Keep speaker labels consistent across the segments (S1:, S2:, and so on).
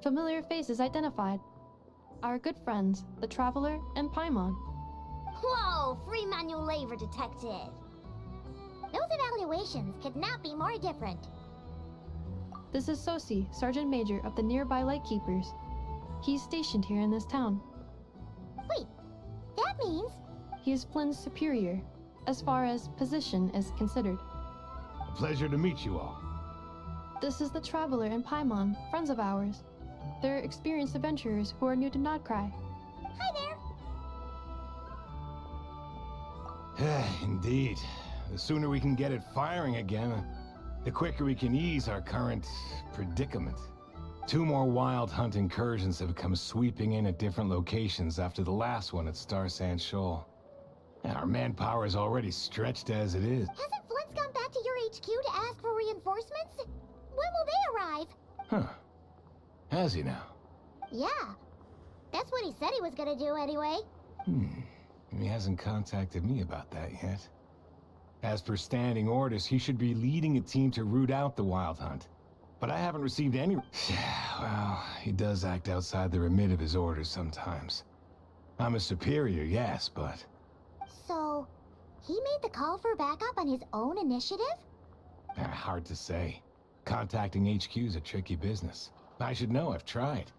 S1: Familiar faces identified. Our good friends, the Traveler and Paimon.
S2: Whoa, free manual labor detected. Those evaluations could not be more different.
S1: This is Sosi, Sergeant Major of the nearby Lightkeepers. He's stationed here in this town.
S2: Wait, that means...
S1: He is Flynn's superior, as far as position is considered.
S3: A pleasure to meet you all.
S1: This is the Traveler and Paimon, friends of ours. They're experienced adventurers who are new to Nodcry.
S2: Hi there!
S3: Indeed. The sooner we can get it firing again, the quicker we can ease our current predicament. 2 more wild hunt incursions have come sweeping in at different locations after the last one at Star Sand Shoal. Our manpower is already stretched as it is.
S2: Hasn't Flint's gone back to your HQ to ask for reinforcements? When will they arrive?
S3: Huh. Has he now?
S2: Yeah. That's what he said he was gonna do anyway.
S3: He hasn't contacted me about that yet. As per standing orders, he should be leading a team to root out the wild hunt. But I haven't received any... Well, he does act outside the remit of his orders sometimes. I'm a superior, yes, but...
S2: So, he made the call for backup on his own initiative?
S3: Hard to say. Contacting HQ's a tricky business. I should know, I've tried.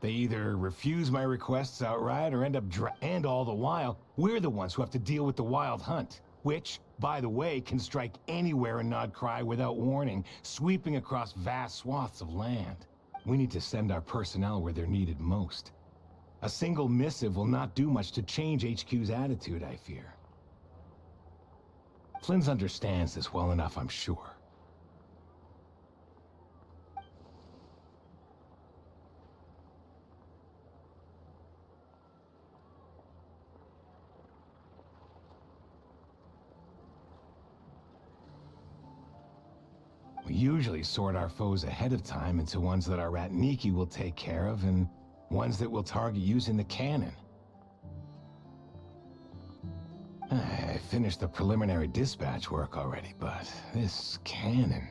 S3: They either refuse my requests outright or end up and all the while, we're the ones who have to deal with the wild hunt. Which, by the way, can strike anywhere in Nodcry without warning, sweeping across vast swaths of land. We need to send our personnel where they're needed most. A single missive will not do much to change HQ's attitude, I fear. Flynn understands this well enough, I'm sure. We usually sort our foes ahead of time into ones that our Ratniki will take care of, and ones that will target using the cannon. I finished the preliminary dispatch work already, but this cannon...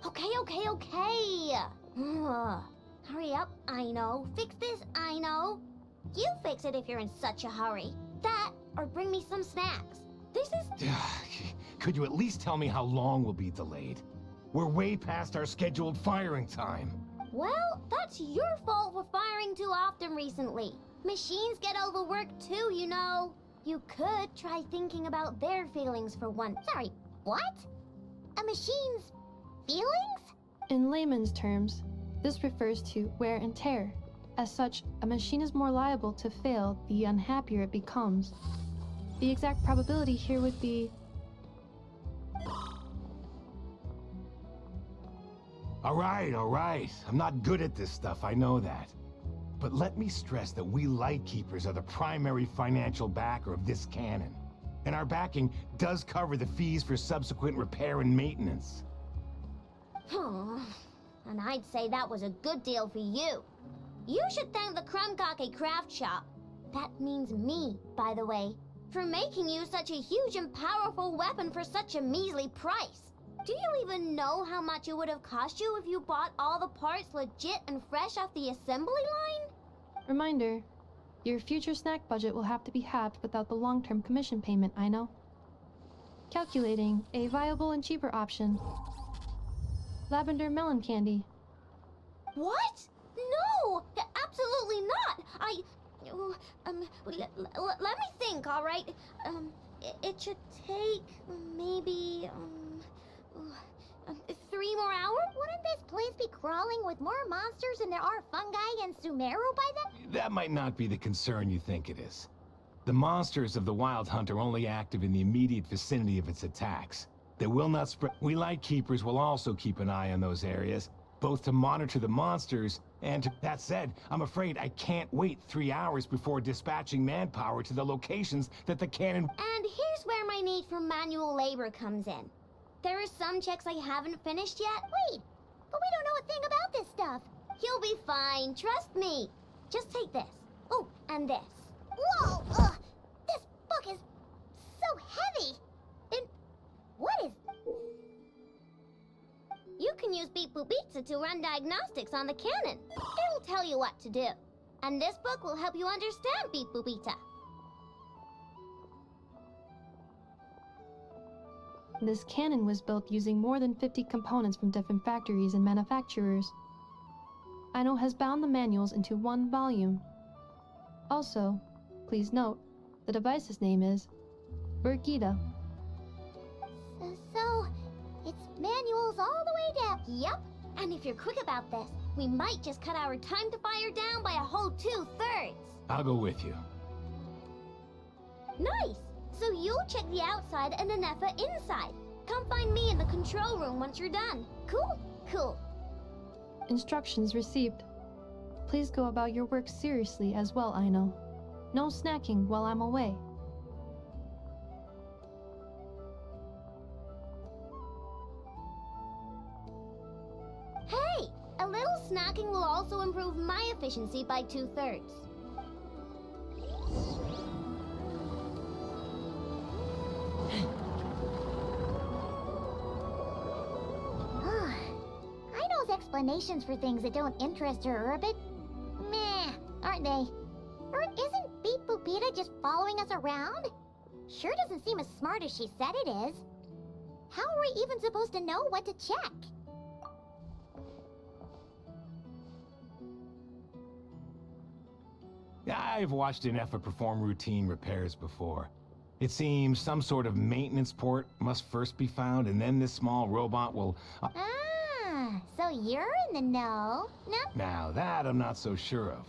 S2: Okay. Hurry up, I know. Fix this, I know. You fix it if you're in such a hurry. That, or bring me some snacks. This is...
S3: Could you at least tell me how long we'll be delayed? We're way past our scheduled firing time.
S2: Well, that's your fault for firing too often recently. Machines get overworked too, you know. You could try thinking about their feelings for once. Sorry, what? A machine's feelings?
S1: In layman's terms, this refers to wear and tear. As such, a machine is more liable to fail the unhappier it becomes. The exact probability here would be...
S3: All right. I'm not good at this stuff, I know that. But let me stress that we Lightkeepers are the primary financial backer of this cannon. And our backing does cover the fees for subsequent repair and maintenance.
S2: And I'd say that was a good deal for you. You should thank the Krumkake Craft Shop. That means me, by the way, for making you such a huge and powerful weapon for such a measly price. Do you even know how much it would have cost you if you bought all the parts legit and fresh off the assembly line?
S1: Reminder, your future snack budget will have to be halved without the long-term commission payment, I know. Calculating a viable and cheaper option. Lavender melon candy.
S2: What? No! Absolutely not! Let me think, all right? It should take maybe, 3 3 more hours? Wouldn't this place be crawling with more monsters than there are fungi and Sumeru by then?
S3: That might not be the concern you think it is. The monsters of the Wild Hunt are only active in the immediate vicinity of its attacks. They will not spread. We Light Keepers will also keep an eye on those areas, both to monitor the monsters and to... That said, I'm afraid I can't wait 3 hours before dispatching manpower to the locations that the cannon...
S2: And here's where my need for manual labor comes in. There are some checks I haven't finished yet. Wait, but we don't know a thing about this stuff. You'll be fine, trust me. Just take this. Oh, and this. Whoa! Ugh! This book is so heavy! And what is... You can use Beep Boop Pizza to run diagnostics on the cannon. It'll tell you what to do. And this book will help you understand Beep Boop Pizza.
S1: This cannon was built using more than 50 components from different factories and manufacturers. Aino has bound the manuals into one volume. Also, please note, the device's name is Birgitta.
S2: So, it's manuals all the way down. Yep. And if you're quick about this, we might just cut our time to fire down by a whole 2/3.
S3: I'll go with you.
S2: Nice. So you'll check the outside and Anefa inside. Come find me in the control room once you're done. Cool? Cool.
S1: Instructions received. Please go about your work seriously as well, Aino. No snacking while I'm away.
S2: Hey! A little snacking will also improve my efficiency by 2/3. Aino's explanations for things that don't interest her are a bit meh, aren't they? Or isn't Beep Boopita just following us around? Sure doesn't seem as smart as she said it is. How are we even supposed to know what to check?
S3: I've watched Anefa perform routine repairs before. It seems some sort of maintenance port must first be found, and then this small robot will...
S2: Ah, so you're in the know. No?
S3: Now, that I'm not so sure of.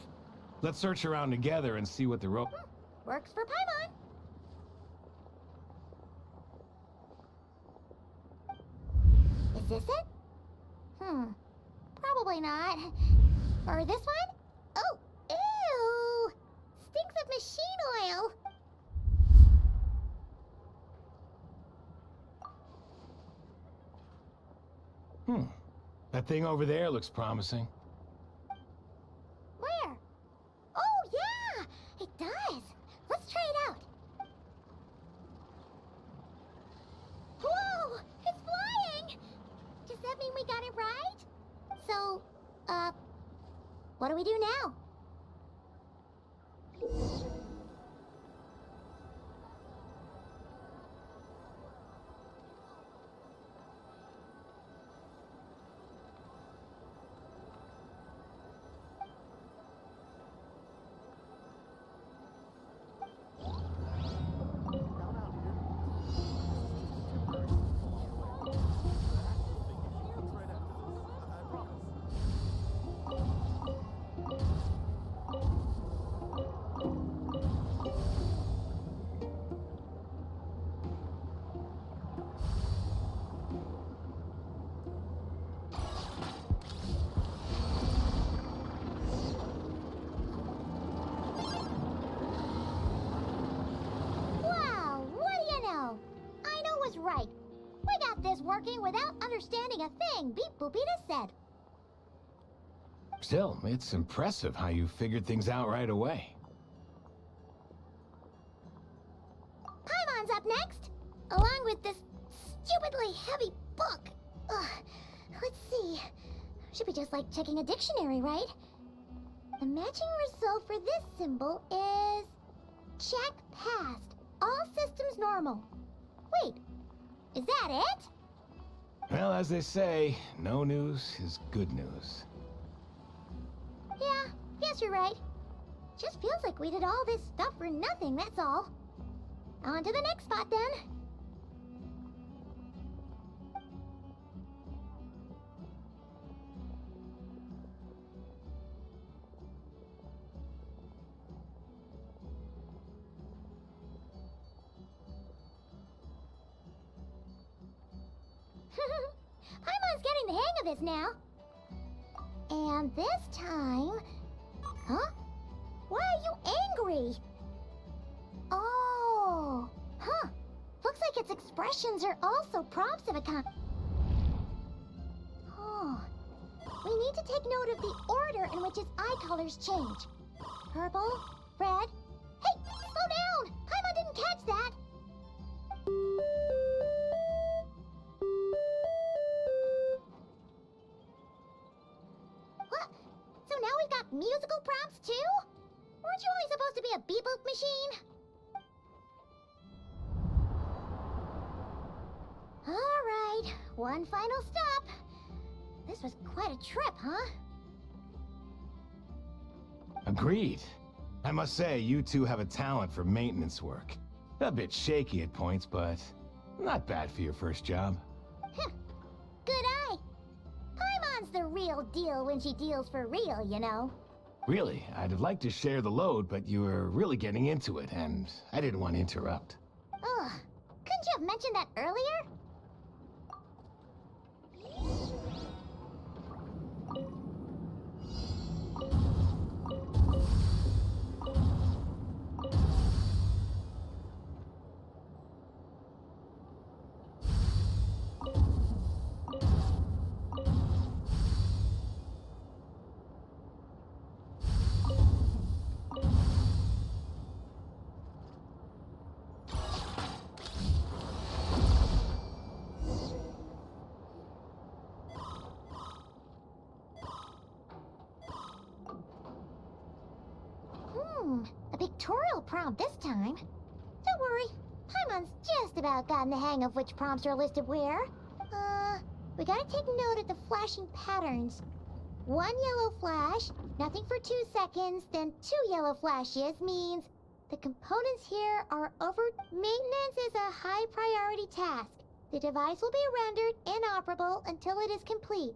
S3: Let's search around together and see what the
S2: Works for Paimon. Is this it? Probably not. Or this one? Oh, ew! Stinks of machine oil.
S3: That thing over there looks promising.
S2: Where? Oh, yeah! It does. Let's try it out. Whoa! It's flying! Does that mean we got it right? So, what do we do now? Right. We got this working without understanding a thing Beep Boopita said.
S3: Still, it's impressive how you figured things out right away.
S2: Paimon's up next, along with this stupidly heavy book. Ugh. Let's see. Should be just like checking a dictionary, right? The matching result for this symbol is... check passed. All systems normal. Wait. Is that it?
S3: Well, as they say, no news is good news.
S2: Yeah, guess you're right. Just feels like we did all this stuff for nothing, that's all. On to the next spot, then. getting the hang of this now. And this time... Huh? Why are you angry? Oh, huh. Looks like its expressions are also prompts of a kind. Oh. We need to take note of the order in which its eye colors change. Purple, red... Hey, slow down! Paimon didn't catch that! What? So now we've got musical prompts too? Weren't you only supposed to be a beep-boop machine? Alright, one final stop. This was quite a trip, huh?
S3: Agreed. I must say, you two have a talent for maintenance work. A bit shaky at points, but not bad for your first job.
S2: Good eye. Paimon's the real deal when she deals for real, you know.
S3: Really, I'd have liked to share the load, but you were really getting into it, and I didn't want to interrupt.
S2: Ugh. Couldn't you have mentioned that earlier? A pictorial prompt this time. Don't worry, Paimon's just about gotten the hang of which prompts are listed where. We gotta take note of the flashing patterns. One yellow flash, nothing for 2 seconds, then 2 yellow flashes means the components here are over. Maintenance is a high priority task. The device will be rendered inoperable until it is complete.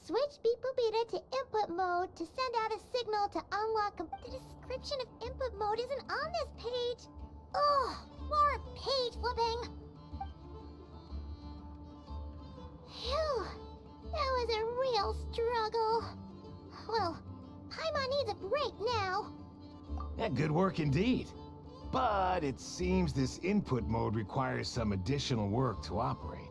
S2: Switch Beep Boopita to input mode to send out a signal to unlock. The description of input mode isn't on this page. Ugh, more page flipping. Phew, that was a real struggle. Well, Paimon needs a break now.
S3: Yeah, good work indeed. But it seems this input mode requires some additional work to operate.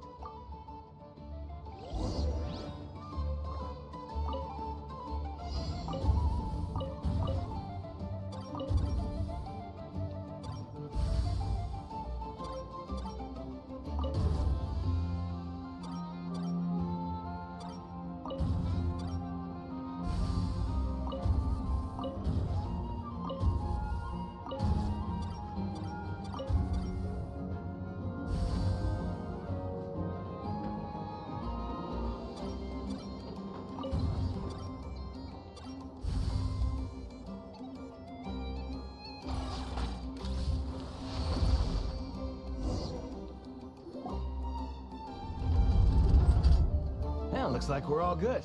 S3: Well, looks like we're all good.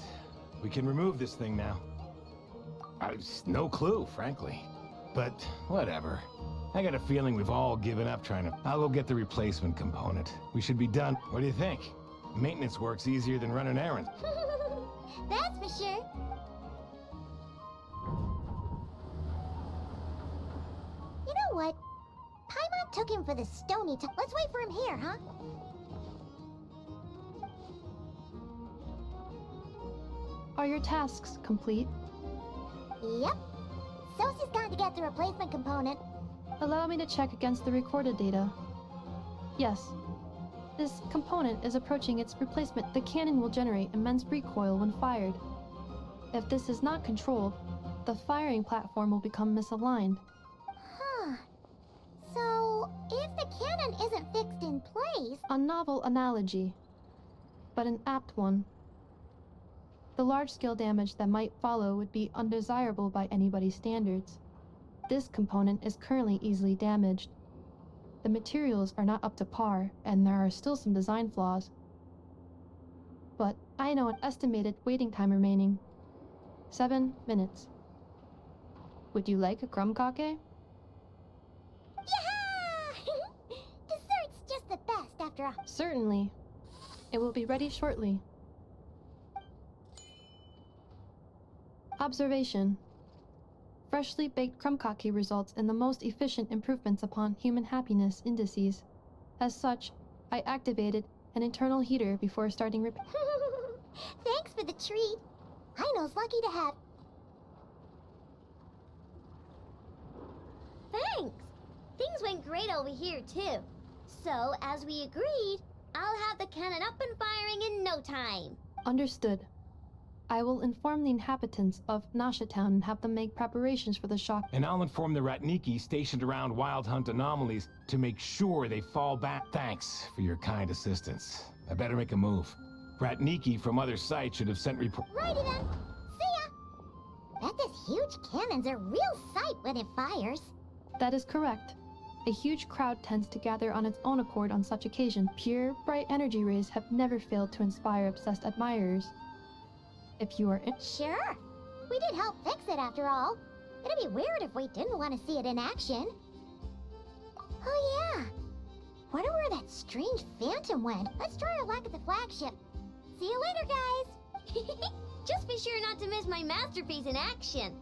S3: We can remove this thing now. No clue, frankly. But whatever. I got a feeling we've all given up trying to... I'll go get the replacement component. We should be done. What do you think? Maintenance work's easier than running errands.
S2: That's for sure. You know what? Paimon took him for the stony top. Let's wait for him here, huh?
S1: Are your tasks complete?
S2: Yep. Sosie's gone to get the replacement component.
S1: Allow me to check against the recorded data. Yes. This component is approaching its replacement. The cannon will generate immense recoil when fired. If this is not controlled, the firing platform will become misaligned.
S2: Huh. So, if the cannon isn't fixed in place...
S1: A novel analogy, but an apt one. The large-scale damage that might follow would be undesirable by anybody's standards. This component is currently easily damaged. The materials are not up to par, and there are still some design flaws. But I know an estimated waiting time remaining. 7 minutes. Would you like a crumb cake?
S2: Yeah! Dessert's just the best after all.
S1: Certainly. It will be ready shortly. Observation. Freshly baked krumkake results in the most efficient improvements upon human happiness indices. As such, I activated an internal heater before starting
S2: Thanks for the treat. Aino's lucky to have... Thanks. Things went great over here, too. So, as we agreed, I'll have the cannon up and firing in no time.
S1: Understood. I will inform the inhabitants of Nasha Town and have them make preparations for the shock.
S3: And I'll inform the Ratniki stationed around Wild Hunt anomalies to make sure they fall back. Thanks for your kind assistance. I better make a move. Ratniki from other sites should have sent report.
S2: Righty then. See ya. Bet this huge cannon's a real sight when it fires.
S1: That is correct. A huge crowd tends to gather on its own accord on such occasion. Pure, bright energy rays have never failed to inspire obsessed admirers. If you are
S2: Sure. We did help fix it after all. It'd be weird if we didn't want to see it in action. Oh yeah. Wonder where that strange phantom went. Let's try our luck at the flagship. See you later, guys. Just be sure not to miss my masterpiece in action.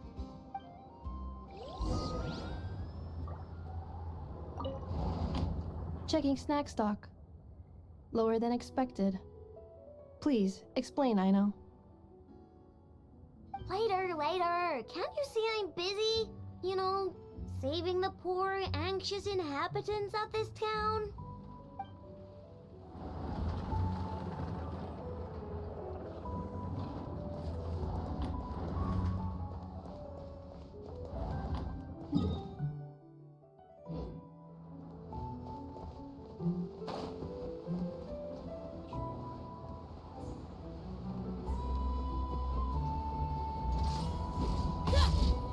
S1: checking snack stock. Lower than expected. Please, explain, Aino.
S2: Later. Can't you see I'm busy? You know, saving the poor, anxious inhabitants of this town?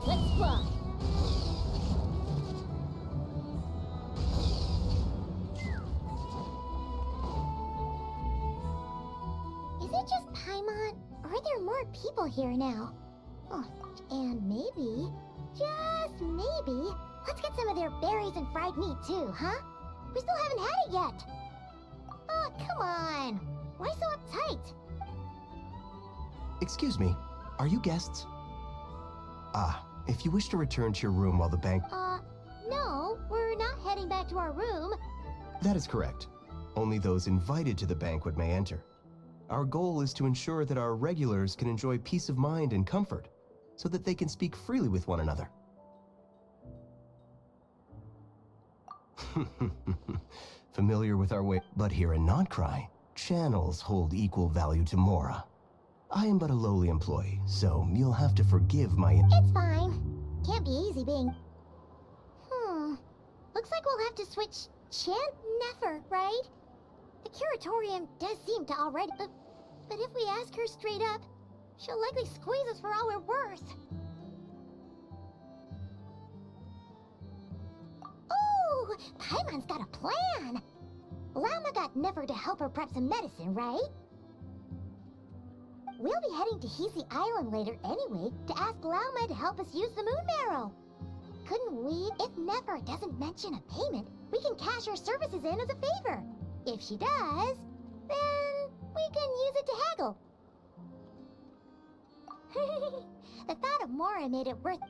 S2: Let's fly. Is it just Paimon? Or are there more people here now? Oh, and maybe, just maybe, let's get some of their berries and fried meat too, huh? We still haven't had it yet. Oh, come on. Why so uptight?
S4: Excuse me, are you guests? If you wish to return to your room while the bank...
S2: No, we're not heading back to our room.
S4: That is correct. Only those invited to the banquet may enter. Our goal is to ensure that our regulars can enjoy peace of mind and comfort, so that they can speak freely with one another. Familiar with our way, but here in Notcry, channels hold equal value to Mora. I am but a lowly employee, so you'll have to forgive my...
S2: It's fine. Can't be easy being... Looks like we'll have to switch Nefer, right? The curatorium does seem to already... but if we ask her straight up, she'll likely squeeze us for all we're worth. Ooh! Paimon's got a plan! Lama got Nefer to help her prep some medicine, right? We'll be heading to Hisi Island later anyway to ask Lauma to help us use the moon marrow. Couldn't we? If Nefer doesn't mention a payment, we can cash our services in as a favor. If she does, then we can use it to haggle. The thought of Mora made it worth...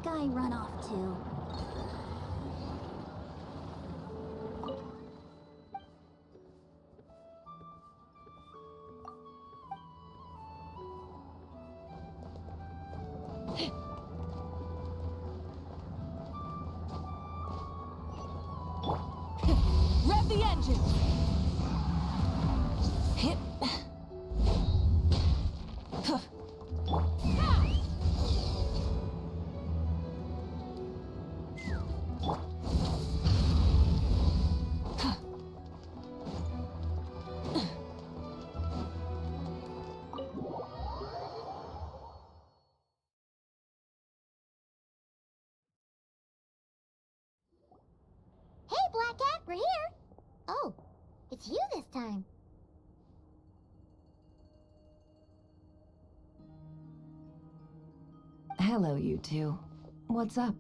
S2: guy run off to?
S1: Rev the engine! Hit.
S2: Hey, Black Cat, we're here! Oh, it's you this time.
S5: Hello, you two. What's up?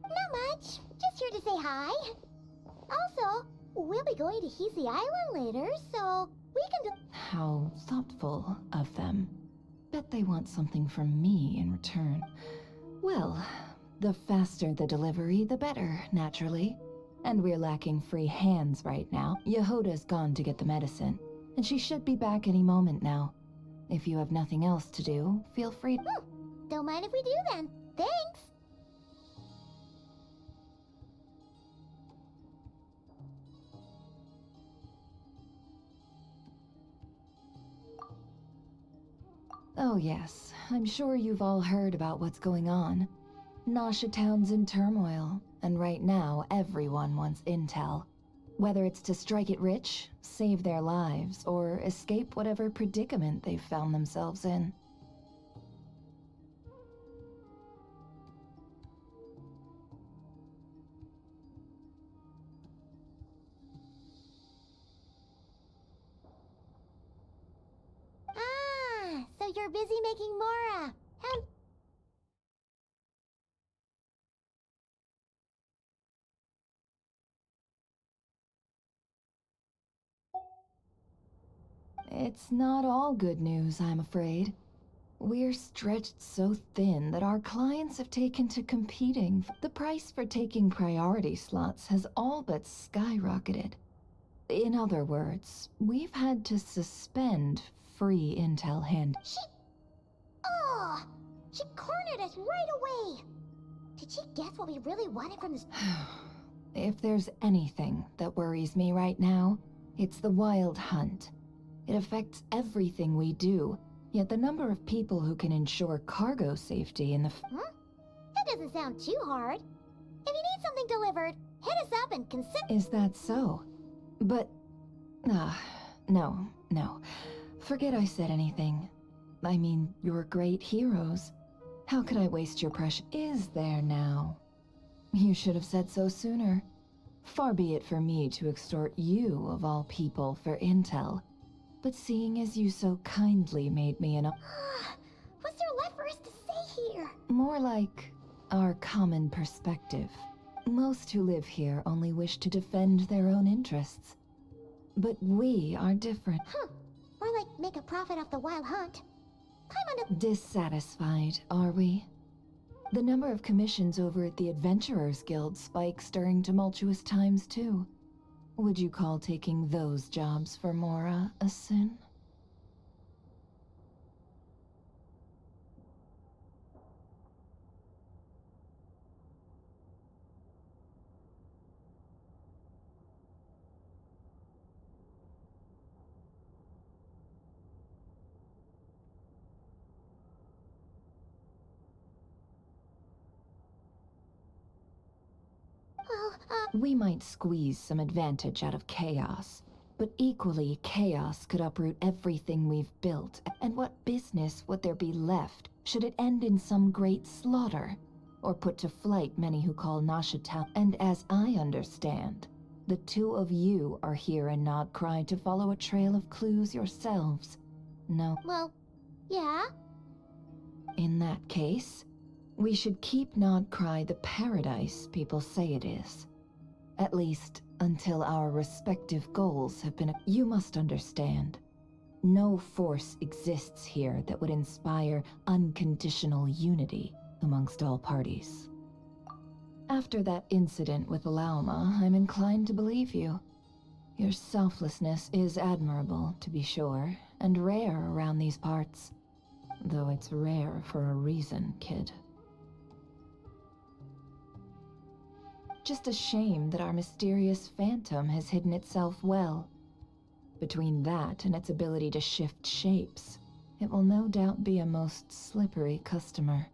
S2: Not much. Just here to say hi. Also, we'll be going to Heasy Island later, so we can
S5: How thoughtful of them. Bet they want something from me in return. Well, the faster the delivery, the better, naturally. And we're lacking free hands right now. Yehoda's gone to get the medicine, and she should be back any moment now. If you have nothing else to do, feel free.
S2: Don't mind if we do then. Thanks.
S5: Oh yes, I'm sure you've all heard about what's going on. Nasha Town's in turmoil, and right now everyone wants intel. Whether it's to strike it rich, save their lives, or escape whatever predicament they've found themselves in.
S2: Ah, so you're busy making Mora. How...
S5: It's not all good news, I'm afraid. We're stretched so thin that our clients have taken to competing. The price for taking priority slots has all but skyrocketed. In other words, we've had to suspend free intel hand.
S2: Oh, she cornered us right away. Did she guess what we really wanted from this?
S5: If there's anything that worries me right now, it's the wild hunt. It affects everything we do, yet the number of people who can ensure cargo safety in the
S2: That doesn't sound too hard. If you need something delivered, hit us up and consider.
S5: Is that so? But... no. Forget I said anything. I mean, you're great heroes. How could I waste your precious... Is there now? You should have said so sooner. Far be it for me to extort you, of all people, for intel. But seeing as you so kindly made me an...
S2: What's there left for us to say here?
S5: More like our common perspective. Most who live here only wish to defend their own interests. But we are different.
S2: More like make a profit off the wild hunt. I'm under...
S5: Dissatisfied, are we? The number of commissions over at the Adventurers Guild spikes during tumultuous times, too. Would you call taking those jobs for Mora a sin?
S2: Well,
S5: We might squeeze some advantage out of chaos, but equally, chaos could uproot everything we've built. And what business would there be left should it end in some great slaughter, or put to flight many who call Nasha Town? And as I understand, the two of you are here in Nodcry to follow a trail of clues yourselves. No.
S2: well, yeah.
S5: In that case, we should keep Nodcry the paradise people say it is. At least, until our respective goals have been... You must understand. No force exists here that would inspire unconditional unity. amongst all parties. After that incident with Lauma, I'm inclined to believe you. Your selflessness is admirable, to be sure, and rare around these parts. Though it's rare for a reason, kid. Just a shame that our mysterious phantom has hidden itself well. Between that and its ability to shift shapes, it will no doubt be a most slippery customer.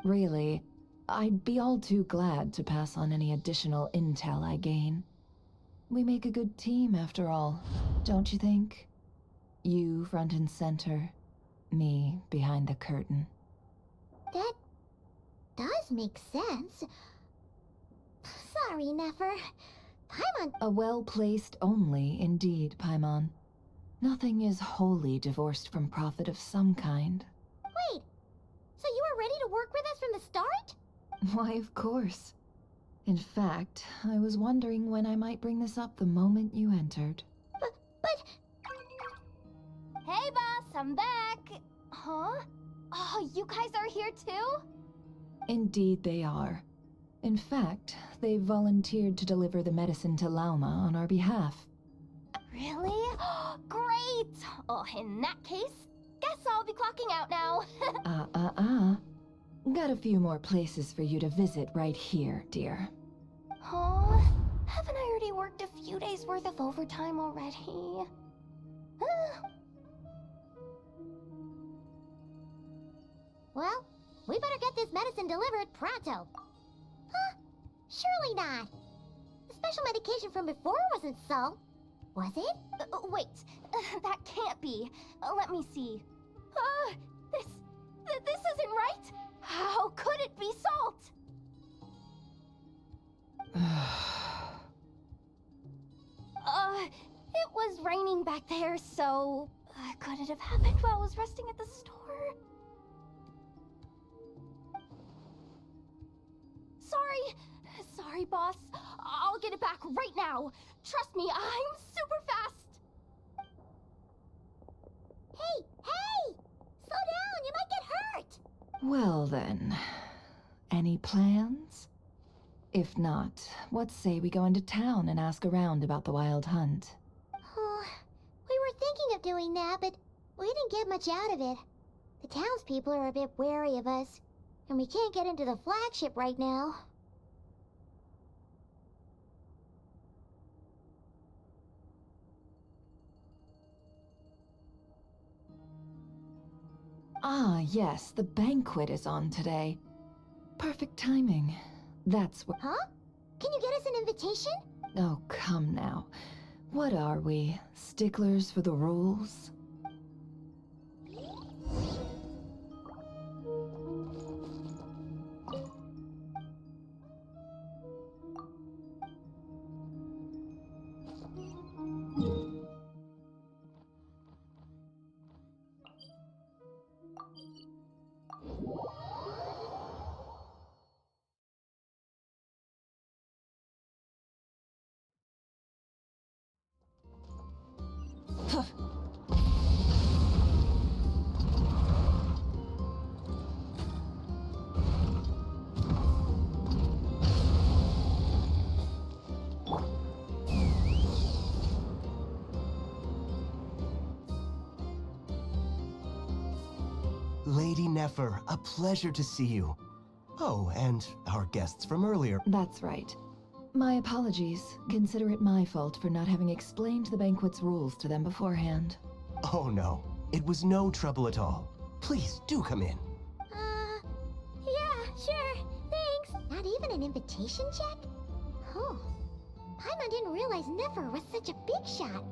S5: Really, I'd be all too glad to pass on any additional intel I gain. We make a good team, after all, don't you think? You front and center, me behind the curtain.
S2: That does make sense. Sorry, Nefer. Paimon.
S5: A well-placed only, indeed, Paimon. Nothing is wholly divorced from profit of some kind.
S2: Wait, so you were ready to work with us from the start?
S5: Why, of course. In fact, I was wondering when I might bring this up the moment you entered.
S2: But... Hey, boss, I'm back! Huh? Oh, you guys are here too?
S5: Indeed they are. In fact, they've volunteered to deliver the medicine to Lauma on our behalf.
S2: Really? Great! Oh, in that case, guess I'll be clocking out now.
S5: Got a few more places for you to visit right here, dear.
S2: Huh? Haven't I already worked a few days worth of overtime already? Well, we better get this medicine delivered pronto. Huh? Surely not. The special medication from before wasn't so. Was it? Wait, that can't be. Let me see. This isn't right. How could it be salt? It was raining back there, so could it have happened while I was resting at the store? Sorry, boss. I'll get it back right now. Trust me, I'm super fast. Hey! Slow down, you might get hurt!
S5: Well then, any plans? If not, what say we go into town and ask around about the wild hunt?
S2: We were thinking of doing that, but we didn't get much out of it. The townspeople are a bit wary of us, and we can't get into the flagship right now.
S5: Ah, yes, the banquet is on today. Perfect timing. That's what—
S2: Huh? Can you get us an invitation?
S5: Oh, come now. What are we? Sticklers for the rules?
S4: Lady Nefer, a pleasure to see you. Oh, and our guests from earlier.
S5: That's right. My apologies. Consider it my fault for not having explained the banquet's rules to them beforehand.
S4: Oh no, it was no trouble at all. Please, do come in.
S2: Yeah, sure, thanks. Not even an invitation check? Oh, Paimon didn't realize Nefer was such a big shot.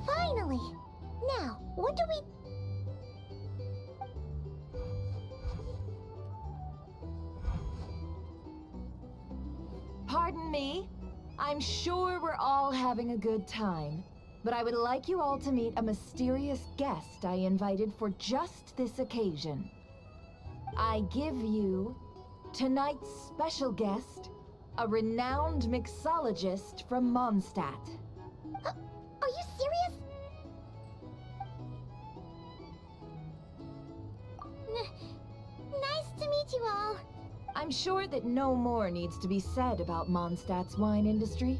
S2: Finally! Now, what do we...
S5: Pardon me. I'm sure we're all having a good time, but I would like you all to meet a mysterious guest I invited for just this occasion. I give you tonight's special guest, a renowned mixologist from Mondstadt.
S2: Are you serious? Nice to meet you all.
S5: I'm sure that no more needs to be said about Mondstadt's wine industry.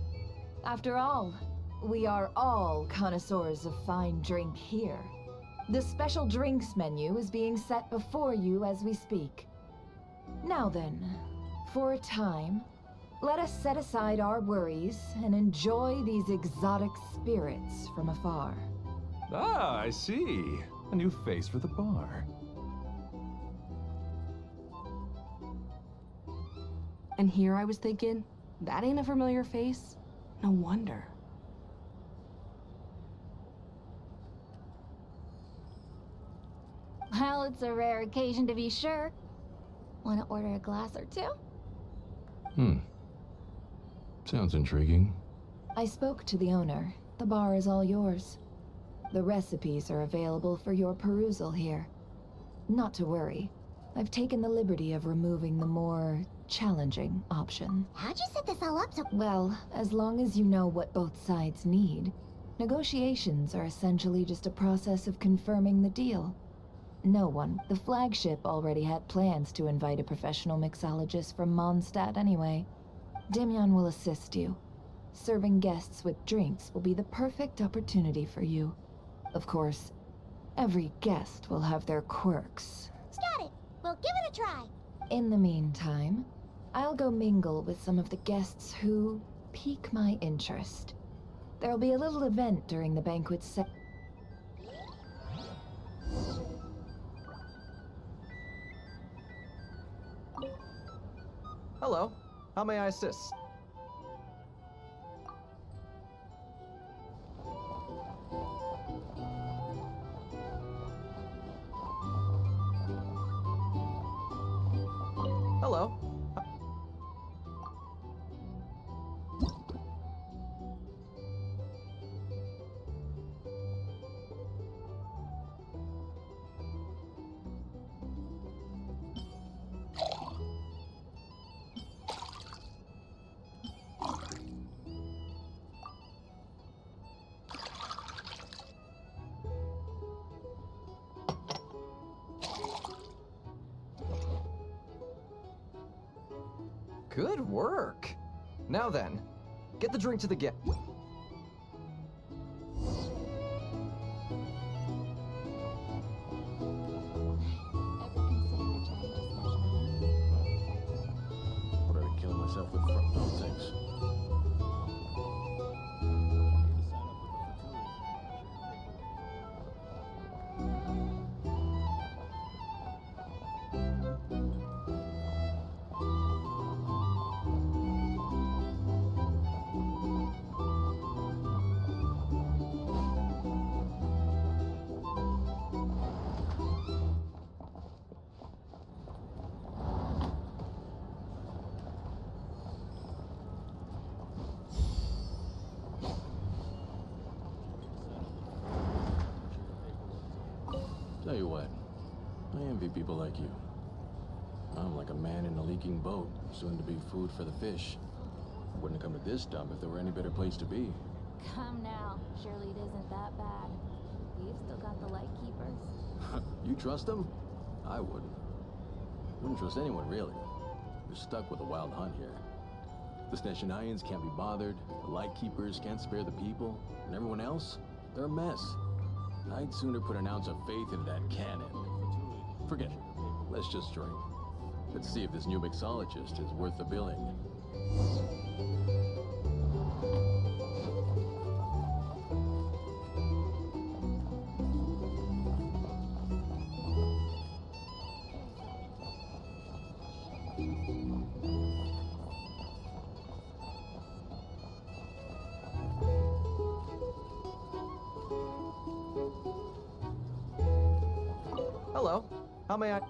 S5: After all, we are all connoisseurs of fine drink here. The special drinks menu is being set before you as we speak. Now then, for a time, let us set aside our worries and enjoy these exotic spirits from afar.
S6: Ah, I see. A new face for the bar.
S7: And here I was thinking, that ain't a familiar face. No wonder.
S2: Well, it's a rare occasion to be sure. Want to order a glass or two?
S6: Sounds intriguing.
S5: I spoke to the owner. The bar is all yours. The recipes are available for your perusal here. Not to worry. I've taken the liberty of removing the more challenging option.
S2: How'd you set this all up so...
S5: Well, as long as you know what both sides need, negotiations are essentially just a process of confirming the deal. No one, the flagship already had plans to invite a professional mixologist from Mondstadt anyway. Demyon will assist you. Serving guests with drinks will be the perfect opportunity for you. Of course, every guest will have their quirks.
S2: Got it. We'll give it a try.
S5: In the meantime, I'll go mingle with some of the guests who pique my interest. There'll be a little event during the banquet
S4: Hello, how may I assist? Hello. Good work. Now then, get the drink to the guest.
S8: Already killing myself with no thanks. Tell you what, I envy people like you. I'm like a man in a leaking boat, soon to be food for the fish. I wouldn't come to this dump if there were any better place to be.
S2: Come now. Surely it isn't that bad. You've still got the light keepers.
S8: You trust them? I wouldn't. Wouldn't trust anyone, really. You're stuck with a wild hunt here. The Sneshanians can't be bothered, the Lightkeepers can't spare the people, and everyone else, they're a mess. I'd sooner put an ounce of faith into that cannon. Forget it. Let's just drink. Let's see if this new mixologist is worth the billing.
S4: Hello, how may I...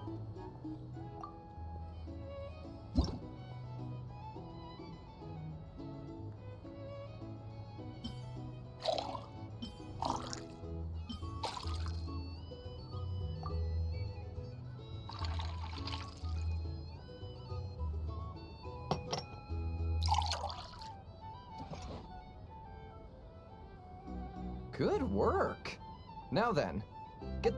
S9: Good work. Now then, get...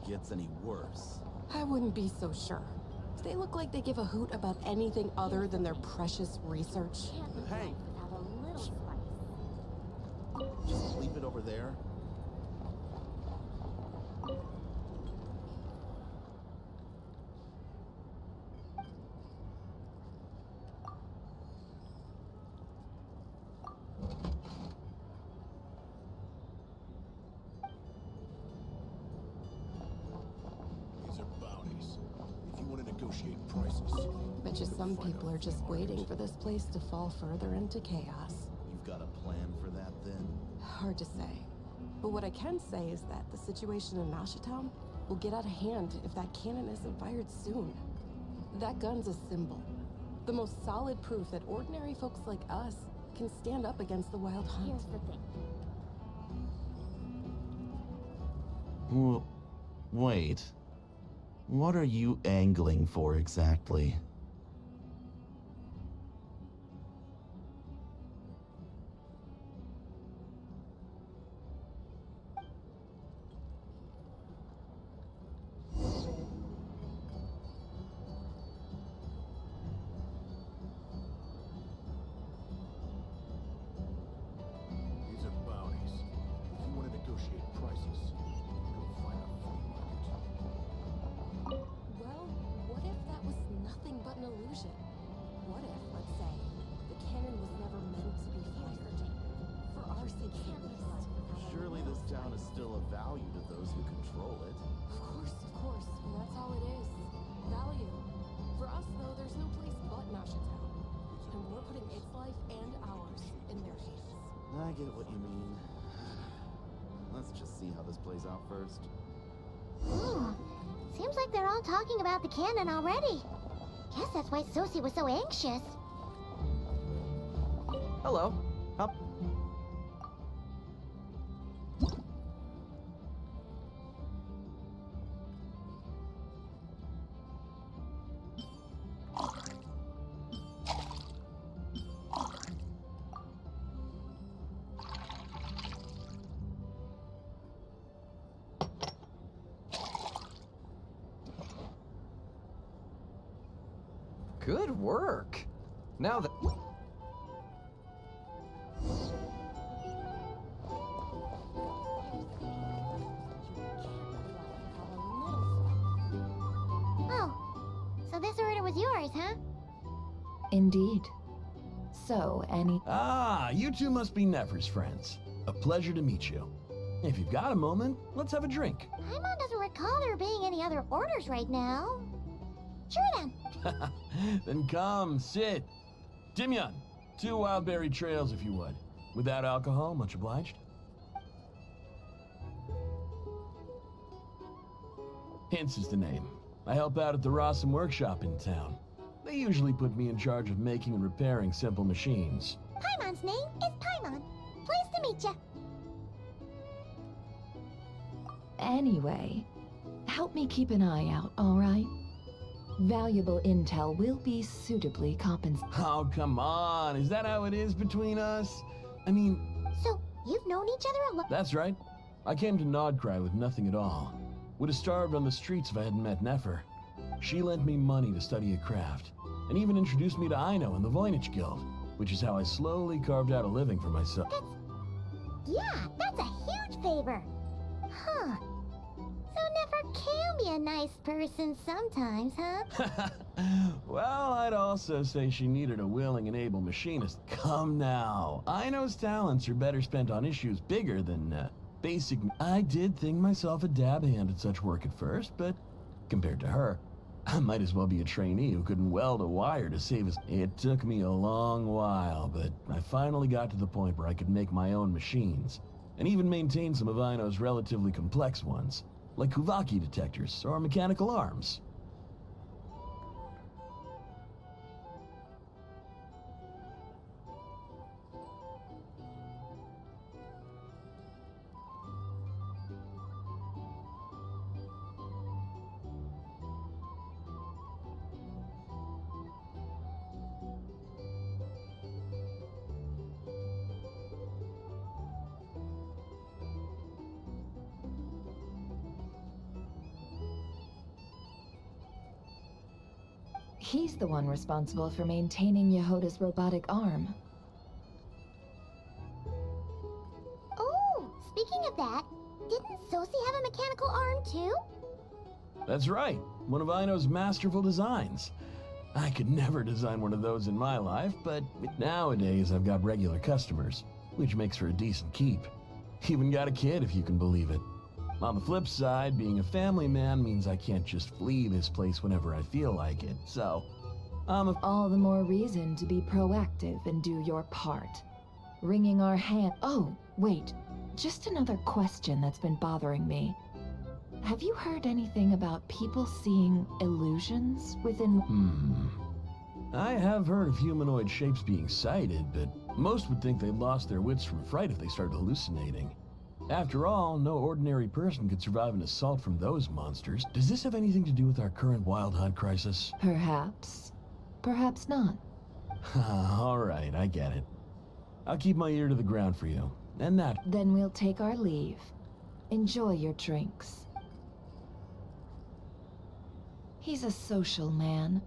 S10: Gets any worse.
S7: I wouldn't be so sure. They look like they give a hoot about anything other than their precious research.
S10: Hey!
S2: Without a little spice.
S10: Just leave it over there.
S7: Bet you some people are just waiting for this place to fall further into chaos.
S10: You've got a plan for that, then?
S7: Hard to say. But what I can say is that the situation in Nashatown will get out of hand if that cannon isn't fired soon. That gun's a symbol. The most solid proof that ordinary folks like us can stand up against the Wild Hunt.
S2: Here's the thing.
S10: Well, wait. What are you angling for exactly?
S7: Well, what if that was nothing but an illusion? What if, let's say, the cannon was never meant to be fired? For our sake, at least.
S10: Surely this town is still of value to those who control it.
S7: Of course. And that's all it is. Value. For us, though, there's no place but Nashatown. And we're putting its life and ours in their hands.
S10: I get what you mean. Let's just see how this plays out first.
S2: Ooh, seems like they're all talking about the cannon already. Guess that's why Sosie was so anxious.
S9: Hello. Up. Good work. Now that...
S2: Oh, so this order was yours, huh?
S5: Indeed. So, any...
S11: Ah, you two must be Nefer's friends. A pleasure to meet you. If you've got a moment, let's have a drink.
S2: Paimon doesn't recall there being any other orders right now. Sure then.
S11: Then come, sit. Timyon, 2 wildberry trails if you would. Without alcohol, much obliged. Hints is the name. I help out at the Rossum workshop in town. They usually put me in charge of making and repairing simple machines.
S2: Paimon's name is Paimon. Pleased to meet ya.
S5: Anyway, help me keep an eye out, all right? Valuable intel will be suitably compensated.
S11: Oh, come on. Is that how it is between us? I mean...
S2: So, you've known each other a lot.
S11: That's right. I came to Nodcry with nothing at all. Would have starved on the streets if I hadn't met Nefer. She lent me money to study a craft, and even introduced me to Aino and the Voynich Guild, which is how I slowly carved out a living for myself.
S2: That's a huge favor. Huh. So Nefer can be a nice person sometimes, huh?
S11: Well, I'd also say she needed a willing and able machinist. Come now. Aino's talents are better spent on issues bigger than, basic... I did think myself a dab hand at such work at first, but compared to her, I might as well be a trainee who couldn't weld a wire to save us. It took me a long while, but I finally got to the point where I could make my own machines, and even maintain some of Aino's relatively complex ones, like Kuvaki detectors or mechanical arms.
S5: He's the one responsible for maintaining Yehoda's robotic arm.
S2: Oh, speaking of that, didn't Sosie have a mechanical arm too?
S11: That's right, one of Ino's masterful designs. I could never design one of those in my life, but nowadays I've got regular customers, which makes for a decent keep. Even got a kid, if you can believe it. On the flip side, being a family man means I can't just flee this place whenever I feel like it, so
S5: All the more reason to be proactive and do your part. Wringing our hand. Oh, wait. Just another question that's been bothering me. Have you heard anything about people seeing illusions within...
S11: I have heard of humanoid shapes being sighted, but most would think they lost their wits from fright if they started hallucinating. After all, no ordinary person could survive an assault from those monsters. Does this have anything to do with our current wild hunt crisis?
S5: Perhaps. Perhaps not.
S11: All right, I get it. I'll keep my ear to the ground for you. And that...
S5: Then we'll take our leave. Enjoy your drinks. He's a social man.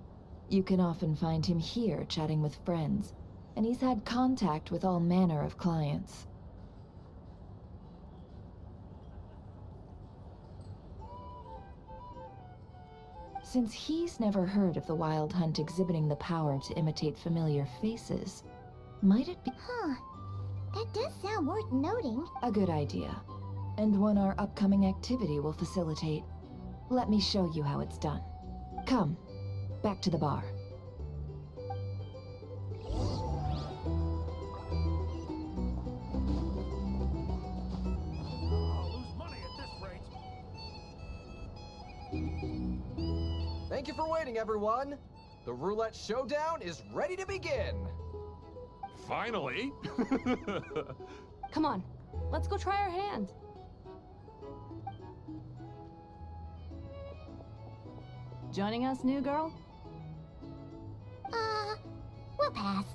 S5: You can often find him here chatting with friends, and he's had contact with all manner of clients. Since he's never heard of the Wild Hunt exhibiting the power to imitate familiar faces, might it be...
S2: Huh. That does sound worth noting.
S5: A good idea. And one our upcoming activity will facilitate. Let me show you how it's done. Come, back to the bar.
S9: Thank you for waiting, everyone. The roulette showdown is ready to begin.
S6: Finally!
S1: Come on, let's go try our hand. Joining us, new girl?
S2: We'll pass.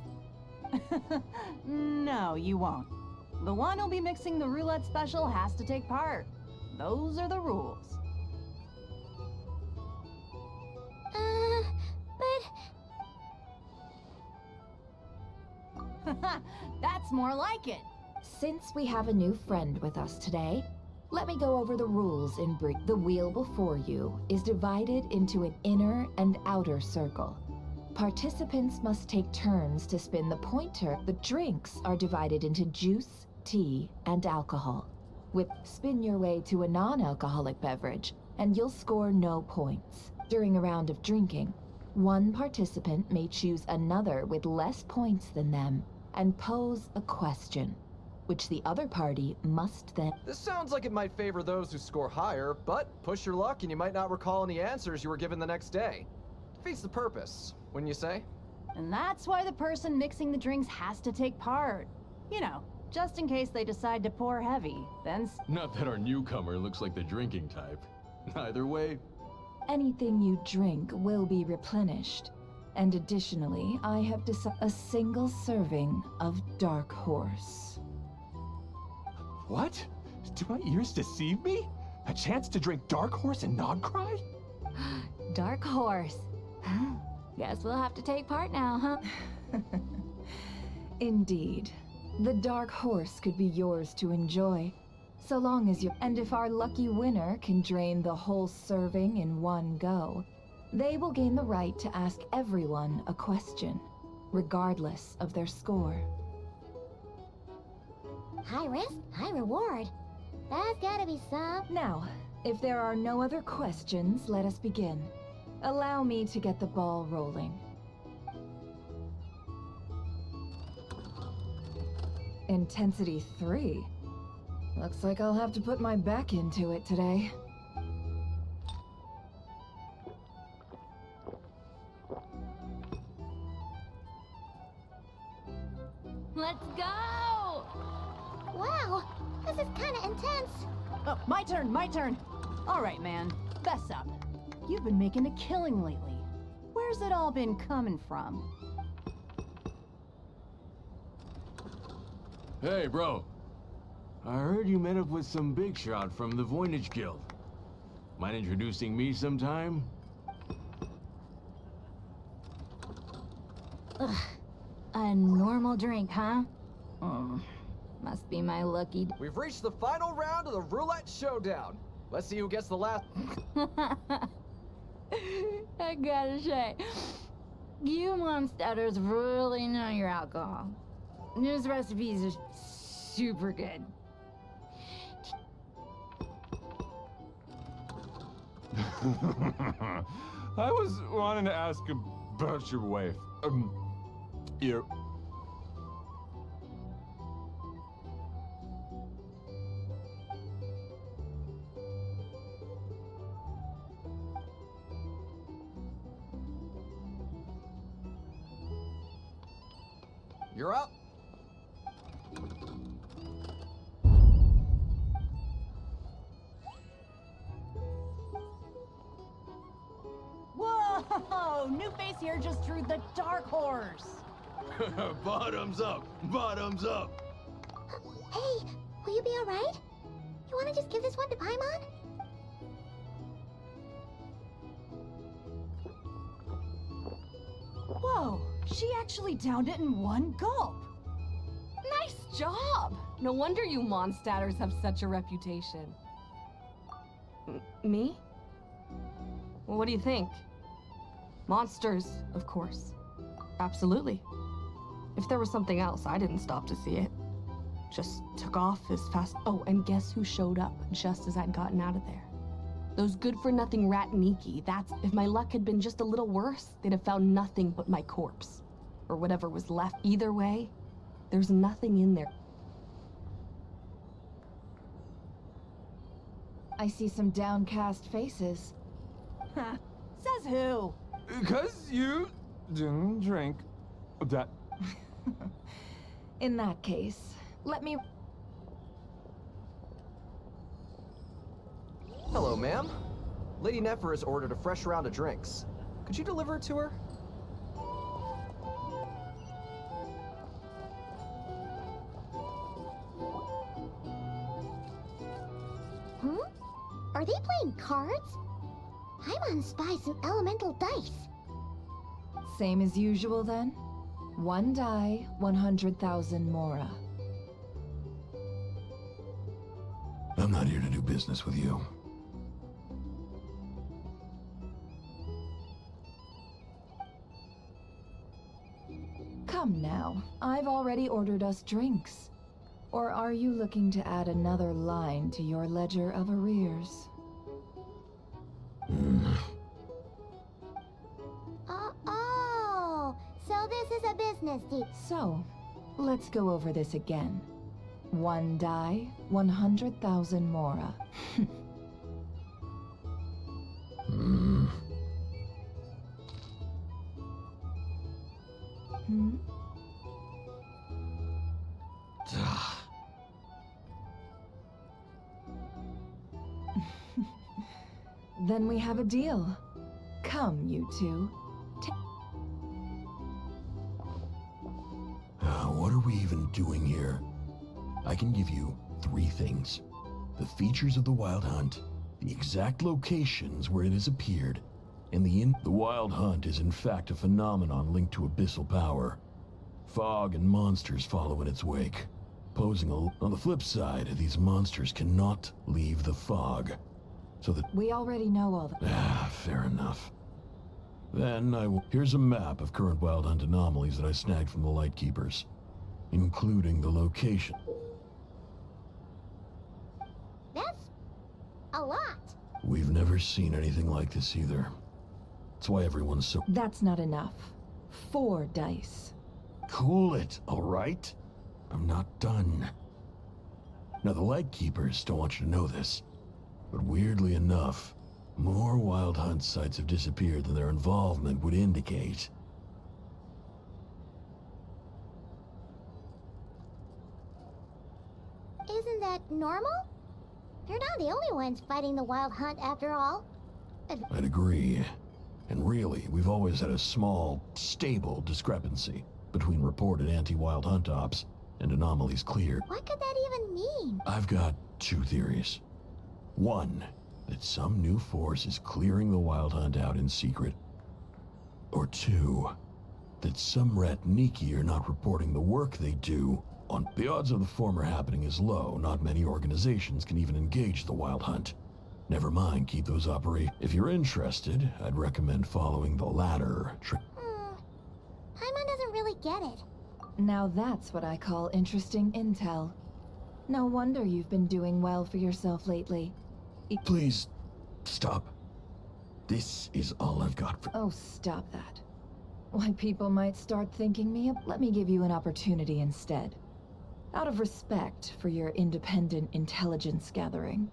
S1: No, you won't. The one who'll be mixing the roulette special has to take part. Those are the rules. That's more like it.
S5: Since we have a new friend with us today, let me go over the rules in brief. The wheel before you is divided into an inner and outer circle. Participants must take turns to spin the pointer. The drinks are divided into juice, tea, and alcohol. Spin your way to a non-alcoholic beverage, and you'll score no points. During a round of drinking, one participant may choose another with less points than them and pose a question, which the other party must then...
S9: This sounds like it might favor those who score higher, but push your luck and you might not recall any answers you were given the next day. Defeats the purpose, wouldn't you say?
S1: And that's why the person mixing the drinks has to take part. You know, just in case they decide to pour heavy, then...
S8: Not that our newcomer looks like the drinking type. Either way...
S5: Anything you drink will be replenished. And additionally, I have a single serving of Dark Horse.
S3: What? Do my ears deceive me? A chance to drink Dark Horse and not cry?
S5: Dark Horse. Guess we'll have to take part now, huh? Indeed. The Dark Horse could be yours to enjoy, so long as you... And if our lucky winner can drain the whole serving in one go, they will gain the right to ask everyone a question, regardless of their score.
S2: High risk, high reward. That's gotta be some.
S5: Now, if there are no other questions, let us begin. Allow me to get the ball rolling. Intensity 3. Looks like I'll have to put my back into it today.
S1: Let's go!
S2: Wow, this is kinda intense.
S1: Oh, my turn. All right, man, fess up. You've been making a killing lately. Where's it all been coming from?
S8: Hey, bro. I heard you met up with some big shot from the Voynich Guild. Mind introducing me sometime?
S2: A normal drink, huh? Must be my lucky.
S9: We've reached the final round of the roulette showdown. Let's see who gets the last.
S2: I gotta say, you monsters really know your alcohol. These recipes are super good.
S6: I was wanting to ask about your wife. Your...
S9: You're up.
S12: Whoa! New face here just drew the dark horse.
S6: Bottoms up! Bottoms up!
S2: Hey, will you be alright? You wanna just give this one to Paimon?
S12: Whoa! She actually downed it in one gulp.
S7: Nice job! No wonder you monsters have such a reputation. Me? Well, what do you think? Monsters, of course. Absolutely. If there was something else, I didn't stop to see it. Just took off as fast. Oh, and guess who showed up just as I'd gotten out of there? Those good-for-nothing rat Niki. That's... If my luck had been just a little worse, they'd have found nothing but my corpse. Or whatever was left. Either way, there's nothing in there.
S5: I see some downcast faces.
S12: Huh. Says who?
S6: Because you didn't drink that.
S5: In that case, let me...
S9: Hello, ma'am. Lady Nefer has ordered a fresh round of drinks. Could you deliver it to her?
S2: Are they playing cards? Paimon spies some elemental dice.
S5: Same as usual then? One die, 100,000 mora.
S11: I'm not here to do business with you.
S5: Come now, I've already ordered us drinks. Or are you looking to add another line to your ledger of arrears?
S2: Oh, so this is a business deal.
S5: So, let's go over this again. One die, 100,000 mora. Hmm? Then we have a deal. Come, you two.
S11: What are we even doing here? I can give you 3 things. The features of the Wild Hunt, the exact locations where it has appeared, and The Wild Hunt is in fact a phenomenon linked to abyssal power. Fog and monsters follow in its wake. On the flip side, these monsters cannot leave the fog. So that...
S5: We already know all the...
S11: fair enough. Then Here's a map of current Wild Hunt anomalies that I snagged from the Lightkeepers, including the location.
S2: That's a lot.
S11: We've never seen anything like this either. That's why everyone's so...
S5: That's not enough. 4 dice.
S11: Cool it, all right? I'm not done. Now, the Lightkeepers don't want you to know this, but weirdly enough, more Wild Hunt sites have disappeared than their involvement would indicate.
S2: Isn't that normal? They're not the only ones fighting the Wild Hunt after all.
S11: I'd agree. And really, we've always had a small, stable discrepancy between reported anti-Wild Hunt ops and anomalies cleared.
S2: What could that even mean?
S11: I've got 2 theories. One, that some new force is clearing the Wild Hunt out in secret. Or 2, that some Ratniki are not reporting the work they do. The odds of the former happening is low. Not many organizations can even engage the Wild Hunt. Never mind, keep those operations. If you're interested, I'd recommend following the latter.
S2: Paimon doesn't really get it.
S5: Now that's what I call interesting intel. No wonder you've been doing well for yourself lately.
S11: Please, stop. This is all I've got for—
S5: Oh, stop that. Why, people might start thinking me up. Let me give you an opportunity instead. Out of respect for your independent intelligence gathering.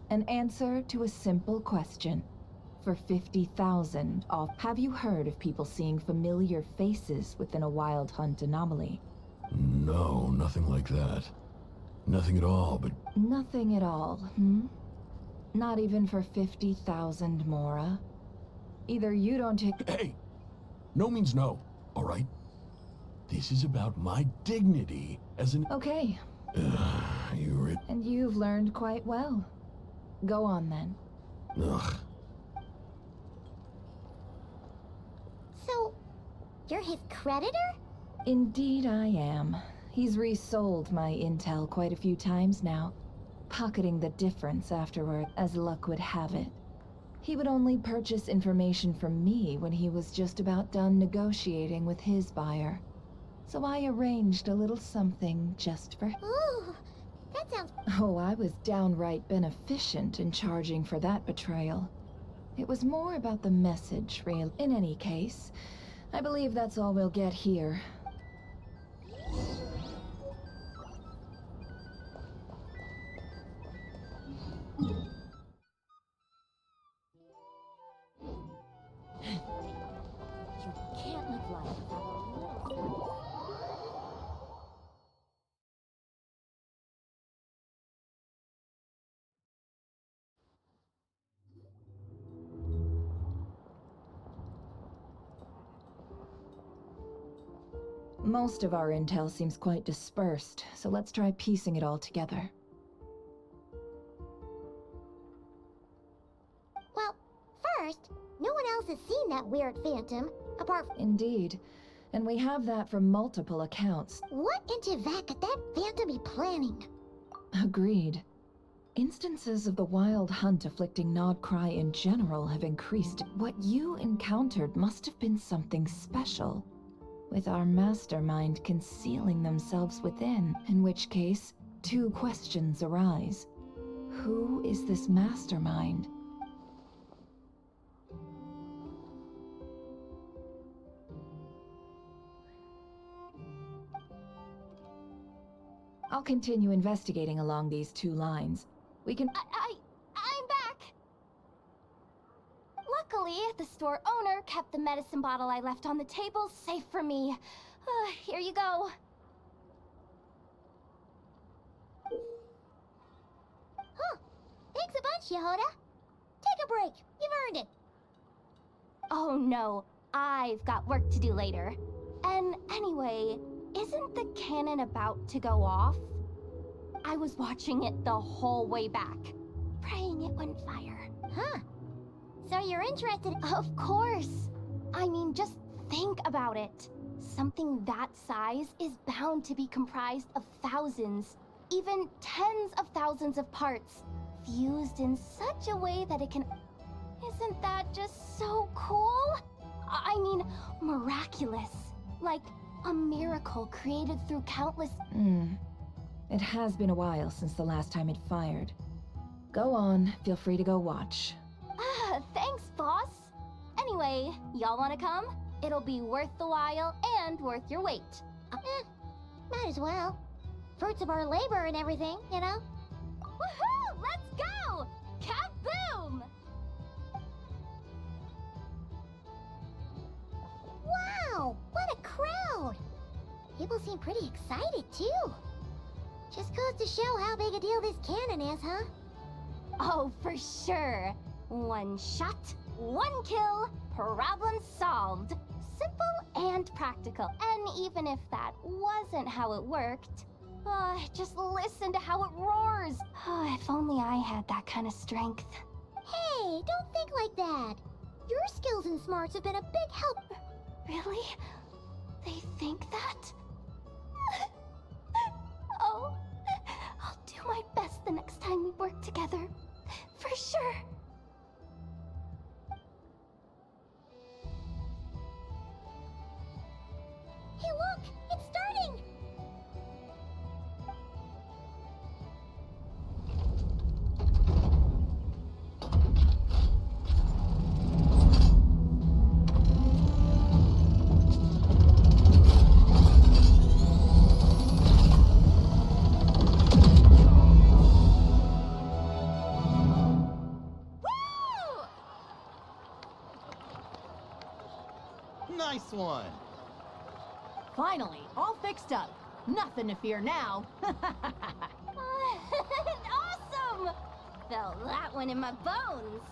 S5: An answer to a simple question. For 50,000 off, have you heard of people seeing familiar faces within a Wild Hunt anomaly?
S11: No, nothing like that. Nothing at all, but—
S5: Nothing at all, hmm? Not even for 50,000 Mora? Either you don't take—
S11: Hey! No means no, all right? This is about my dignity as an—
S5: Okay.
S11: And
S5: you've learned quite well. Go on, then.
S11: Ugh.
S2: So, you're his creditor?
S5: Indeed I am. He's resold my intel quite a few times now, pocketing the difference afterward, as luck would have it. He would only purchase information from me when he was just about done negotiating with his buyer. So I arranged a little something just for—
S2: Ooh, that sounds—
S5: Oh, I was downright beneficent in charging for that betrayal. It was more about the message, real. In any case, I believe that's all we'll get here.
S2: You can't live life without a little—
S5: Most of our intel seems quite dispersed, so let's try piecing it all together.
S2: Well, first, no one else has seen that weird phantom, apart from—
S5: Indeed. And we have that from multiple accounts.
S2: What in Teyvat could that phantom be planning?
S5: Agreed. Instances of the Wild Hunt afflicting Nodcry in general have increased. What you encountered must have been something special, with our mastermind concealing themselves within, in which case, two questions arise. Who is this mastermind? I'll continue investigating along these two lines. We can—
S2: I'm back! Luckily, the store owner kept the medicine bottle I left on the table safe for me. Here you go. Huh. Thanks a bunch, Yehoda. Take a break. You've earned it. Oh no, I've got work to do later. And anyway, isn't the cannon about to go off? I was watching it the whole way back, praying it wouldn't fire. Huh. So you're interested— Of course. I mean, just think about it. Something that size is bound to be comprised of thousands, even tens of thousands of parts, fused in such a way that it can— Isn't that just so cool? I mean, miraculous. Like a miracle created through countless—
S5: It has been a while since the last time it fired. Go on, feel free to go watch.
S2: Thanks, boss. Anyway, y'all wanna come? It'll be worth the while and worth your wait. Might as well. Fruits of our labor and everything, you know? Woohoo! Let's go! Kaboom! Wow! What a crowd! People seem pretty excited, too. Just goes to show how big a deal this cannon is, huh? Oh, for sure. One shot, one kill, problem solved. Simple and practical. And even if that wasn't how it worked, just listen to how it roars. If only I had that kind of strength. Hey, don't think like that. Your skills and smarts have been a big help. Really? Hey, look! It's starting!
S10: Nice one.
S12: Finally, all fixed up. Nothing to fear now.
S2: Awesome! Felt that one in my bones.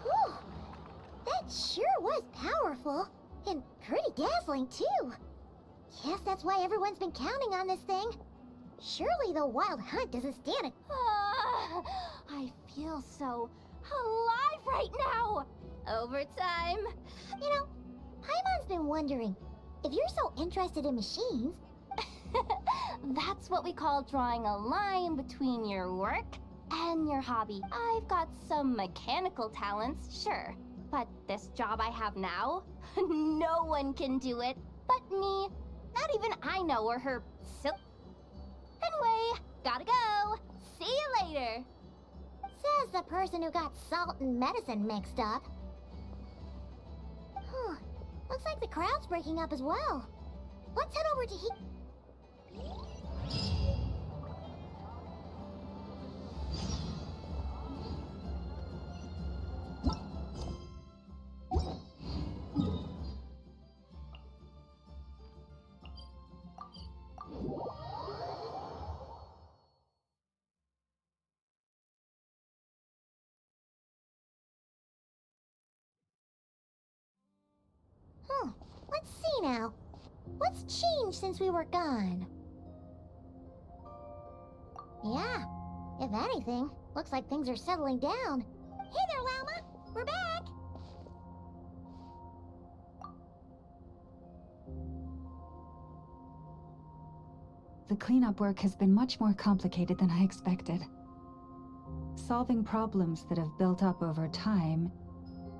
S2: Whew. That sure was powerful. And pretty dazzling, too. Guess that's why everyone's been counting on this thing. Surely the wild hunt doesn't stand it. I feel so alive right now. Overtime. You know, Paimon's been wondering, if you're so interested in machines... That's what we call drawing a line between your work and your hobby. I've got some mechanical talents, sure. But this job I have now, no one can do it but me. Not even I know where her silk... Anyway, gotta go. See you later. Says the person who got salt and medicine mixed up. Looks like the crowd's breaking up as well. Let's head over to Let's see now. What's changed since we were gone? Yeah, if anything, looks like things are settling down. Hey there, Llama! We're back!
S5: The cleanup work has been much more complicated than I expected. Solving problems that have built up over time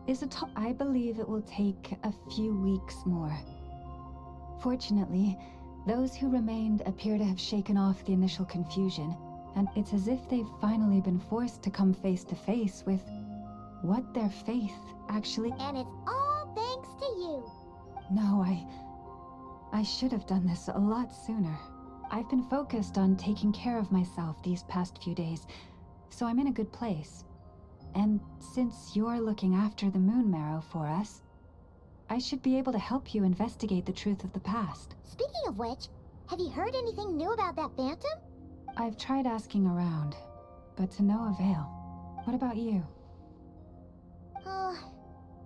S5: is I believe it will take a few weeks more. Fortunately, those who remained appear to have shaken off the initial confusion, and it's as if they've finally been forced to come face to face with what their faith actually...
S2: And it's all thanks to you.
S5: No, I should have done this a lot sooner. I've been focused on taking care of myself these past few days, so I'm in a good place. And since you're looking after the moon marrow for us, I should be able to help you investigate the truth of the past.
S2: Speaking of which, have you heard anything new about that phantom?
S5: I've tried asking around, but to no avail. What about you?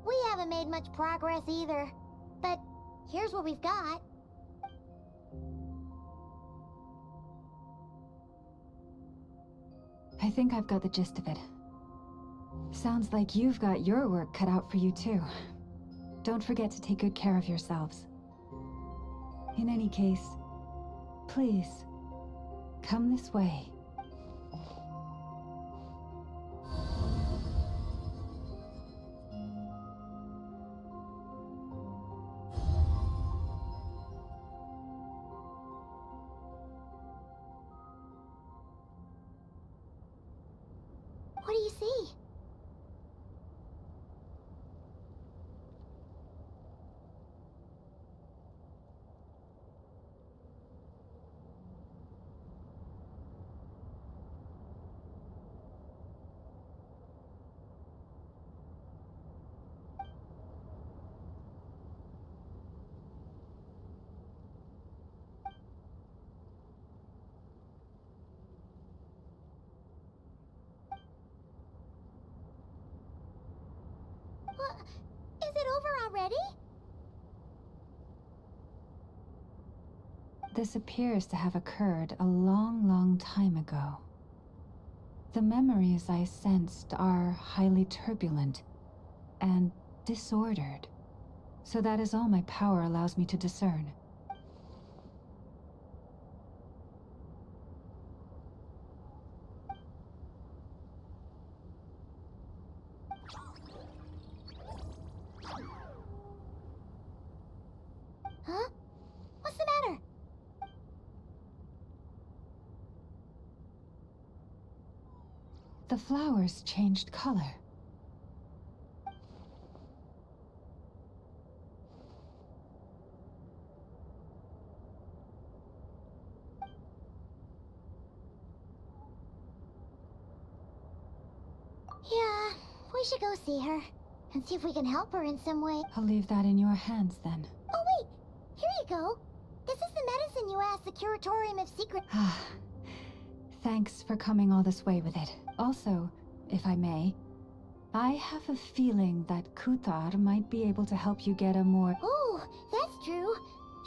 S2: We haven't made much progress either. But here's what we've got.
S5: I think I've got the gist of it. Sounds like you've got your work cut out for you too. Don't forget to take good care of yourselves. In any case, please, come this way.
S2: What do you see? What? Is it over already?
S5: This appears to have occurred a long, long time ago. The memories I sensed are highly turbulent and disordered, so that is all my power allows me to discern.
S2: Huh? What's
S5: The flowers changed color.
S2: Yeah, we should go see her and see if we can help her in some way.
S5: I'll leave that in your hands then.
S2: Oh, wait! Here you go. This is the medicine you asked the Curatorium of Secret.
S5: Ah, thanks for coming all this way with it. Also, if I may, I have a feeling that Kuthar might be able to help you get a more...
S2: Oh, that's true.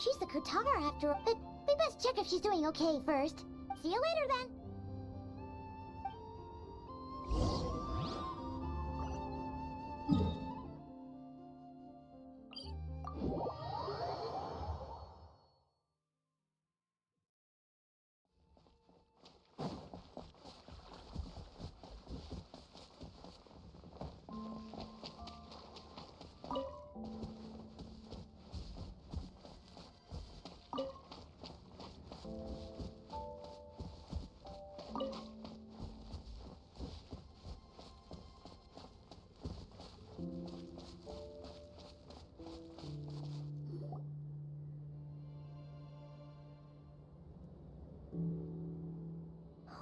S2: She's the Kutar after all. But we best check if she's doing okay first. See you later then.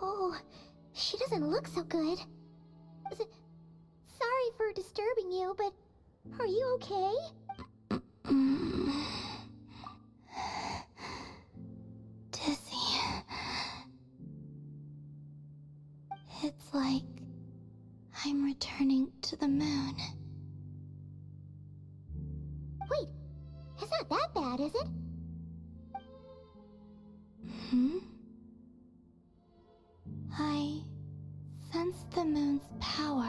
S2: Oh, she doesn't look so good. Sorry for disturbing you, but are you okay? Dizzy. It's like I'm returning to the moon. Wait, it's not that bad, is it? I sense the moon's power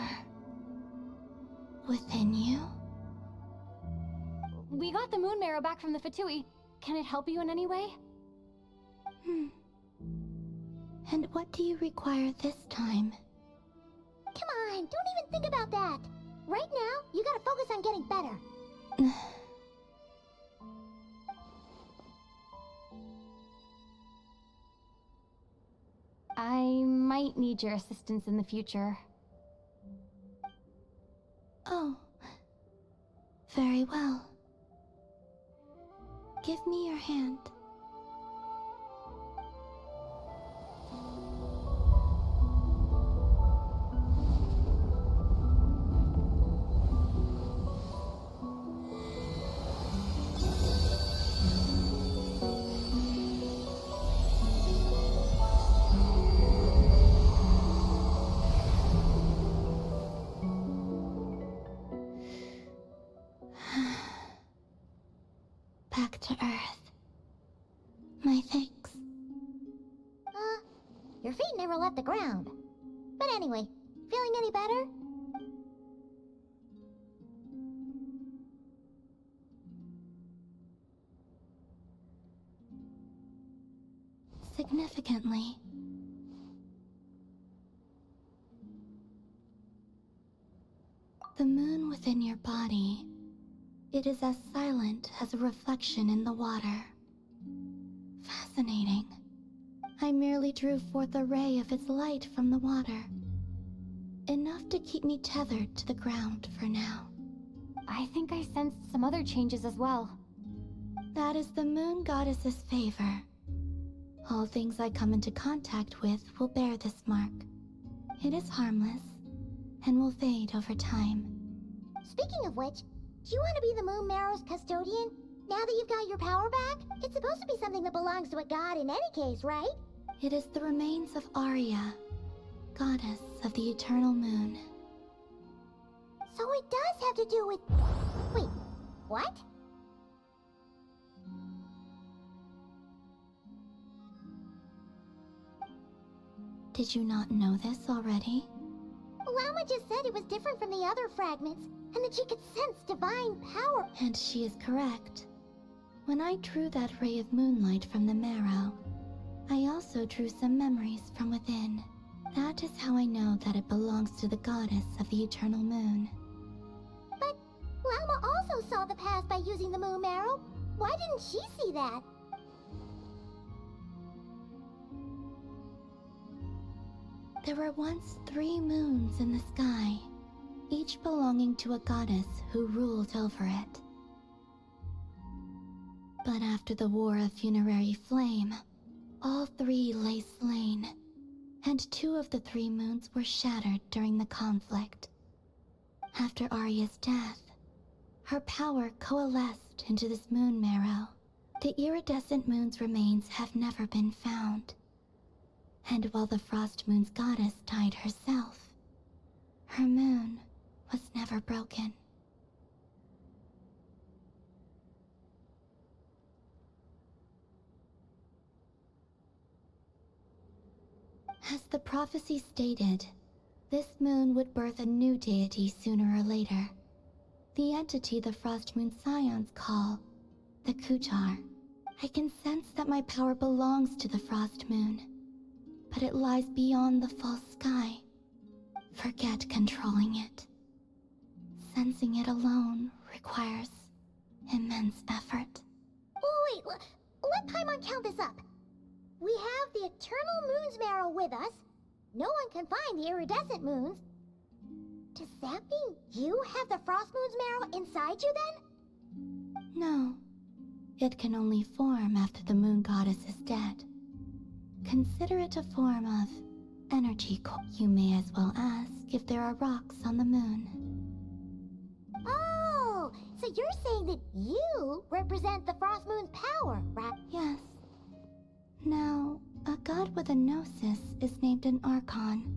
S2: within you.
S1: We got the moon marrow back from the Fatui. Can it help you in any way?
S2: And what do you require this time? Come on, don't even think about that. Right now, you gotta focus on getting better.
S1: I might need your assistance in the future.
S2: Oh. Very well. Give me your hand. Back to Earth. My thanks. Your feet never left the ground. But anyway, feeling any better? Significantly. The moon within your body. It is as silent as a reflection in the water. Fascinating. I merely drew forth a ray of its light from the water. Enough to keep me tethered to the ground for now.
S1: I think I sensed some other changes as well.
S2: That is the moon goddess's favor. All things I come into contact with will bear this mark. It is harmless, and will fade over time. Speaking of which, do you want to be the Moon Marrow's custodian? Now that you've got your power back? It's supposed to be something that belongs to a god in any case, right? It is the remains of Arya, goddess of the eternal moon. So it does have to do with... Wait, what? Did you not know this already? Lama just said it was different from the other fragments, and that she could sense divine power. And she is correct. When I drew that ray of moonlight from the marrow, I also drew some memories from within. That is how I know that it belongs to the goddess of the eternal moon. But Lama also saw the past by using the moon marrow. Why didn't she see that?
S13: There were once 3 moons in the sky, each belonging to a goddess who ruled over it. But after the War of Funerary Flame, all 3 lay slain, and 2 of the 3 moons were shattered during the conflict. After Arya's death, her power coalesced into this moon marrow. The iridescent moon's remains have never been found. And while the Frost Moon's goddess died herself, her moon was never broken. As the prophecy stated, this moon would birth a new deity sooner or later. The entity the Frost Moon Scions call the Kutar. I can sense that my power belongs to the Frost Moon, but it lies beyond the false sky. Forget controlling it. Sensing it alone requires immense effort.
S2: Oh, wait, let Paimon count this up. We have the Eternal Moon's Marrow with us. No one can find the iridescent moons. Does that mean you have the Frost Moon's Marrow inside you then?
S13: No. It can only form after the moon goddess is dead. Consider it a form of energy core. You may as well ask if there are rocks on the moon.
S2: Oh, so you're saying that you represent the Frost Moon's power, right?
S13: Yes. Now, a god with a gnosis is named an Archon.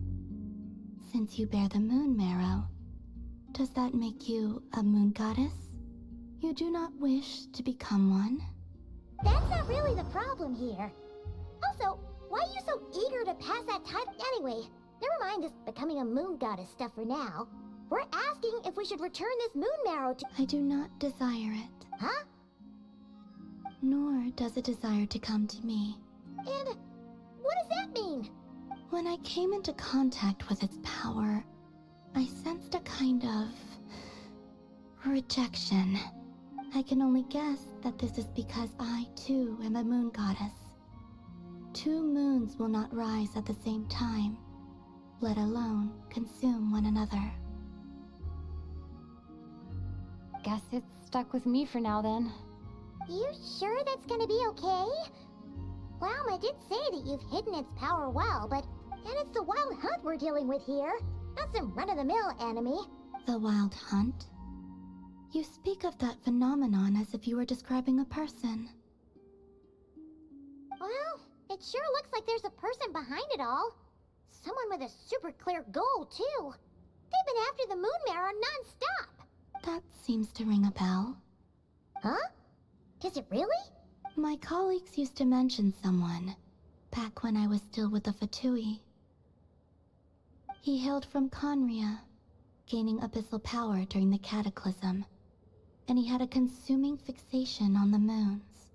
S13: Since you bear the moon marrow, does that make you a moon goddess? You do not wish to become one?
S2: That's not really the problem here. Also, why are you so eager to pass that title? Anyway, never mind this becoming a moon goddess stuff for now. We're asking if we should return this moon marrow to—
S13: I do not desire it.
S2: Huh?
S13: Nor does it desire to come to me.
S2: And what does that mean?
S13: When I came into contact with its power, I sensed a kind of rejection. I can only guess that this is because I, too, am a moon goddess. 2 moons will not rise at the same time, let alone consume one another.
S1: Guess it's stuck with me for now then.
S2: You sure that's gonna be okay? Walma did say that you've hidden its power well, but and it's the Wild Hunt we're dealing with here, not some run-of-the-mill enemy.
S13: The Wild Hunt? You speak of that phenomenon as if you were describing a person.
S2: Well, it sure looks like there's a person behind it all. Someone with a super clear goal, too. They've been after the moon marrow non-stop.
S13: That seems to ring a bell.
S2: Huh? Does it really?
S13: My colleagues used to mention someone, back when I was still with the Fatui. He hailed from Conria, gaining abyssal power during the Cataclysm, and he had a consuming fixation on the moons.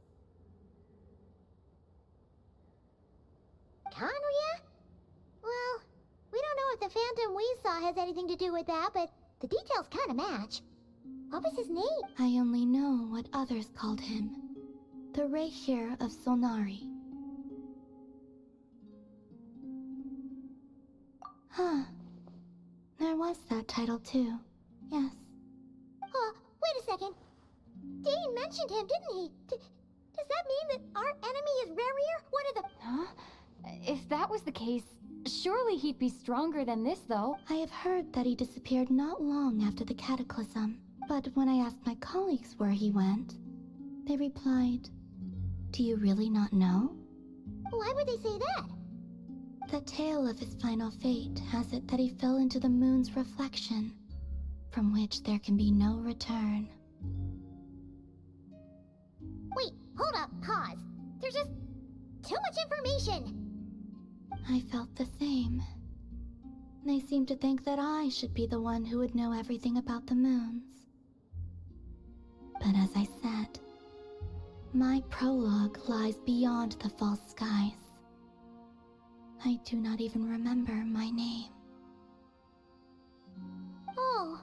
S2: Conria? Well, we don't know if the phantom we saw has anything to do with that, but the details kind of match. What was his name?
S13: I only know what others called him. The Rehir of Solnari. Huh. There was that title too. Yes.
S2: Wait a second. Dane mentioned him, didn't he? Does that mean that our enemy is Rarier? One of the—
S1: Huh? If that was the case, surely he'd be stronger than this, though.
S13: I have heard that he disappeared not long after the Cataclysm. But when I asked my colleagues where he went, they replied, "Do you really not know?"
S2: Why would they say that?
S13: The tale of his final fate has it that he fell into the moon's reflection, from which there can be no return.
S2: Wait, hold up, pause. There's just too much information.
S13: I felt the same. They seemed to think that I should be the one who would know everything about the moons. But as I said, my prologue lies beyond the false skies. I do not even remember my name.
S2: Oh.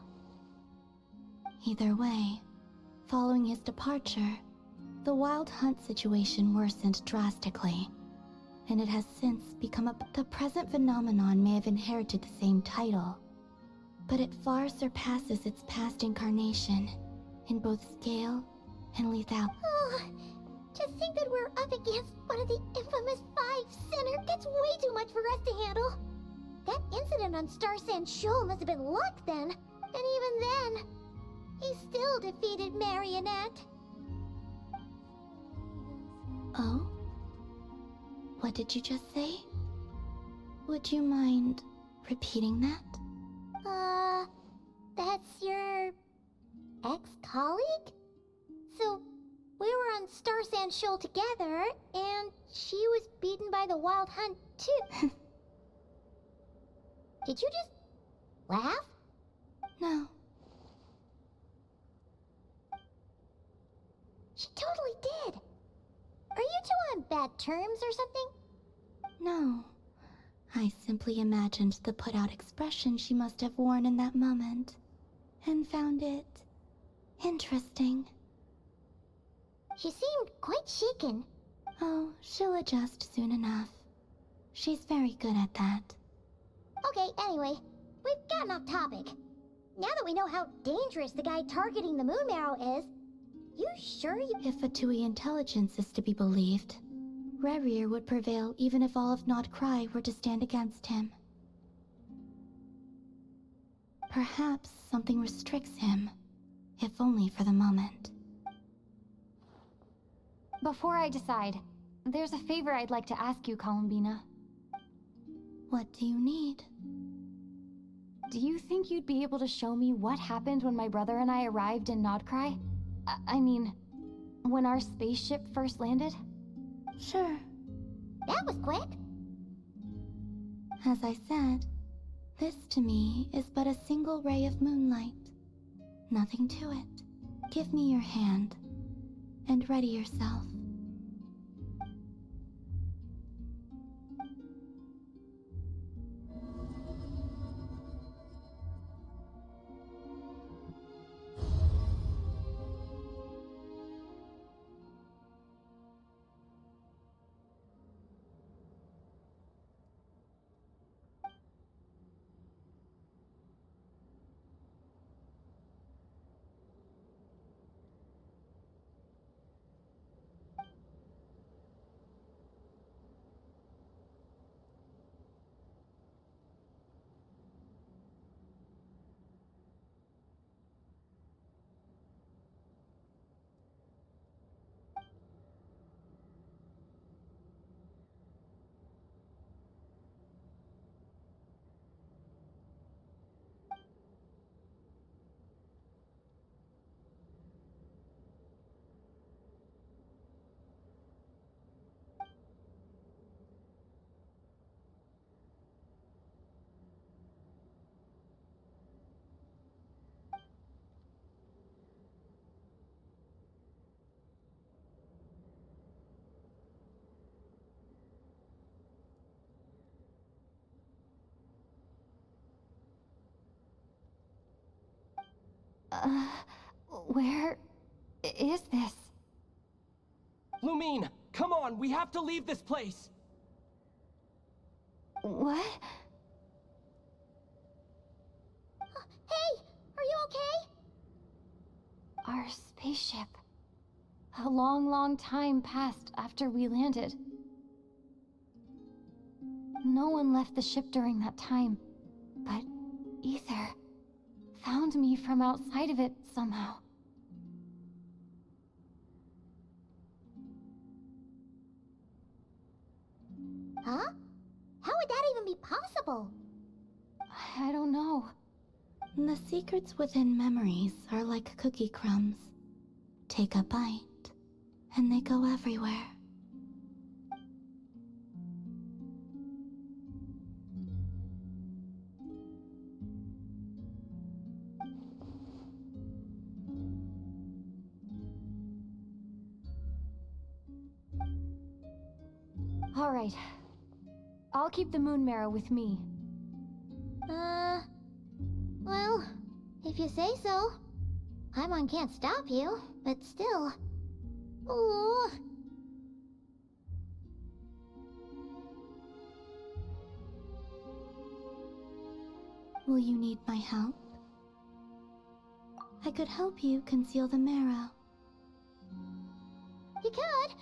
S13: Either way, following his departure, the Wild Hunt situation worsened drastically. and it has since become a... The present phenomenon may have inherited the same title, but it far surpasses its past incarnation in both scale and lethality.
S2: Oh, to think that we're up against one of the infamous 5 Sinner gets way too much for us to handle. That incident on Star Sand Shoal must have been luck then. And even then, he still defeated Marionette.
S13: Oh? What did you just say? Would you mind repeating that?
S2: That's your ex-colleague? So, we were on Star Sand Shoal together, and she was beaten by the Wild Hunt too. Did you just laugh?
S13: No.
S2: She totally did. Are you two on bad terms or something?
S13: No. I simply imagined the put-out expression she must have worn in that moment, and found it interesting.
S2: She seemed quite shaken.
S13: Oh, she'll adjust soon enough. She's very good at that.
S2: Okay, anyway, we've gotten off topic. Now that we know how dangerous the guy targeting the Moon Marrow is, you sure you...
S13: If Fatui intelligence is to be believed, Rerir would prevail even if all of Nod Cry were to stand against him. Perhaps something restricts him, if only for the moment.
S1: Before I decide, there's a favor I'd like to ask you, Columbina.
S13: What do you need?
S1: Do you think you'd be able to show me what happened when my brother and I arrived in Nodcry? I mean, when our spaceship first landed?
S13: Sure.
S2: That was quick.
S13: As I said, this to me is but a single ray of moonlight. Nothing to it. Give me your hand, and ready yourself.
S1: Where is this?
S14: Lumine, come on, we have to leave this place!
S1: What?
S2: Hey, are you okay?
S1: Our spaceship. A long, long time passed after we landed. No one left the ship during that time, but Ether found me from outside of it somehow.
S2: Huh? How would that even be possible?
S1: I don't know.
S13: The secrets within memories are like cookie crumbs. Take a bite, and they go everywhere.
S1: All right. I'll keep the moon marrow with me.
S2: Well, if you say so. Paimon can't stop you, but still. Ooh.
S13: Will you need my help? I could help you conceal the marrow.
S2: You could?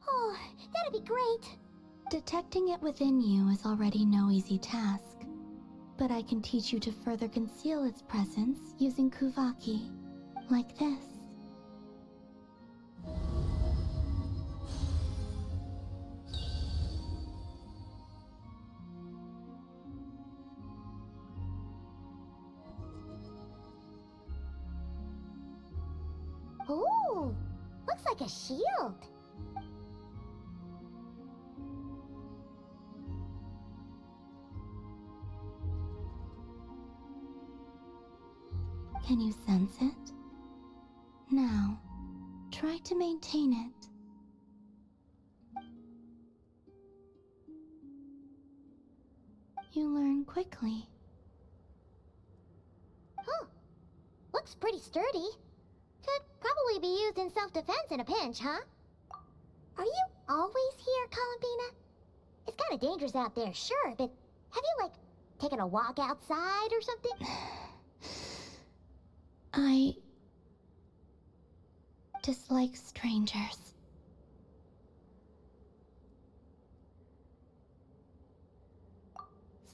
S2: Oh, that'd be great.
S13: Detecting it within you is already no easy task, but I can teach you to further conceal its presence using Kuvaki, like this.
S2: Ooh, looks like a shield.
S13: Can you sense it? Now, try to maintain it. You learn quickly.
S2: Huh. Looks pretty sturdy. Could probably be used in self-defense in a pinch, huh? Are you always here, Columbina? It's kind of dangerous out there, sure, but have you, like, taken a walk outside or something?
S13: I dislike strangers.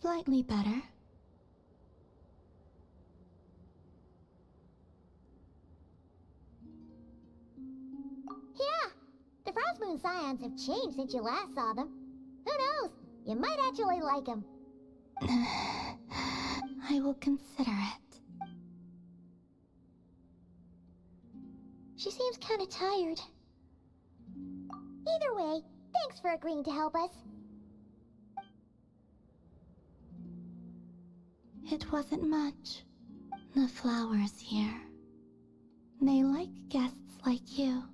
S13: Slightly better.
S2: Yeah, the Frost Moon Scions have changed since you last saw them. Who knows? You might actually like them.
S13: I will consider it.
S2: She seems kind of tired. Either way, thanks for agreeing to help us.
S13: It wasn't much. The flowers here. They like guests like you.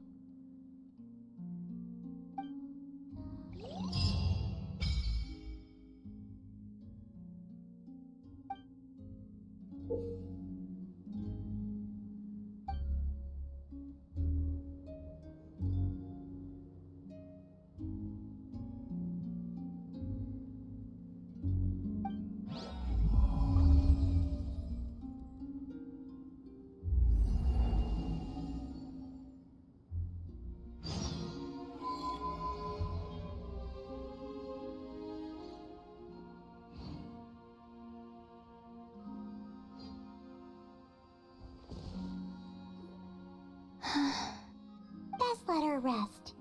S2: Best let her rest.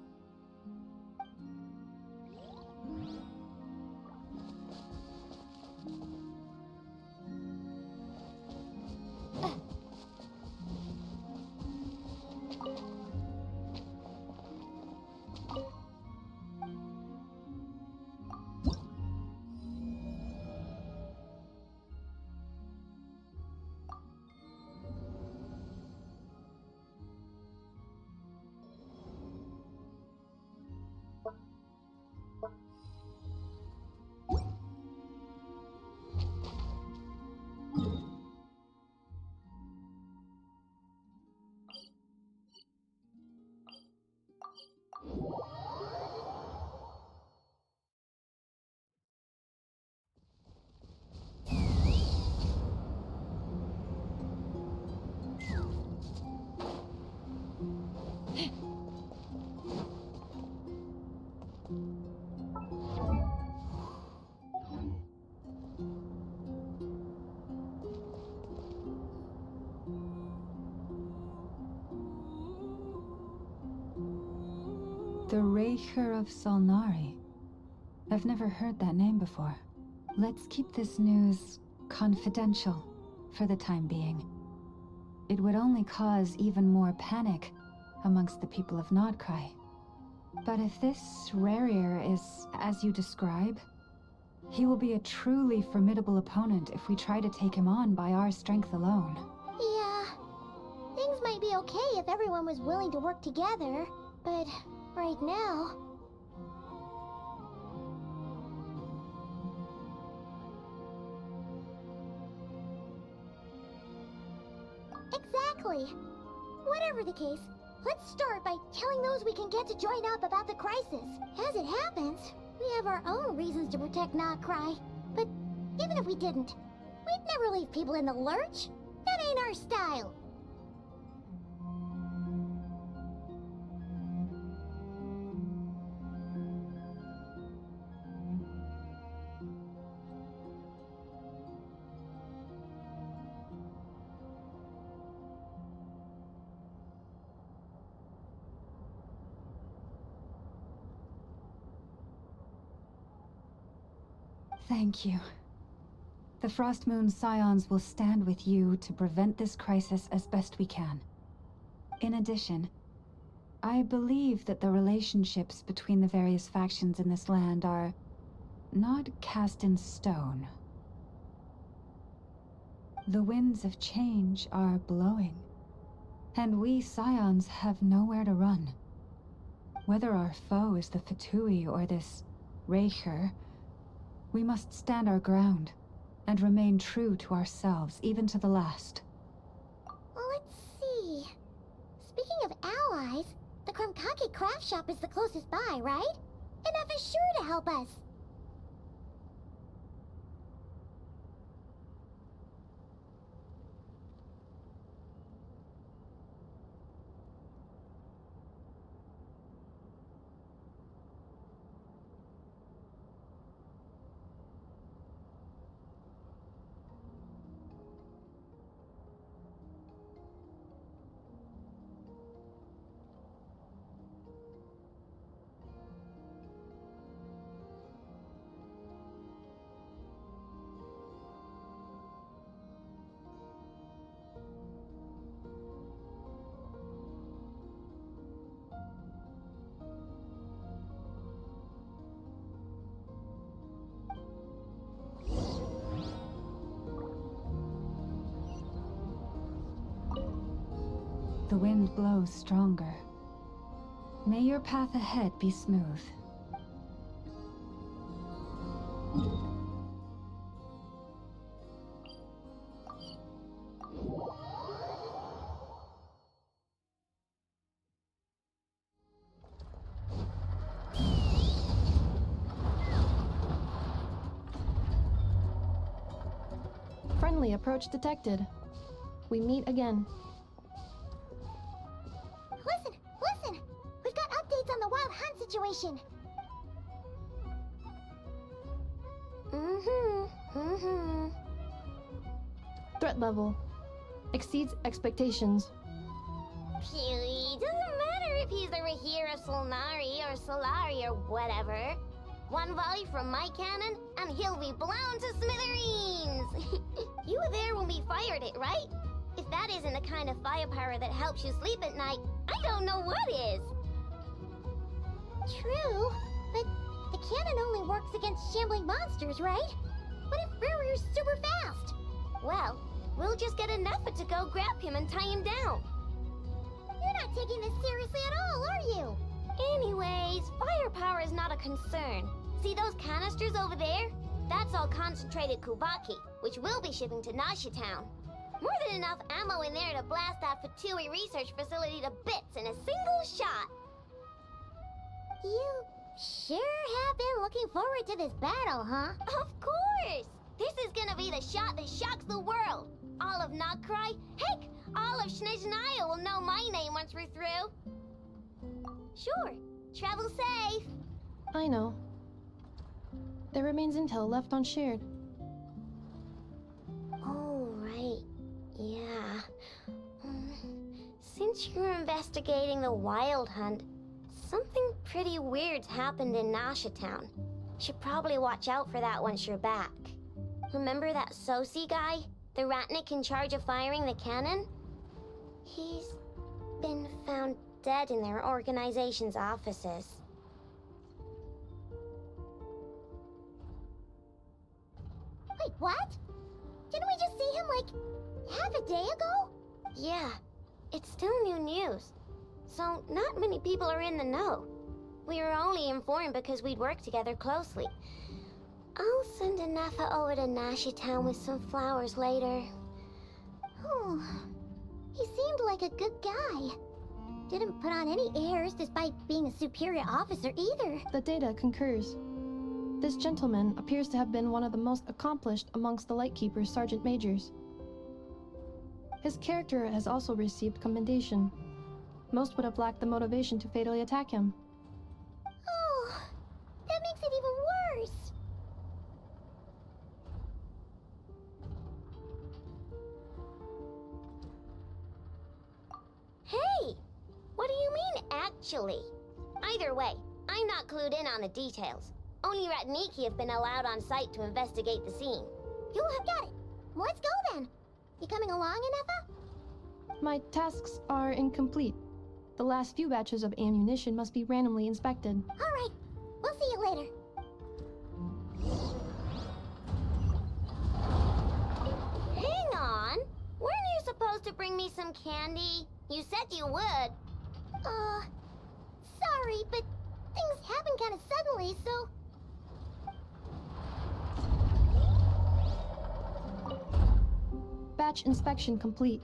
S5: The Raker of Solnari. I've never heard that name before. Let's keep this news confidential for the time being. It would only cause even more panic amongst the people of Nodcry. But if this Rarier is as you describe, he will be a truly formidable opponent if we try to take him on by our strength alone.
S2: Yeah, things might be okay if everyone was willing to work together, but right now... Exactly. Whatever the case, let's start by telling those we can get to join up about the crisis. As it happens, we have our own reasons to protect Nodcry. But even if we didn't, We'd never leave people in the lurch. That ain't our style.
S15: Thank you. The Frost Moon Scions will stand with you to prevent this crisis as best we can. In addition, I believe that the relationships between the various factions in this land are not cast in stone. The winds of change are blowing, and we Scions have nowhere to run. Whether our foe is the Fatui or this Raker, we must stand our ground and remain true to ourselves, even to the last.
S2: Well, let's see. Speaking of allies, the Krumkake craft shop is the closest by, right? Enough is sure to help us.
S15: The wind blows stronger. May your path ahead be smooth.
S1: Friendly approach detected. We meet again.
S2: Listen! We've got updates on the Wild Hunt situation.
S1: Threat level exceeds expectations.
S2: Phew, doesn't matter if he's the Rahira Solnari or Solari or whatever. One volley from my cannon, and he'll be blown to smithereens! You were there when we fired it, right? If that isn't the kind of firepower that helps you sleep at night, I don't know what is! True, but the cannon only works against shambling monsters, right? What if Riri's super fast? Well, we'll just get enough to go grab him and tie him down. You're not taking this seriously at all, are you? Anyways, firepower is not a concern. See those canisters over there? That's all concentrated Kubaki, which we'll be shipping to Nasha Town. More than enough ammo in there to blast that Fatui research facility to bits in a single shot. You sure have been looking forward to this battle, huh? Of course! This is gonna be the shot that shocks the world. All of Nagcry, heck, all of Snezhnaya will know my name once we're through. Sure, travel safe.
S1: I know. There remains intel left unshared.
S2: Oh, right. Yeah. Since you're investigating the Wild Hunt, something pretty weird's happened in Nasha Town. Should probably watch out for that once you're back. Remember that Sosi guy? The Ratnik in charge of firing the cannon? He's been found dead in their organization's offices. Wait, what? Didn't we just see him, like, half a day ago? Yeah, it's still new news. So, not many people are in the know. We were only informed because we'd worked together closely. I'll send Anafa over to Nasha Town with some flowers later. Oh, he seemed like a good guy. Didn't put on any airs despite being a superior officer either.
S1: The data concurs. This gentleman appears to have been one of the most accomplished amongst the Lightkeeper's sergeant majors. His character has also received commendation. Most would have lacked the motivation to fatally attack him.
S2: Oh, that makes it even worse. Hey, what do you mean, actually? Either way, I'm not clued in on the details. Only Ratniki have been allowed on site to investigate the scene. You have got it. Let's go then. You coming along, Anefa?
S1: My tasks are incomplete. The last few batches of ammunition must be randomly inspected.
S2: All right. We'll see you later. Hang on. Weren't you supposed to bring me some candy? You said you would. Sorry, but things happened kind of suddenly, so...
S1: Batch inspection complete.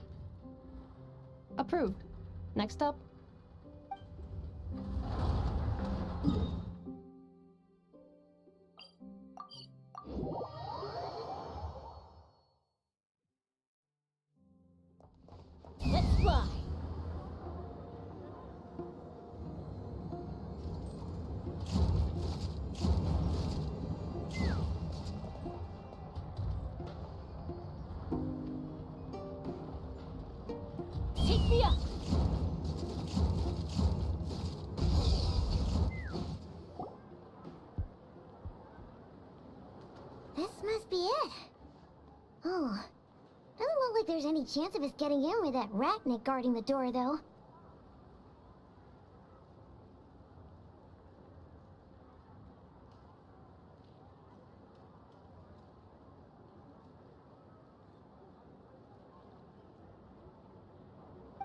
S1: Approved. Next up.
S2: Let's fly. Take me up. This must be it. Oh, doesn't look like there's any chance of us getting in with that Ratnik guarding the door, though.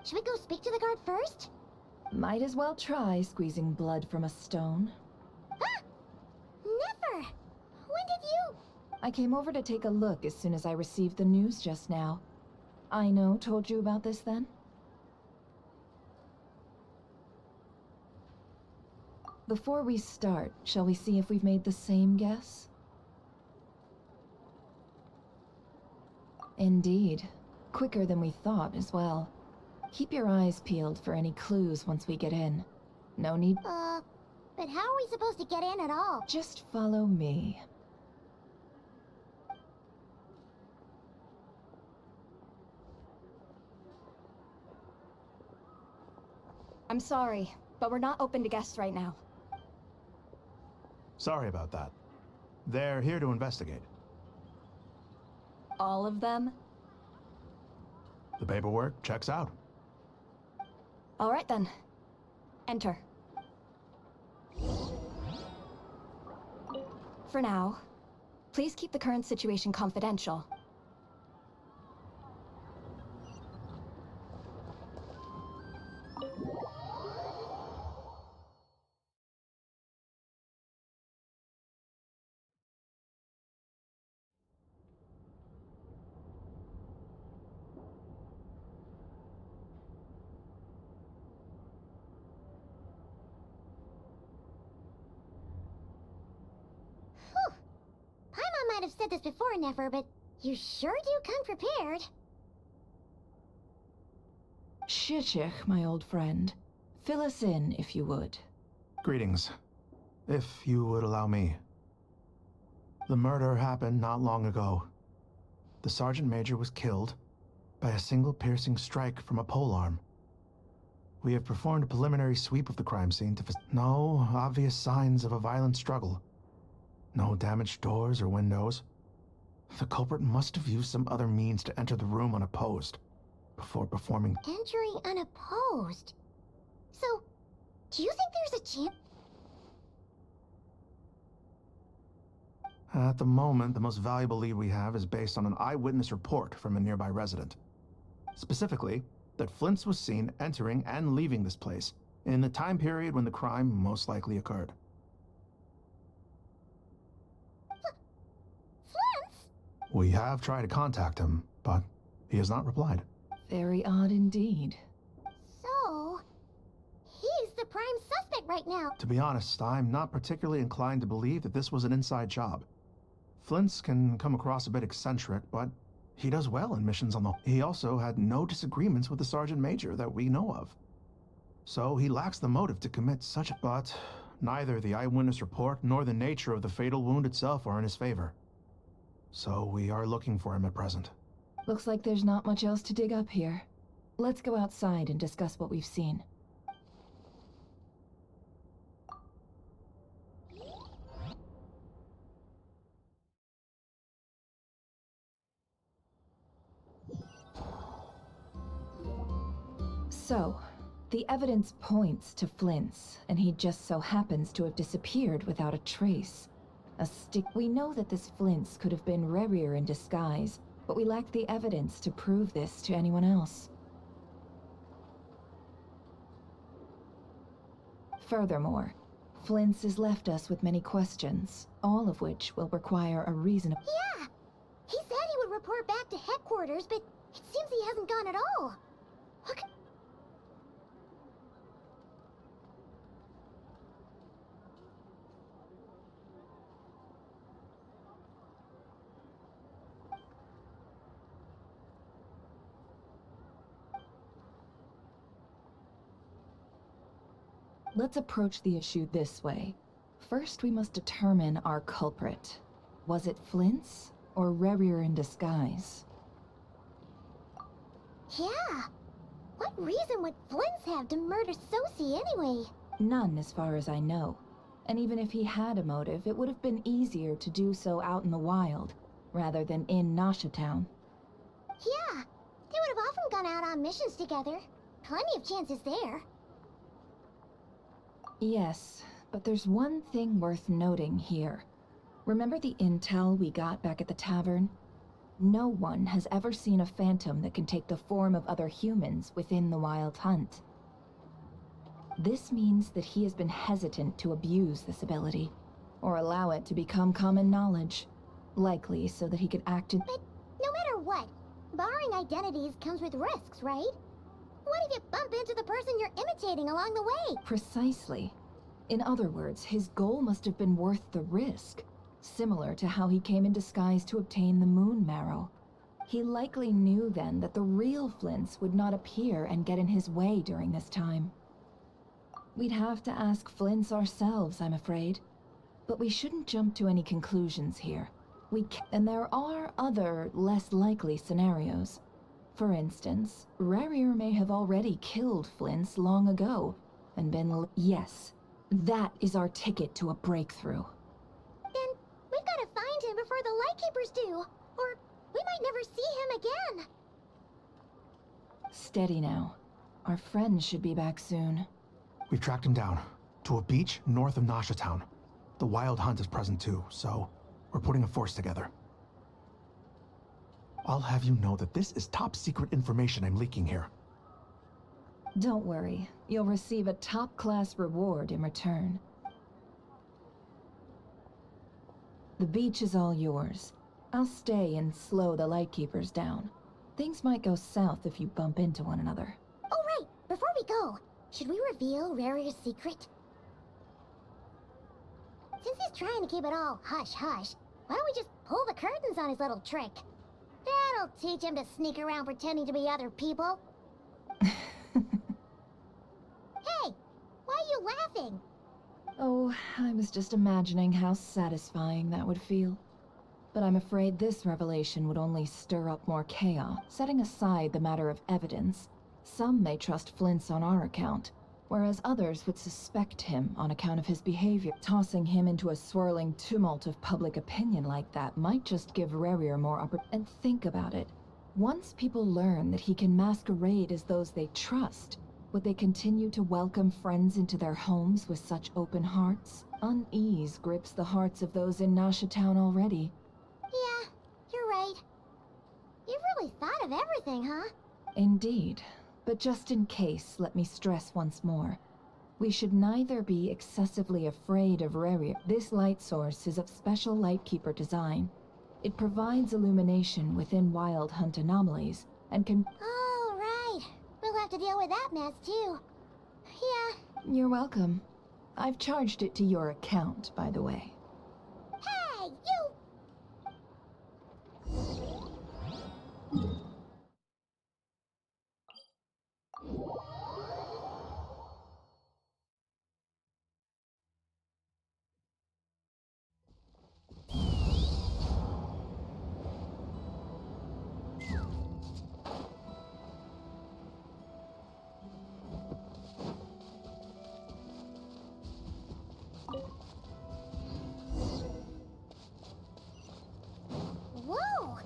S2: Should we go speak to the guard first?
S5: Might as well try squeezing blood from a stone.
S2: Ah! Never! When did you...
S5: I came over to take a look as soon as I received the news just now. Aino told you about this then? Before we start, shall we see if we've made the same guess? Indeed. Quicker than we thought as well. Keep your eyes peeled for any clues once we get in. No need...
S2: but how are we supposed to get in at all?
S5: Just follow me.
S12: I'm sorry, but we're not open to guests right now.
S16: Sorry about that. They're here to investigate.
S12: All of them?
S16: The paperwork checks out.
S12: All right then. Enter. For now, please keep the current situation confidential.
S2: Paimon might have said this before, Nefer, but you sure do come prepared.
S5: Shishich, my old friend. Fill us in, if you would.
S16: Greetings. If you would allow me. The murder happened not long ago. The Sergeant Major was killed by a single piercing strike from a polearm. We have performed a preliminary sweep of the crime scene to no obvious signs of a violent struggle. No damaged doors or windows. The culprit must have used some other means to enter the room unopposed before performing...
S2: Entering unopposed? So, do you think there's a chance...
S16: At the moment, the most valuable lead we have is based on an eyewitness report from a nearby resident. Specifically, that Flint's was seen entering and leaving this place in the time period when the crime most likely occurred.
S2: Flint's?
S16: We have tried to contact him, but he has not replied.
S5: Very odd indeed.
S2: So, he's the prime suspect right now.
S16: To be honest, I'm not particularly inclined to believe that this was an inside job. Flint's can come across a bit eccentric, but he does well in missions on the... He also had no disagreements with the Sergeant Major that we know of. So he lacks the motive to commit such... But neither the eyewitness report nor the nature of the fatal wound itself are in his favor. So we are looking for him at present.
S5: Looks like there's not much else to dig up here. Let's go outside and discuss what we've seen. So, the evidence points to Flint's, and he just so happens to have disappeared without a trace. We know that this Flint's could have been Rerir in disguise, but we lack the evidence to prove this to anyone else. Furthermore, Flint's has left us with many questions, all of which will require a reasonable...
S2: Yeah! He said he would report back to headquarters, but it seems he hasn't gone at all. What could...
S5: Let's approach the issue this way. First, we must determine our culprit. Was it Flint's or Rerir in disguise?
S2: Yeah! What reason would Flint's have to murder Sosie anyway?
S5: None, as far as I know. And even if he had a motive, it would have been easier to do so out in the wild, rather than in Nashatown.
S2: Yeah! They would have often gone out on missions together. Plenty of chances there.
S5: Yes, but there's one thing worth noting here. Remember the intel we got back at the tavern? No one has ever seen a phantom that can take the form of other humans within the Wild Hunt. This means that he has been hesitant to abuse this ability, or allow it to become common knowledge, likely so that he could act in...
S2: But no matter what, borrowing identities comes with risks, right? What if you bump into the person you're imitating along the way?
S5: Precisely. In other words, his goal must have been worth the risk, similar to how he came in disguise to obtain the moon marrow. He likely knew then that the real Flint's would not appear and get in his way during this time. We'd have to ask Flint's ourselves, I'm afraid. But we shouldn't jump to any conclusions here. And there are other, less likely scenarios. For instance, Rerir may have already killed Flint's long ago, and been yes, that is our ticket to a breakthrough.
S2: Then we've got to find him before the Lightkeepers do, or we might never see him again.
S5: Steady now. Our friend should be back soon.
S16: We've tracked him down, to a beach north of Nashatown. The Wild Hunt is present too, so we're putting a force together. I'll have you know that this is top secret information I'm leaking here.
S5: Don't worry, you'll receive a top-class reward in return. The beach is all yours. I'll stay and slow the Lightkeepers down. Things might go south if you bump into one another.
S2: Oh right, before we go, should we reveal Rerir's secret? Since he's trying to keep it all hush-hush, why don't we just pull the curtains on his little trick? That'll teach him to sneak around pretending to be other people. Hey, why are you laughing?
S5: Oh, I was just imagining how satisfying that would feel. But I'm afraid this revelation would only stir up more chaos. Setting aside the matter of evidence, some may trust Flint's on our account, whereas others would suspect him on account of his behavior. Tossing him into a swirling tumult of public opinion like that might just give Rerir more opportunity. And think about it. Once people learn that he can masquerade as those they trust, would they continue to welcome friends into their homes with such open hearts? Unease grips the hearts of those in Nashatown already.
S2: Yeah, you're right. You've really thought of everything, huh?
S5: Indeed. But just in case, let me stress once more. We should neither be excessively afraid of Rerir. This light source is of special Lightkeeper design. It provides illumination within Wild Hunt anomalies, and can...
S2: Oh, right. We'll have to deal with that mess, too. Yeah.
S5: You're welcome. I've charged it to your account, by the way.
S2: Hey, you! Whoa!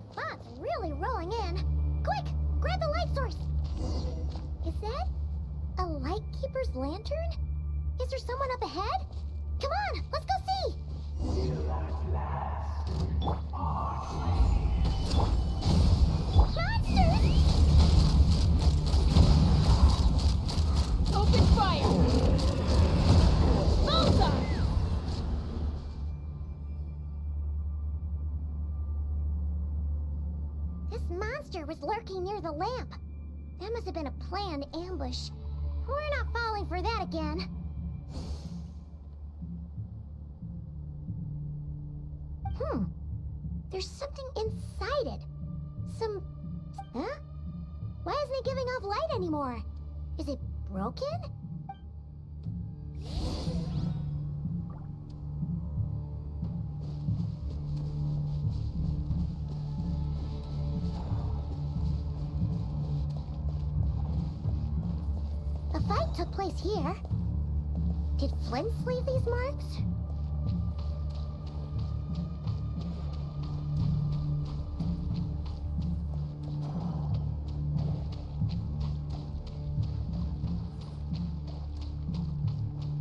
S2: The fog's really rolling in. Quick! Grab the light source! Is that a lightkeeper's lantern? Is there someone up ahead? Come on, let's go see! Monsters!
S12: Open fire! Bullseye!
S2: This monster was lurking near the lamp. That must have been a planned ambush. We're not falling for that again. There's something inside it. Huh? Why isn't it giving off light anymore? Is it broken? A fight took place here. Did Flint leave these marks?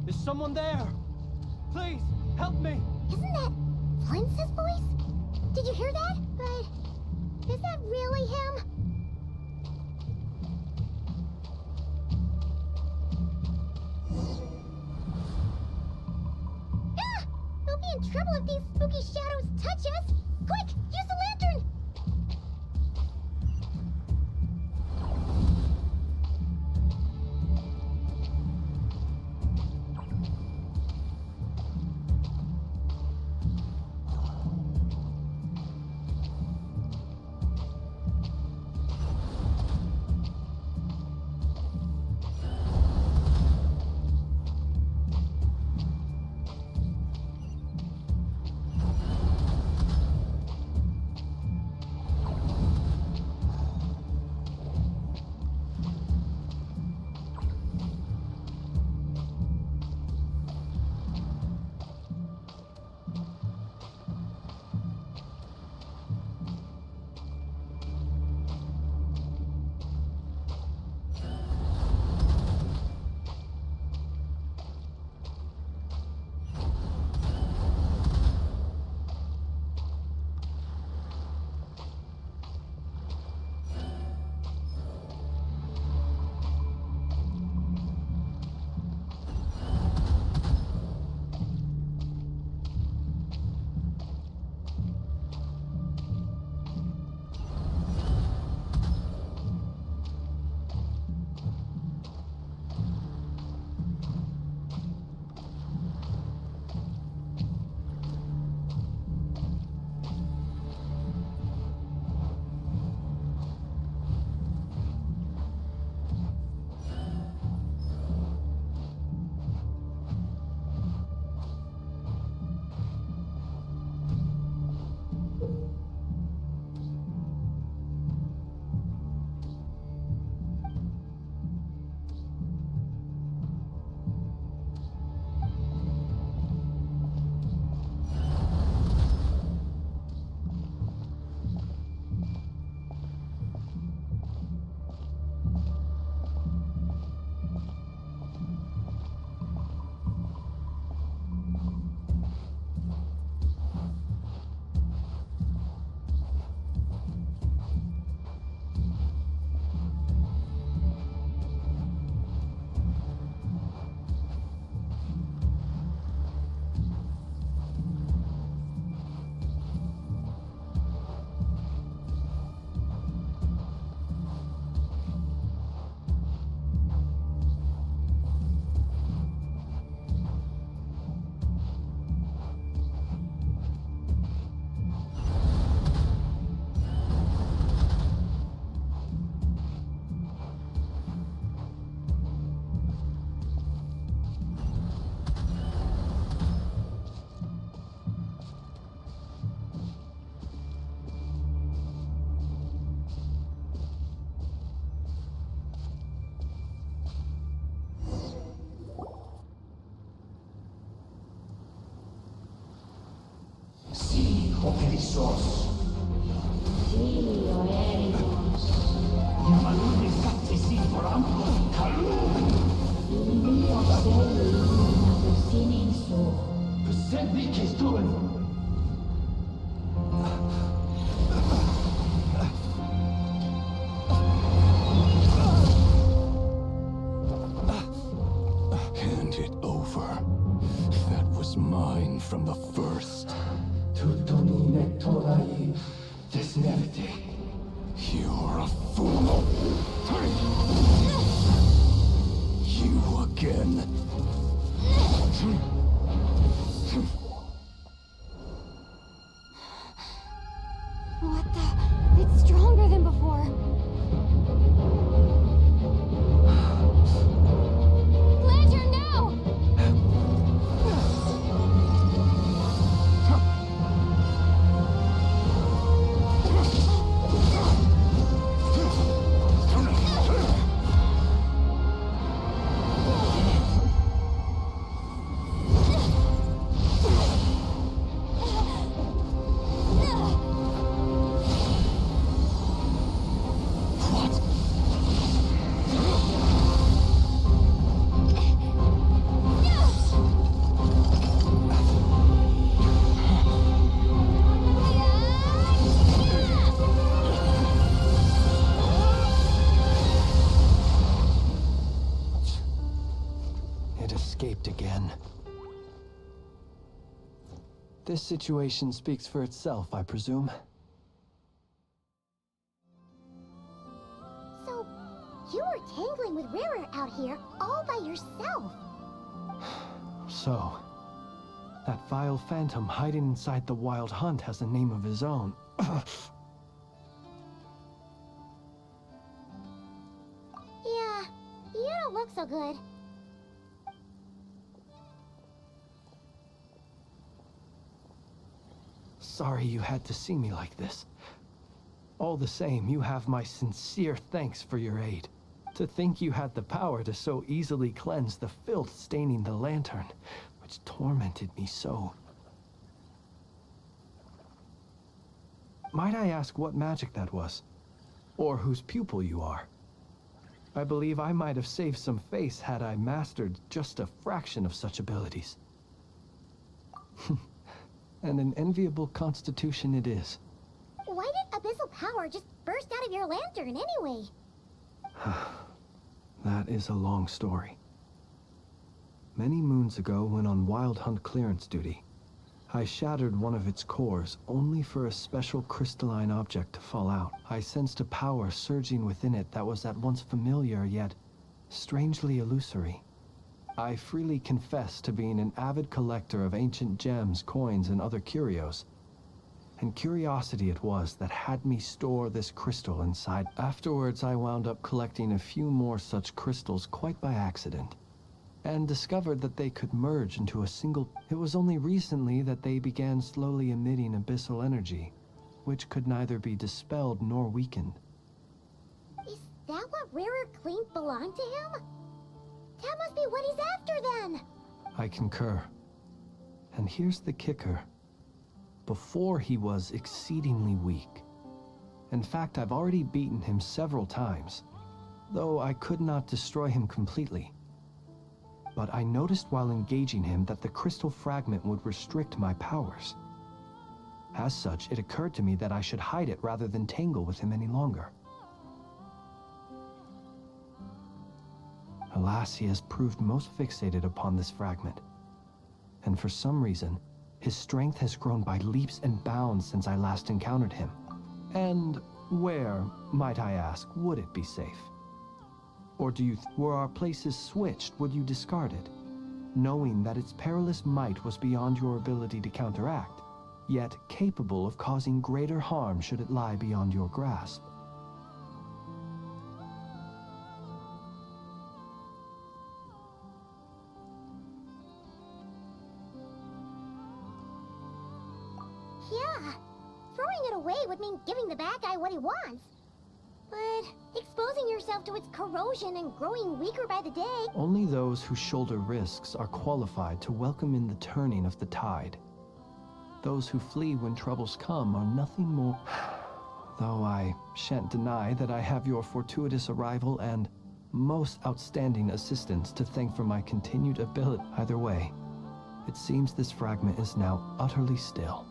S14: Is someone there? Please, help me!
S2: Isn't that Flint's voice? Did you hear that? But is that really him? Ah! We'll be in trouble if these spooky shadows touch us! Quick, use the lantern!
S17: Operissos. Silio eremos. Yamaluni sattisi forampos kalum. Indio selu sininso. Persevi kestuen.
S18: Hand it over. That was mine from the first.
S17: Tutonine torai desnerte.
S18: You're a fool. You again.
S2: What the? It's stronger than before. Lantern, now!
S14: It escaped again. This situation speaks for itself, I presume.
S2: So, you were tangling with Rarer out here all by yourself.
S14: So, that vile phantom hiding inside the Wild Hunt has a name of his own.
S2: Yeah, you don't look so good.
S14: Sorry you had to see me like this. All the same, you have my sincere thanks for your aid. To think you had the power to so easily cleanse the filth staining the lantern, which tormented me so. Might I ask what magic that was? Or whose pupil you are? I believe I might have saved some face had I mastered just a fraction of such abilities. And an enviable constitution it is.
S2: Why did abyssal power just burst out of your lantern anyway?
S14: That is a long story. Many moons ago, when on Wild Hunt clearance duty, I shattered one of its cores only for a special crystalline object to fall out. I sensed a power surging within it that was at once familiar yet strangely illusory. I freely confess to being an avid collector of ancient gems, coins, and other curios. And curiosity it was that had me store this crystal inside. Afterwards, I wound up collecting a few more such crystals quite by accident, and discovered that they could merge into a single... It was only recently that they began slowly emitting abyssal energy, which could neither be dispelled nor weakened.
S2: Is that what Rarer claimed belonged to him? That must be what he's after then!
S14: I concur. And here's the kicker. Before, he was exceedingly weak. In fact, I've already beaten him several times, though I could not destroy him completely. But I noticed while engaging him that the crystal fragment would restrict my powers. As such, it occurred to me that I should hide it rather than tangle with him any longer. Alas, he has proved most fixated upon this fragment. And for some reason, his strength has grown by leaps and bounds since I last encountered him. And where, might I ask, would it be safe? Or were our places switched, would you discard it, knowing that its perilous might was beyond your ability to counteract, yet capable of causing greater harm should it lie beyond your grasp?
S2: Yeah, throwing it away would mean giving the bad guy what he wants. But exposing yourself to its corrosion and growing weaker by the day...
S14: Only those who shoulder risks are qualified to welcome in the turning of the tide. Those who flee when troubles come are nothing more. Though I shan't deny that I have your fortuitous arrival and most outstanding assistance to thank for my continued ability. Either way, it seems this fragment is now utterly still.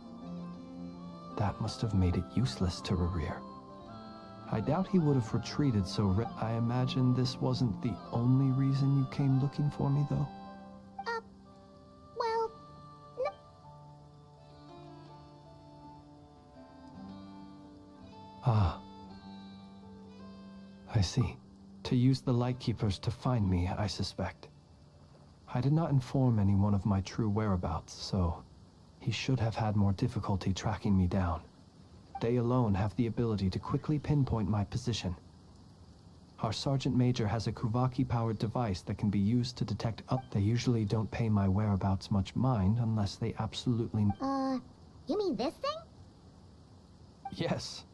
S14: That must have made it useless to Rerir. I doubt he would have retreated so I imagine this wasn't the only reason you came looking for me, though?
S2: Well, no.
S14: Ah. I see. To use the Lightkeepers to find me, I suspect. I did not inform anyone of my true whereabouts, so he should have had more difficulty tracking me down. They alone have the ability to quickly pinpoint my position. Our Sergeant Major has a Kuvaki-powered device that can be used to detect They usually don't pay my whereabouts much mind unless they absolutely...
S2: You mean this thing?
S14: Yes.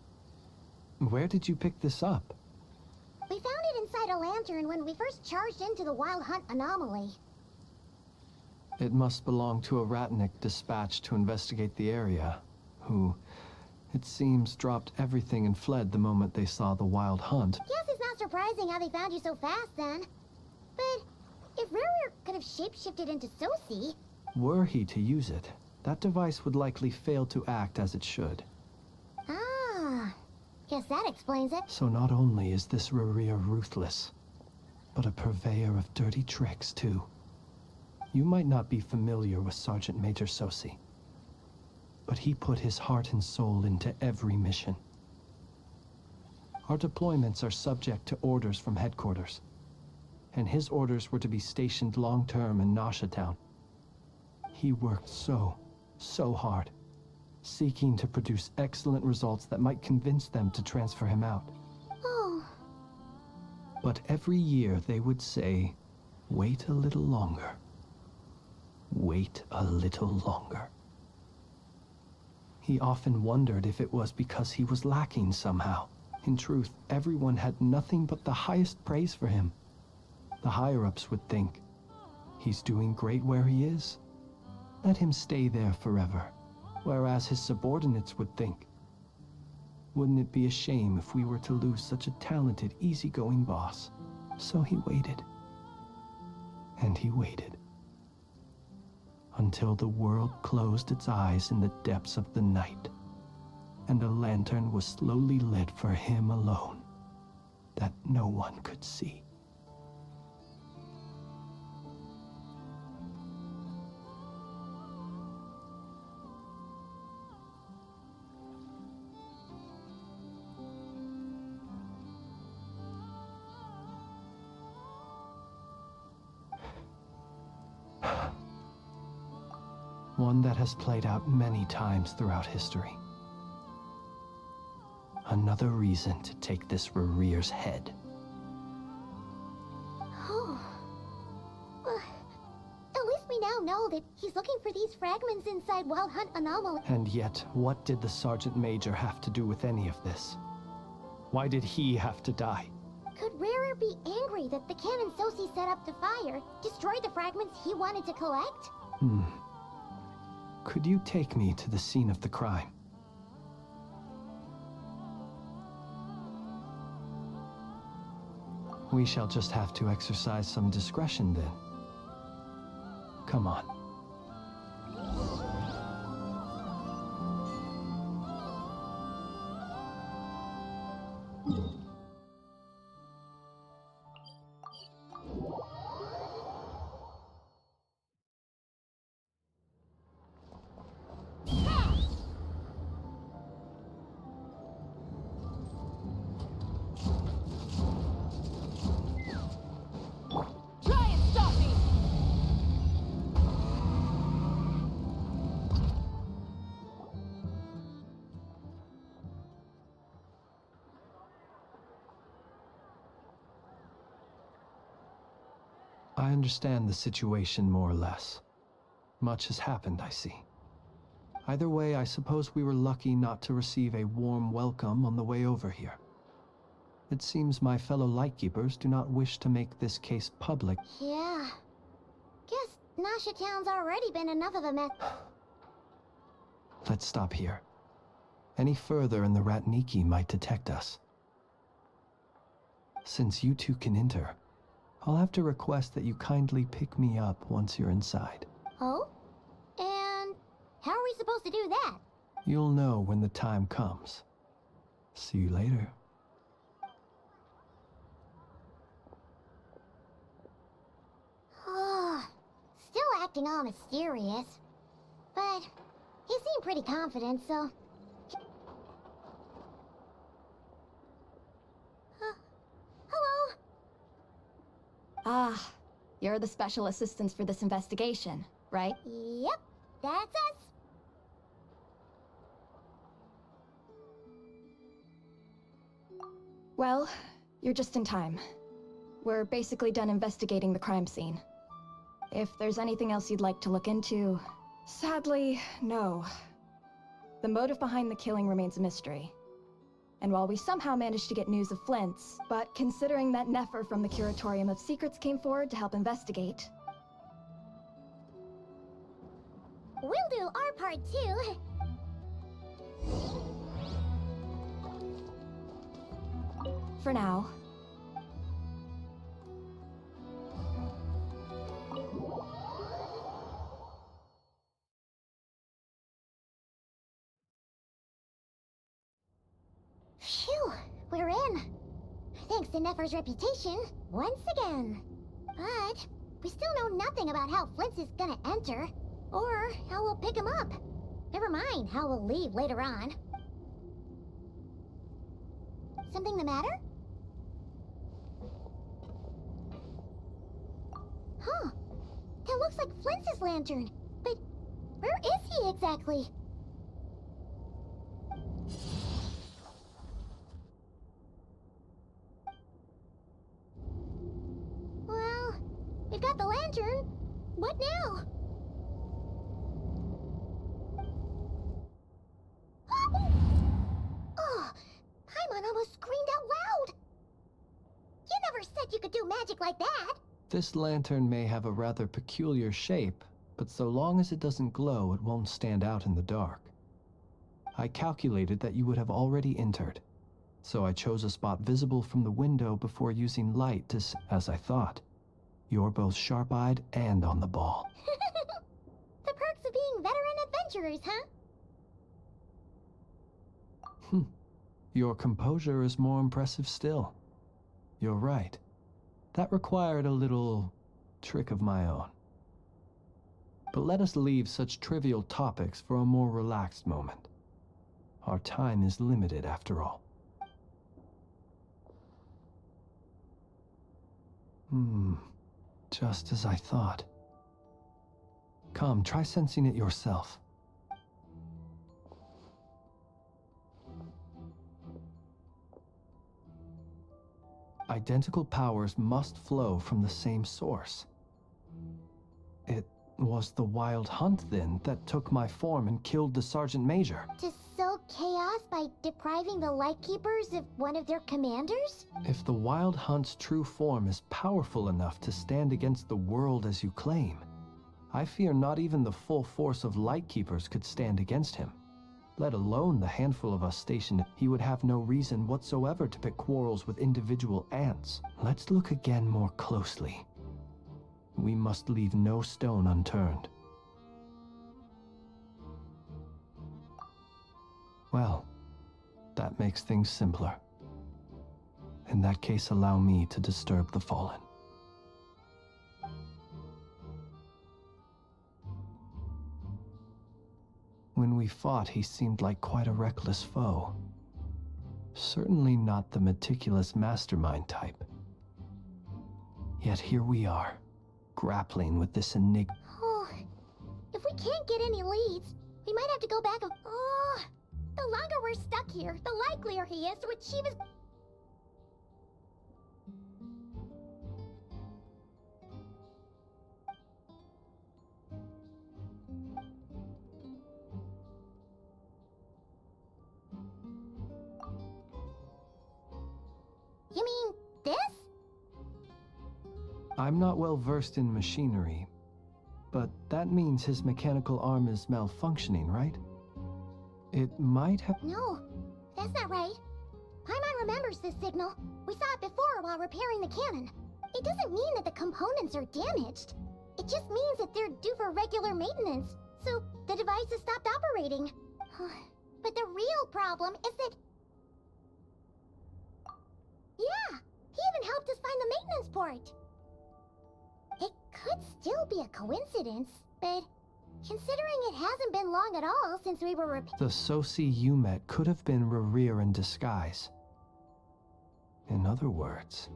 S14: Where did you pick this up?
S2: We found it inside a lantern when we first charged into the Wild Hunt anomaly.
S14: It must belong to a Ratnik dispatched to investigate the area, who, it seems, dropped everything and fled the moment they saw the Wild Hunt.
S2: Guess it's not surprising how they found you so fast, then. But if Rerir could have shapeshifted into Sosi...
S14: Were he to use it, that device would likely fail to act as it should.
S2: Ah, guess that explains it.
S14: So not only is this Rerir ruthless, but a purveyor of dirty tricks, too. You might not be familiar with Sergeant Major Sosi, but he put his heart and soul into every mission. Our deployments are subject to orders from headquarters, and his orders were to be stationed long-term in Nasha Town. He worked so hard, seeking to produce excellent results that might convince them to transfer him out.
S2: Oh.
S14: But every year they would say, wait a little longer. Wait a little longer. He often wondered if it was because he was lacking somehow. In truth, everyone had nothing but the highest praise for him. The higher-ups would think, he's doing great where he is. Let him stay there forever. Whereas his subordinates would think, wouldn't it be a shame if we were to lose such a talented, easygoing boss? So he waited. And he waited. Until the world closed its eyes in the depths of the night, and a lantern was slowly lit for him alone, that no one could see. One that has played out many times throughout history. Another reason to take this Rerir's head.
S2: Oh. At least we now know that he's looking for these fragments inside Wild Hunt Anomaly.
S14: And yet, what did the Sergeant Major have to do with any of this? Why did he have to die?
S2: Could Rerir be angry that the cannon Sosi set up to fire destroyed the fragments he wanted to collect?
S14: Could you take me to the scene of the crime? We shall just have to exercise some discretion then. Come on. I understand the situation more or less. Much has happened, I see. Either way, I suppose we were lucky not to receive a warm welcome on the way over here. It seems my fellow Lightkeepers do not wish to make this case public.
S2: Yeah. Guess Nasha Town's already been enough of a mess.
S14: Let's stop here. Any further and the Ratniki might detect us. Since you two can enter, I'll have to request that you kindly pick me up once you're inside.
S2: Oh? And how are we supposed to do that?
S14: You'll know when the time comes. See you later.
S2: Still acting all mysterious. But he seemed pretty confident, so... Hello?
S19: Ah, you're the special assistants for this investigation, right?
S2: Yep, that's us.
S19: Well, you're just in time. We're basically done investigating the crime scene. If there's anything else you'd like to look into... Sadly, no. The motive behind the killing remains a mystery. And while we somehow managed to get news of Flint's, but considering that Nefer from the Curatorium of Secrets came forward to help investigate...
S2: We'll do our part too.
S19: For now.
S2: Phew, we're in. Thanks to Nefer's reputation, once again. But we still know nothing about how Flint's is gonna enter, or how we'll pick him up. Never mind how we'll leave later on. Something the matter? Huh. That looks like Flint's lantern. But where is he exactly? Well, we've got the lantern. What now? Oh, Paimon almost screamed out loud. You never said you could do magic like that.
S14: This lantern may have a rather peculiar shape, but so long as it doesn't glow, it won't stand out in the dark. I calculated that you would have already entered, so I chose a spot visible from the window before using light to as I thought. You're both sharp-eyed and on the ball.
S2: The perks of being veteran adventurers, huh?
S14: Your composure is more impressive still. You're right. That required a little trick of my own. But let us leave such trivial topics for a more relaxed moment. Our time is limited after all. Just as I thought. Come, try sensing it yourself. Identical powers must flow from the same source. It was the Wild Hunt, then, that took my form and killed the Sergeant Major.
S2: To sow chaos by depriving the Lightkeepers of one of their commanders?
S14: If the Wild Hunt's true form is powerful enough to stand against the world as you claim, I fear not even the full force of Lightkeepers could stand against him. Let alone the handful of us stationed, he would have no reason whatsoever to pick quarrels with individual ants. Let's look again more closely. We must leave no stone unturned. Well, that makes things simpler. In that case, allow me to disturb the fallen. When we fought, he seemed like quite a reckless foe. Certainly not the meticulous mastermind type. Yet here we are, grappling with this enigma.
S2: Oh, if we can't get any leads, we might have to go back and... Oh, the longer we're stuck here, the likelier he is to achieve his... You mean this?
S14: I'm not well versed in machinery, but that means his mechanical arm is malfunctioning, right? It might have...
S2: No, that's not right. Paimon remembers this signal. We saw it before while repairing the cannon. It doesn't mean that the components are damaged. It just means that they're due for regular maintenance, so the device has stopped operating. But the real problem is that... Yeah, he even helped us find the maintenance port. It could still be a coincidence, but considering it hasn't been long at all since we were
S14: The Sosi you met could have been Rerir in disguise. In other words,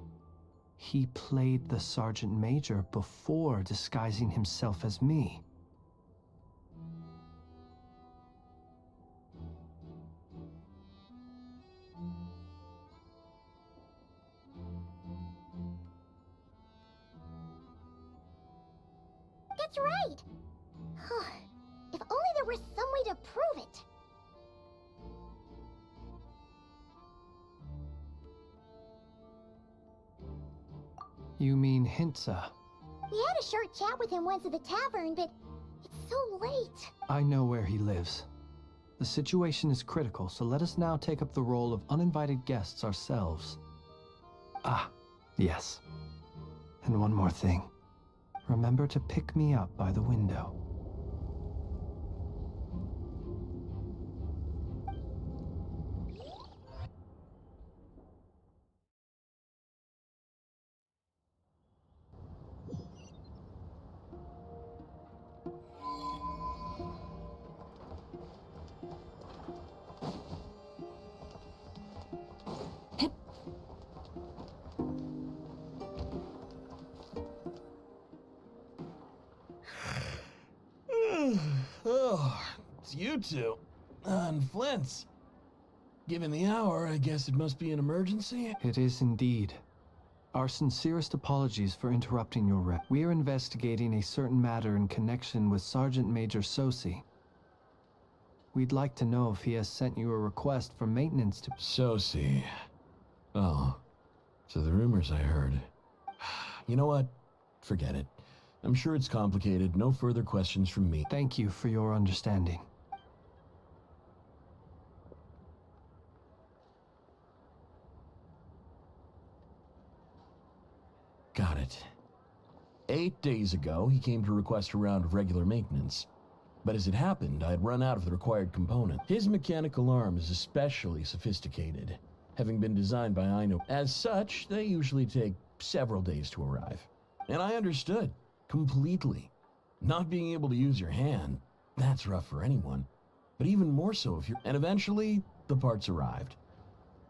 S14: he played the Sergeant Major before disguising himself as me.
S2: That's right! If only there was some way to prove it!
S14: You mean Hintsa?
S2: We had a short chat with him once at the tavern, but it's so late.
S14: I know where he lives. The situation is critical, so let us now take up the role of uninvited guests ourselves. Ah, yes. And one more thing. Remember to pick me up by the window.
S11: Oh, it's you two. On Flint's. Given the hour, I guess it must be an emergency?
S14: It is indeed. Our sincerest apologies for interrupting your rep. We are investigating a certain matter in connection with Sergeant Major Sosi. We'd like to know if he has sent you a request for maintenance to...
S11: Sosi. Oh, so the rumors I heard. You know what? Forget it. I'm sure it's complicated. No further questions from me.
S14: Thank you for your understanding.
S11: Got it. 8 days ago, he came to request a round of regular maintenance. But as it happened, I had run out of the required component. His mechanical arm is especially sophisticated, having been designed by Aino. As such, they usually take several days to arrive. And I understood. Completely. Not being able to use your hand, that's rough for anyone. But even more so if you're... And eventually, the parts arrived.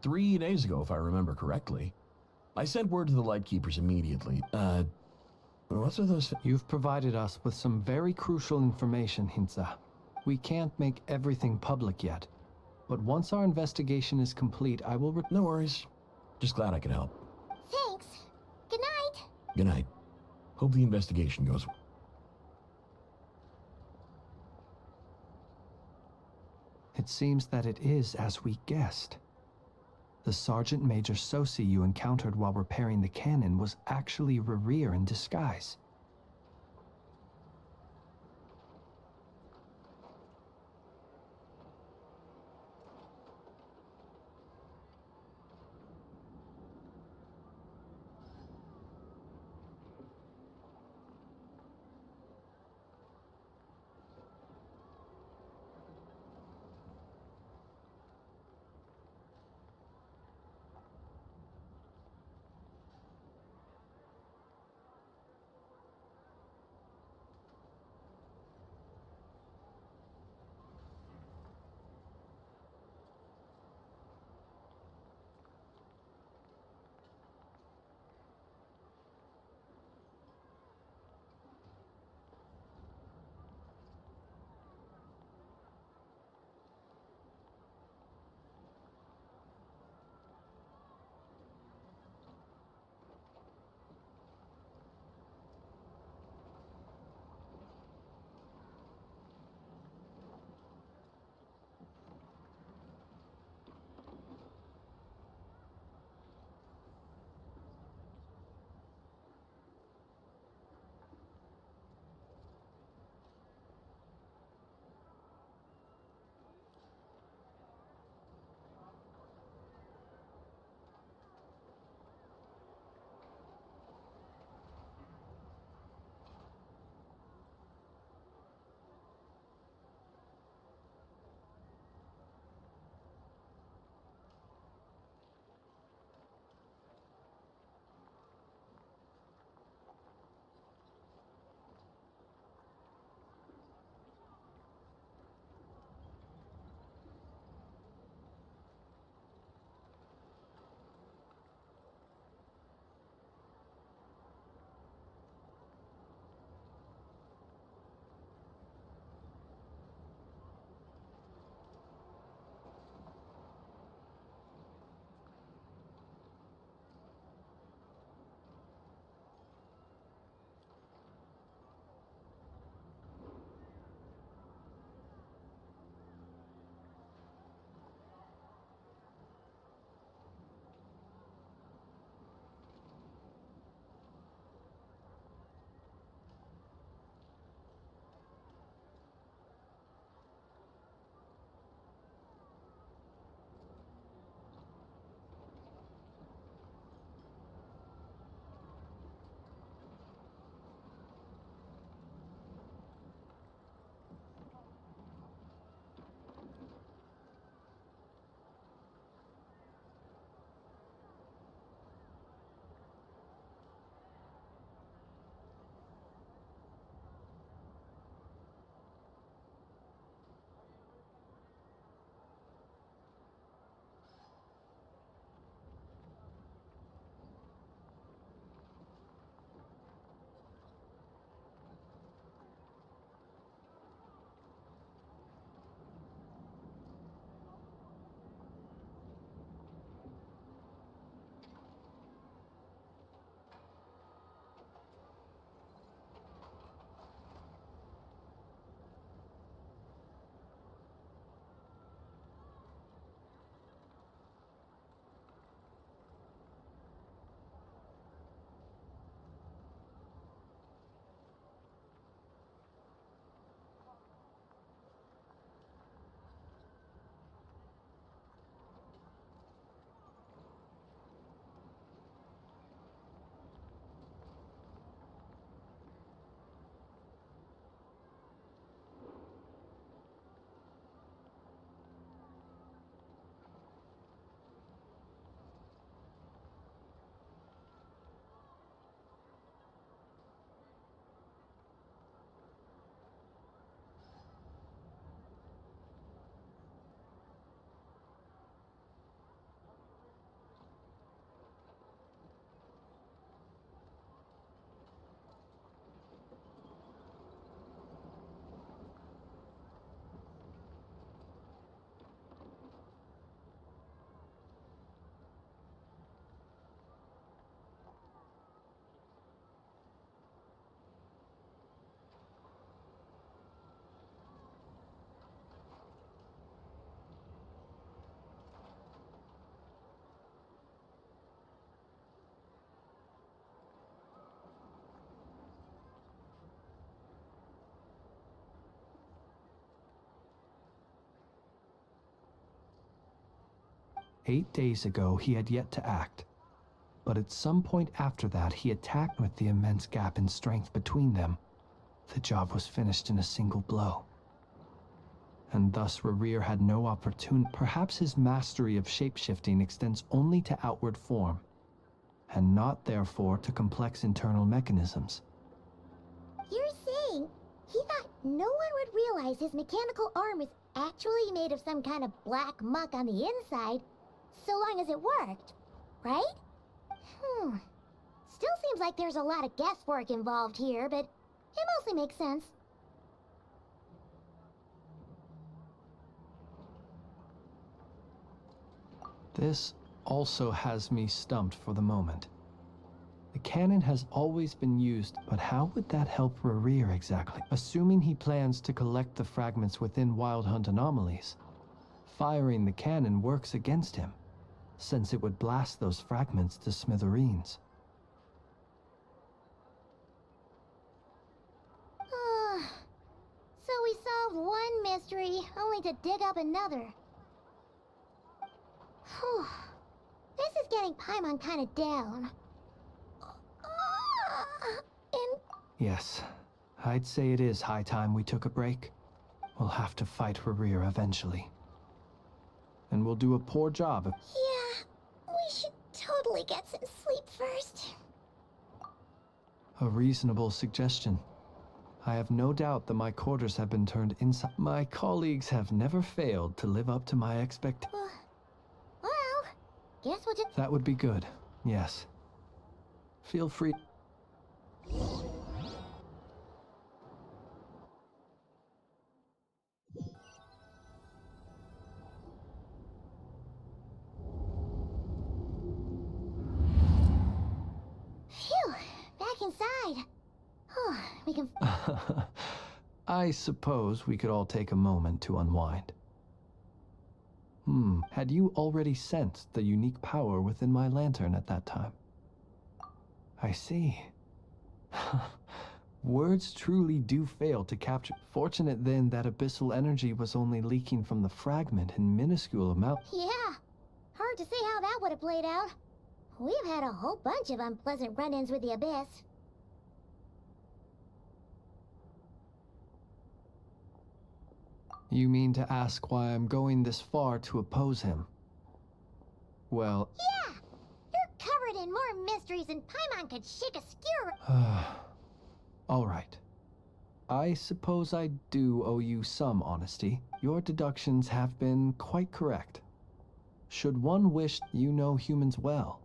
S11: 3 days ago, if I remember correctly. I sent word to the Lightkeepers immediately. What's with those...
S14: You've provided us with some very crucial information, Hintsa. We can't make everything public yet. But once our investigation is complete, I will...
S11: No worries. Just glad I could help.
S2: Thanks. Good night.
S11: Good night. Hope the investigation goes well.
S14: It seems that it is as we guessed. The Sergeant Major Sosi you encountered while repairing the cannon was actually Rerir in disguise. 8 days ago, he had yet to act. But at some point after that, he attacked with the immense gap in strength between them. The job was finished in a single blow. And thus Rerir had no opportunity. Perhaps his mastery of shapeshifting extends only to outward form, and not therefore to complex internal mechanisms.
S2: You're saying he thought no one would realize his mechanical arm is actually made of some kind of black muck on the inside, so long as it worked, right? Still seems like there's a lot of guesswork involved here, but it mostly makes sense.
S14: This also has me stumped for the moment. The cannon has always been used, but how would that help Rerir exactly? Assuming he plans to collect the fragments within Wild Hunt anomalies, firing the cannon works against him, since it would blast those fragments to smithereens.
S2: So we solved one mystery, only to dig up another. Whew. This is getting Paimon kind of down.
S14: Yes, I'd say it is high time we took a break. We'll have to fight Rerir eventually. And we'll do a poor job of—
S2: Yeah, we should totally get some sleep first.
S14: A reasonable suggestion. I have no doubt that my quarters have been turned inside. My colleagues have never failed to live up to my expectations.
S2: Well, guess we'll just—
S14: That would be good, yes. Feel free.
S2: Phew, back inside. We can—
S14: I suppose we could all take a moment to unwind. Had you already sensed the unique power within my lantern at that time? I see. Words truly do fail to capture. Fortunate then that abyssal energy was only leaking from the fragment in minuscule amounts.
S2: Yeah, hard to say how that would have played out. We've had a whole bunch of unpleasant run-ins with the Abyss.
S14: You mean to ask why I'm going this far to oppose him? Well—
S2: Yeah! You're covered in more mysteries than Paimon could shake a skewer.
S14: All right. I suppose I do owe you some honesty. Your deductions have been quite correct. Should one wish, you know humans well.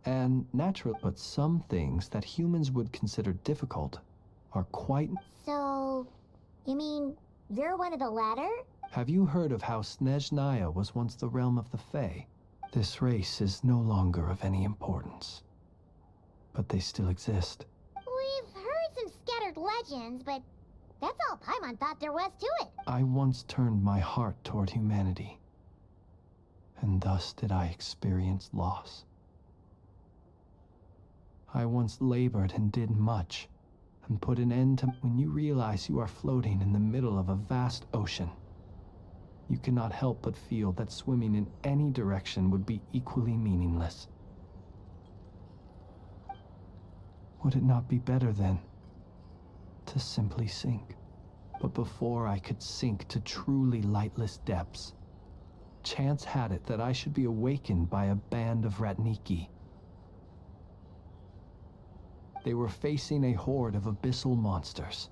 S14: And natural, but some things that humans would consider difficult are quite—
S2: So, you mean you're one of the latter?
S14: Have you heard of how Snezhnaya was once the realm of the Fae? This race is no longer of any importance. But they still exist.
S2: We've heard some scattered legends, but that's all Paimon thought there was to it.
S14: I once turned my heart toward humanity. And thus did I experience loss. I once labored and did much, and put an end to— When you realize you are floating in the middle of a vast ocean, you cannot help but feel that swimming in any direction would be equally meaningless. Would it not be better, then, to simply sink? But before I could sink to truly lightless depths, chance had it that I should be awakened by a band of Ratniki. They were facing a horde of abyssal monsters,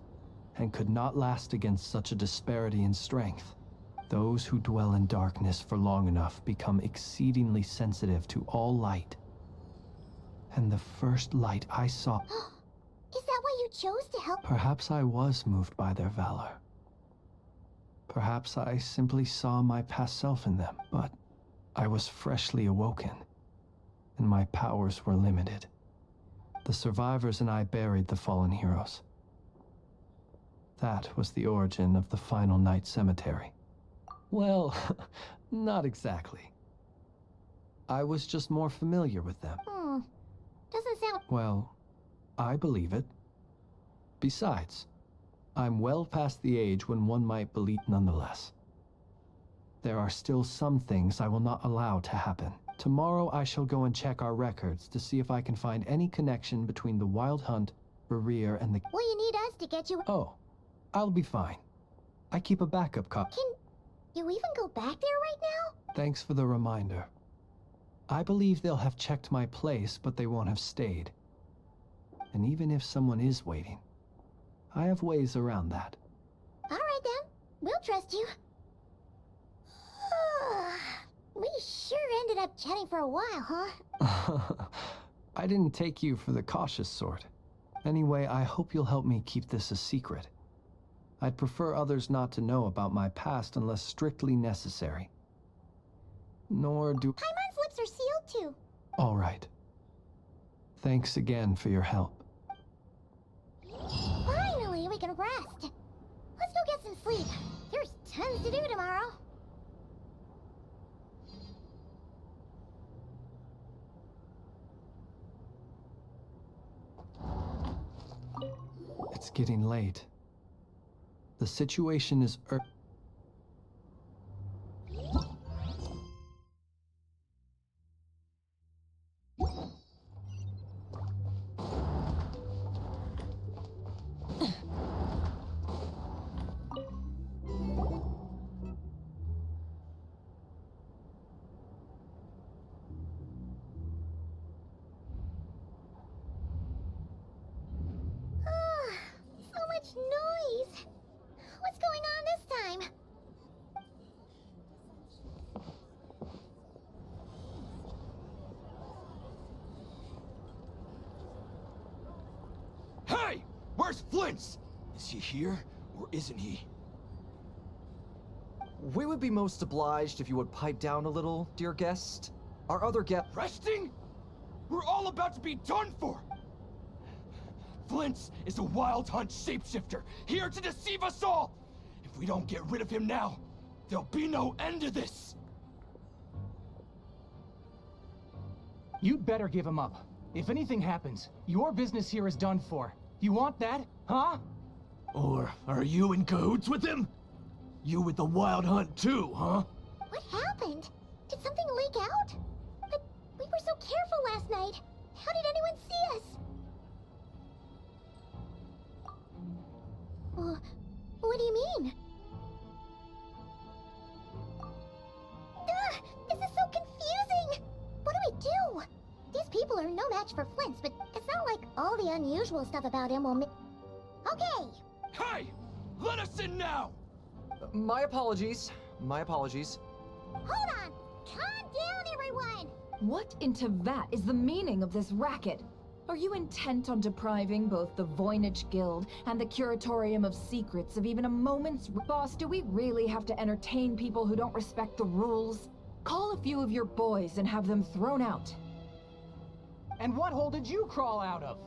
S14: and could not last against such a disparity in strength. Those who dwell in darkness for long enough become exceedingly sensitive to all light. And the first light I saw—
S2: Is that why you chose to help?
S14: Perhaps I was moved by their valor. Perhaps I simply saw my past self in them, but I was freshly awoken, and my powers were limited. The survivors and I buried the fallen heroes. That was the origin of the Final Night Cemetery. Well, not exactly. I was just more familiar with them.
S2: Doesn't sound—
S14: Well, I believe it. Besides, I'm well past the age when one might believe nonetheless. there are still some things I will not allow to happen. Tomorrow I shall go and check our records to see if I can find any connection between the Wild Hunt, Rear, and the...
S2: Well, you need us to get you...
S14: Oh, I'll be fine. I keep a backup copy.
S2: Can you even go back there right now?
S14: Thanks for the reminder. I believe they'll have checked my place, but they won't have stayed. And even if someone is waiting, I have ways around that.
S2: All right, then. We'll trust you. We sure ended up chatting for a while, huh?
S14: I didn't take you for the cautious sort. Anyway, I hope you'll help me keep this a secret. I'd prefer others not to know about my past unless strictly necessary. Nor do...
S2: Paimon's lips are sealed too.
S14: All right. Thanks again for your help.
S2: Finally, we can rest. Let's go get some sleep. There's tons to do tomorrow.
S14: It's getting late. The situation is
S2: So much noise. What's going on this time?
S6: Hey! Where's Flint's? Is he here, or isn't he?
S9: We would be most obliged if you would pipe down a little, dear guest. Our other guest...
S6: Resting? We're all about to be done for! Flint's is a Wild Hunt shapeshifter, here to deceive us all! If we don't get rid of him now, there'll be no end to this!
S20: You'd better give him up. If anything happens, your business here is done for. You want that, huh?
S11: Or are you in cahoots with him? You with the Wild Hunt too, huh?
S2: What happened? Did something leak out? But we were so careful last night. How did anyone see us? What do you mean? This is so confusing! What do we do? These people are no match for Flint's, but it's not like all the unusual stuff about him will Okay!
S6: Hey! Let us in now!
S9: My apologies. My apologies.
S2: Hold on! Calm down, everyone!
S5: What in Tevat is the meaning of this racket? Are you intent on depriving both the Voynich Guild and the Curatorium of Secrets of even a moment's... Boss, do we really have to entertain people who don't respect the rules? Call a few of your boys and have them thrown out.
S20: And what hole did you crawl out of?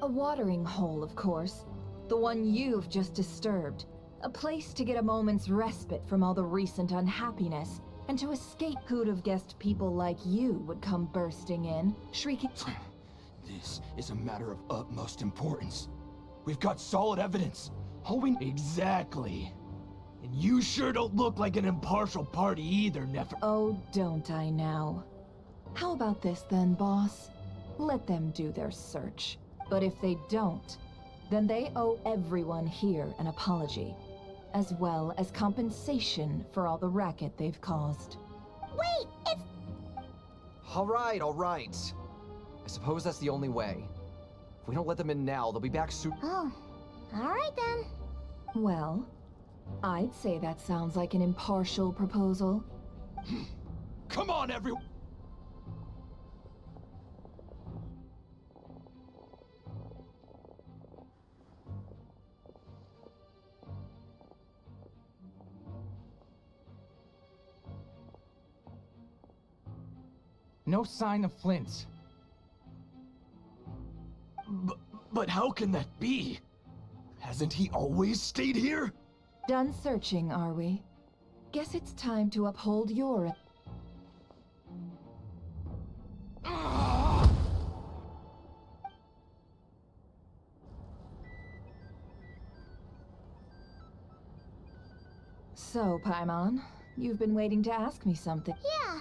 S5: A watering hole, of course. The one you've just disturbed. A place to get a moment's respite from all the recent unhappiness, and to escape. Who'd have guessed people like you would come bursting in, shrieking...
S6: This is a matter of utmost importance. We've got solid evidence. All we...
S11: Exactly. And you sure don't look like an impartial party either, Nefer.
S5: Oh, don't I now? How about this then, boss? Let them do their search. But if they don't, then they owe everyone here an apology, as well as compensation for all the racket they've caused.
S2: Wait, it's...
S9: All right, all right. I suppose that's the only way. If we don't let them in now, they'll be back soon.
S2: Oh, all right then.
S5: Well, I'd say that sounds like an impartial proposal.
S6: Come on, everyone!
S20: No sign of Flint's.
S11: But how can that be? Hasn't he always stayed here?
S5: Done searching, are we? Guess it's time to uphold your... So, Paimon, you've been waiting to ask me something.
S2: Yeah,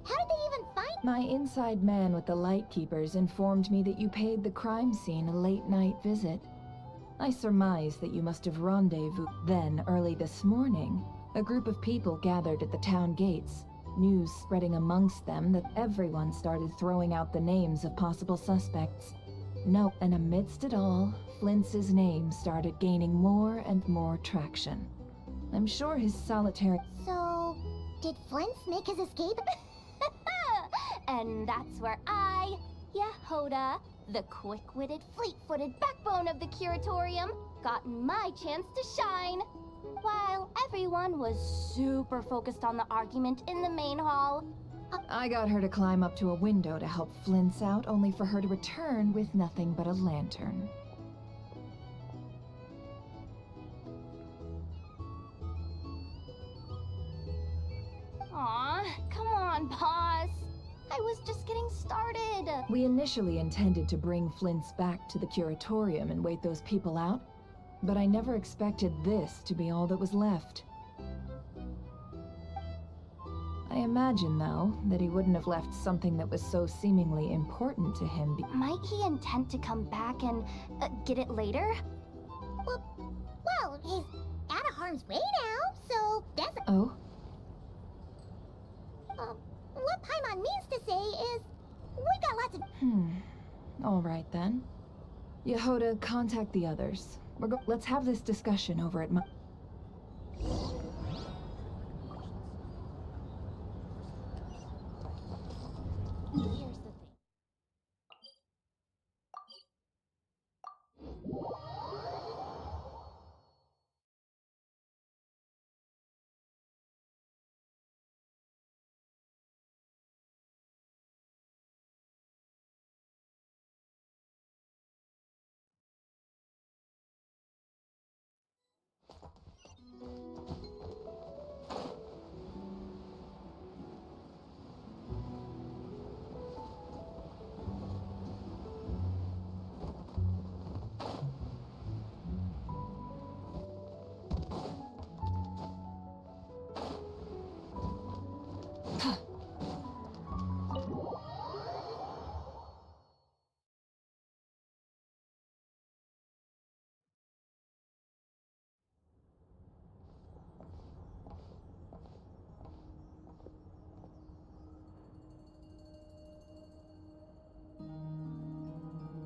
S2: how did they even find—
S5: My inside man with the Lightkeepers informed me that you paid the crime scene a late-night visit. I surmise that you must have rendezvoused. Then, early this morning, a group of people gathered at the town gates. News spreading amongst them that everyone started throwing out the names of possible suspects. No, and amidst it all, Flint's name started gaining more and more traction. I'm sure his solitary—
S2: So, did Flint make his escape? And that's where I, Yehoda, the quick-witted, fleet-footed backbone of the Curatorium, got my chance to shine. While everyone was super focused on the argument in the main hall.
S5: I got her to climb up to a window to help Flint's out, only for her to return with nothing but a lantern.
S2: Aw, come on, boss. I was just getting started.
S5: We initially intended to bring Flint's back to the Curatorium and wait those people out, but I never expected this to be all that was left. I imagine, though, that he wouldn't have left something that was so seemingly important to him.
S2: Might he intend to come back and get it later? Well, he's out of harm's way now, so that's—
S5: Oh?
S2: What Paimon means to say is, we got lots of—
S5: All right, then. Yehoda, contact the others. Let's have this discussion over at my—
S2: Here's the thing.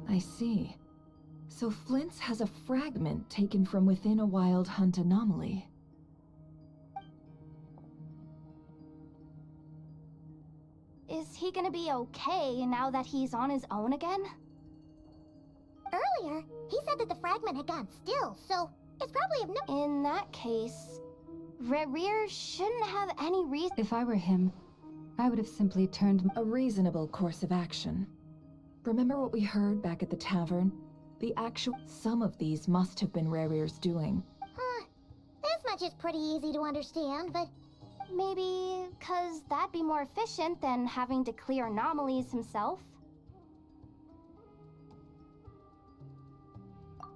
S5: I see. So Flint's has a fragment taken from within a wild hunt anomaly.
S2: Is he gonna be okay now that he's on his own again? Earlier, he said that the fragment had gone still, so it's probably of no— In that case, Rerir shouldn't have any reason—
S15: If I were him, I would have simply turned—
S5: A reasonable course of action. Remember what we heard back at the tavern? Some of these must have been Rerir's doing.
S2: This much is pretty easy to understand, but maybe 'cause that'd be more efficient than having to clear anomalies himself?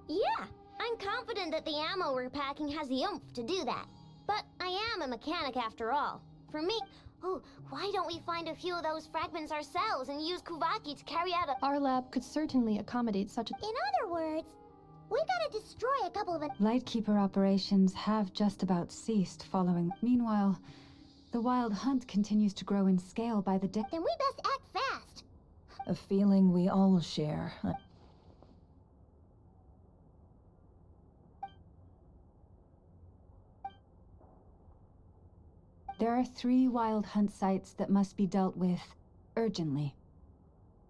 S2: Yeah, I'm confident that the ammo we're packing has the oomph to do that. But I am a mechanic after all. For me— Oh, why don't we find a few of those fragments ourselves and use Kuvaki to carry out a—
S1: Our lab could certainly accommodate such a—
S2: In other words, we gotta destroy a couple of—
S15: Lightkeeper operations have just about ceased following. Meanwhile, the wild hunt continues to grow in scale by the day.
S2: Then we best act fast.
S5: A feeling we all share.
S15: There are 3 wild hunt sites that must be dealt with urgently.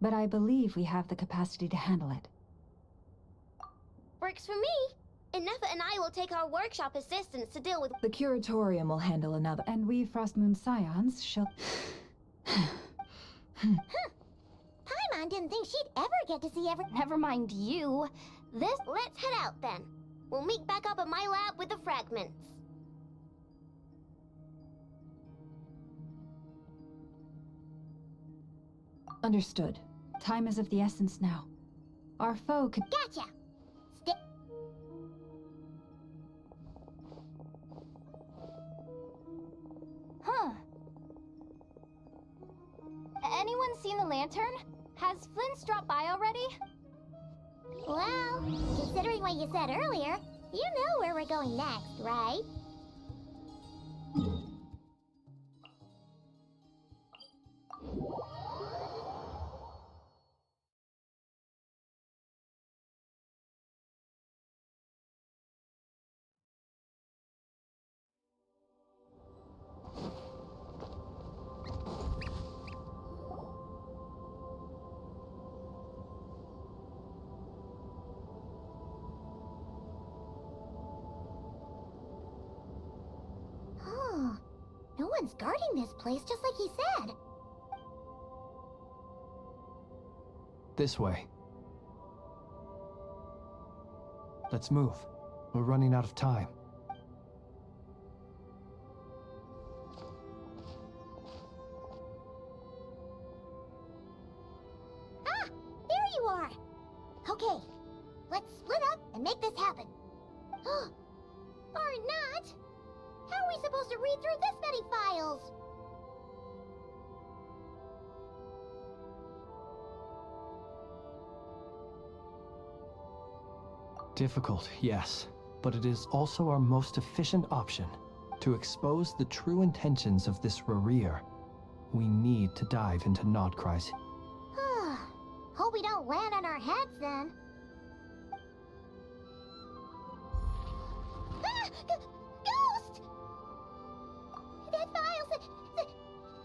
S15: But I believe we have the capacity to handle it.
S2: Works for me. Ineffa and I will take our workshop assistants to deal with—
S5: The Curatorium will handle another.
S15: And we Frostmoon Scions shall—
S2: Paimon didn't think she'd ever get to see Never mind you. Let's head out then. We'll meet back up at my lab with the fragments.
S5: Understood.
S15: Time is of the essence now. Our foe could—
S2: Gotcha! seen the lantern? Has Flint's dropped by already? Well, considering what you said earlier, you know where we're going next, right? Oh, no one's guarding this place, just like he said.
S14: This way. Let's move. We're running out of time.
S2: Ah, there you are. Okay, let's split up and make this happen. Or not. How are we supposed to read through this many files?
S14: Difficult, yes, but it is also our most efficient option. To expose the true intentions of this Rereer, we need to dive into Nodcry's.
S2: Hope we don't land on our heads then. Ghost! That file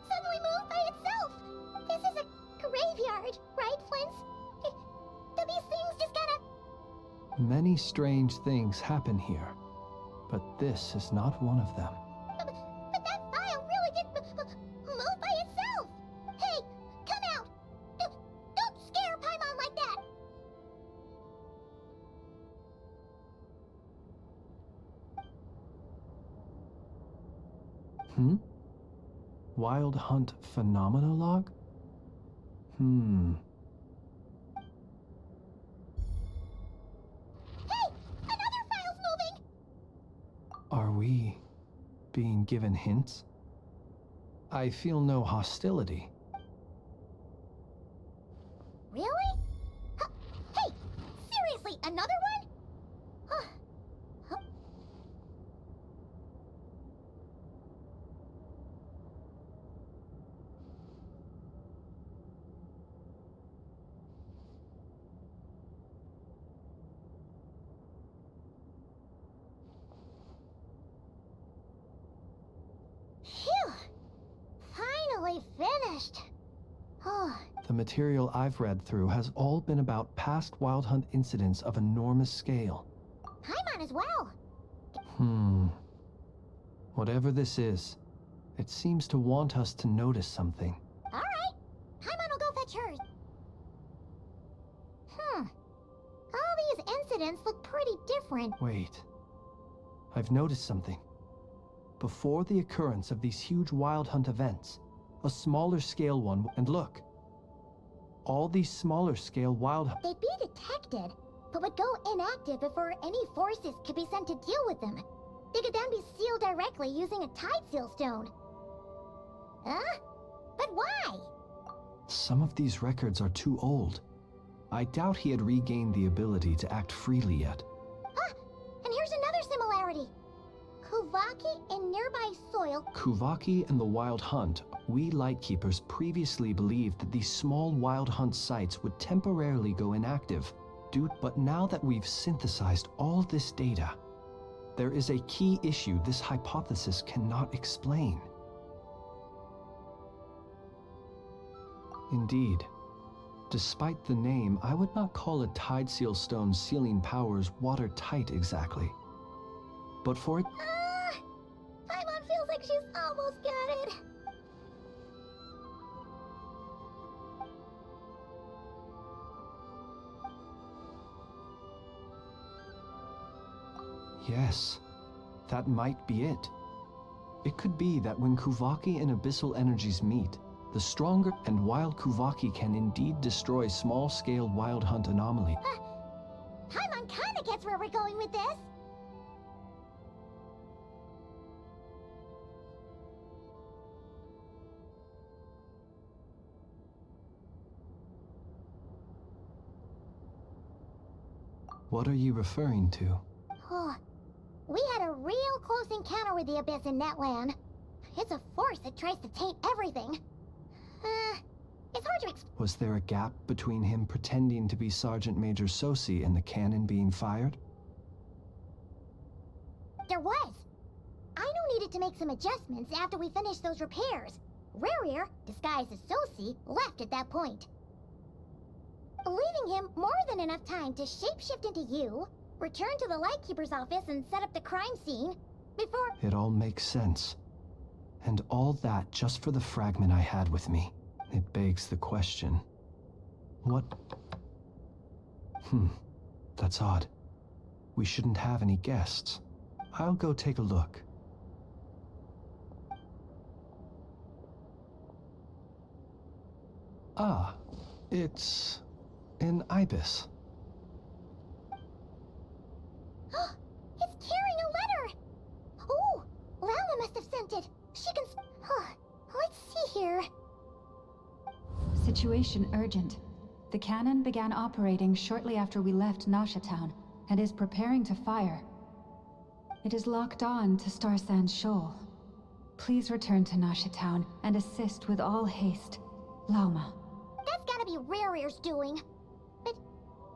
S2: suddenly moved by itself. This is a graveyard, right, Flint? Do these things just gotta...
S14: Many strange things happen here, but this is not one of them.
S2: But that file really did move by itself! Hey, come out! Don't scare Paimon like that!
S14: Wild Hunt Phenomenologue?
S2: Hey! Another file's moving!
S14: Are we being given hints? I feel no hostility.
S2: Really? Hey! Seriously, another one? Phew! Finally finished.
S14: The material I've read through has all been about past Wild Hunt incidents of enormous scale.
S2: Paimon as well.
S14: Whatever this is, it seems to want us to notice something.
S2: All right. Paimon will go fetch hers. All these incidents look pretty different.
S14: Wait. I've noticed something. Before the occurrence of these huge Wild Hunt events, a smaller scale one, and look. All these smaller scale Wild Hunt...
S2: They'd be detected, but would go inactive before any forces could be sent to deal with them. They could then be sealed directly using a tide seal stone. Huh? But why?
S14: Some of these records are too old. I doubt he had regained the ability to act freely yet.
S2: And here's another similarity. Kuvaki in nearby soil.
S14: Kuvaki and the Wild Hunt, we Lightkeepers previously believed that these small Wild Hunt sites would temporarily go inactive. But now that we've synthesized all this data, there is a key issue this hypothesis cannot explain. Indeed. Despite the name, I would not call a Tide Seal Stone's sealing powers watertight exactly. But for it...
S2: Paimon feels like she's almost got it.
S14: Yes, that might be it. It could be that when Kuvaki and Abyssal energies meet, the stronger and Wild Kuvaki can indeed destroy small-scale Wild Hunt anomaly.
S2: Paimon kinda gets where we're going with this.
S14: What are you referring to?
S2: Oh, we had a real close encounter with the Abyss in Netland. It's a force that tries to taint everything. It's hard to explain.
S14: Was there a gap between him pretending to be Sergeant Major Sosi and the cannon being fired?
S2: There was. Aino needed to make some adjustments after we finished those repairs. Rerir, disguised as Sosi, left at that point. Leaving him more than enough time to shapeshift into you, return to the Lightkeeper's office and set up the crime scene before—
S14: It all makes sense. And all that just for the fragment I had with me. It begs the question. What? That's odd. We shouldn't have any guests. I'll go take a look. Ah, it's an ibis.
S2: It's carrying a letter! Oh, Lala must have sent it. She can— let's see here.
S15: Situation urgent. The cannon began operating shortly after we left Nasha Town and is preparing to fire. It is locked on to Star Sand Shoal. Please return to Nasha Town and assist with all haste. Lauma.
S2: That's gotta be Rerir's doing. But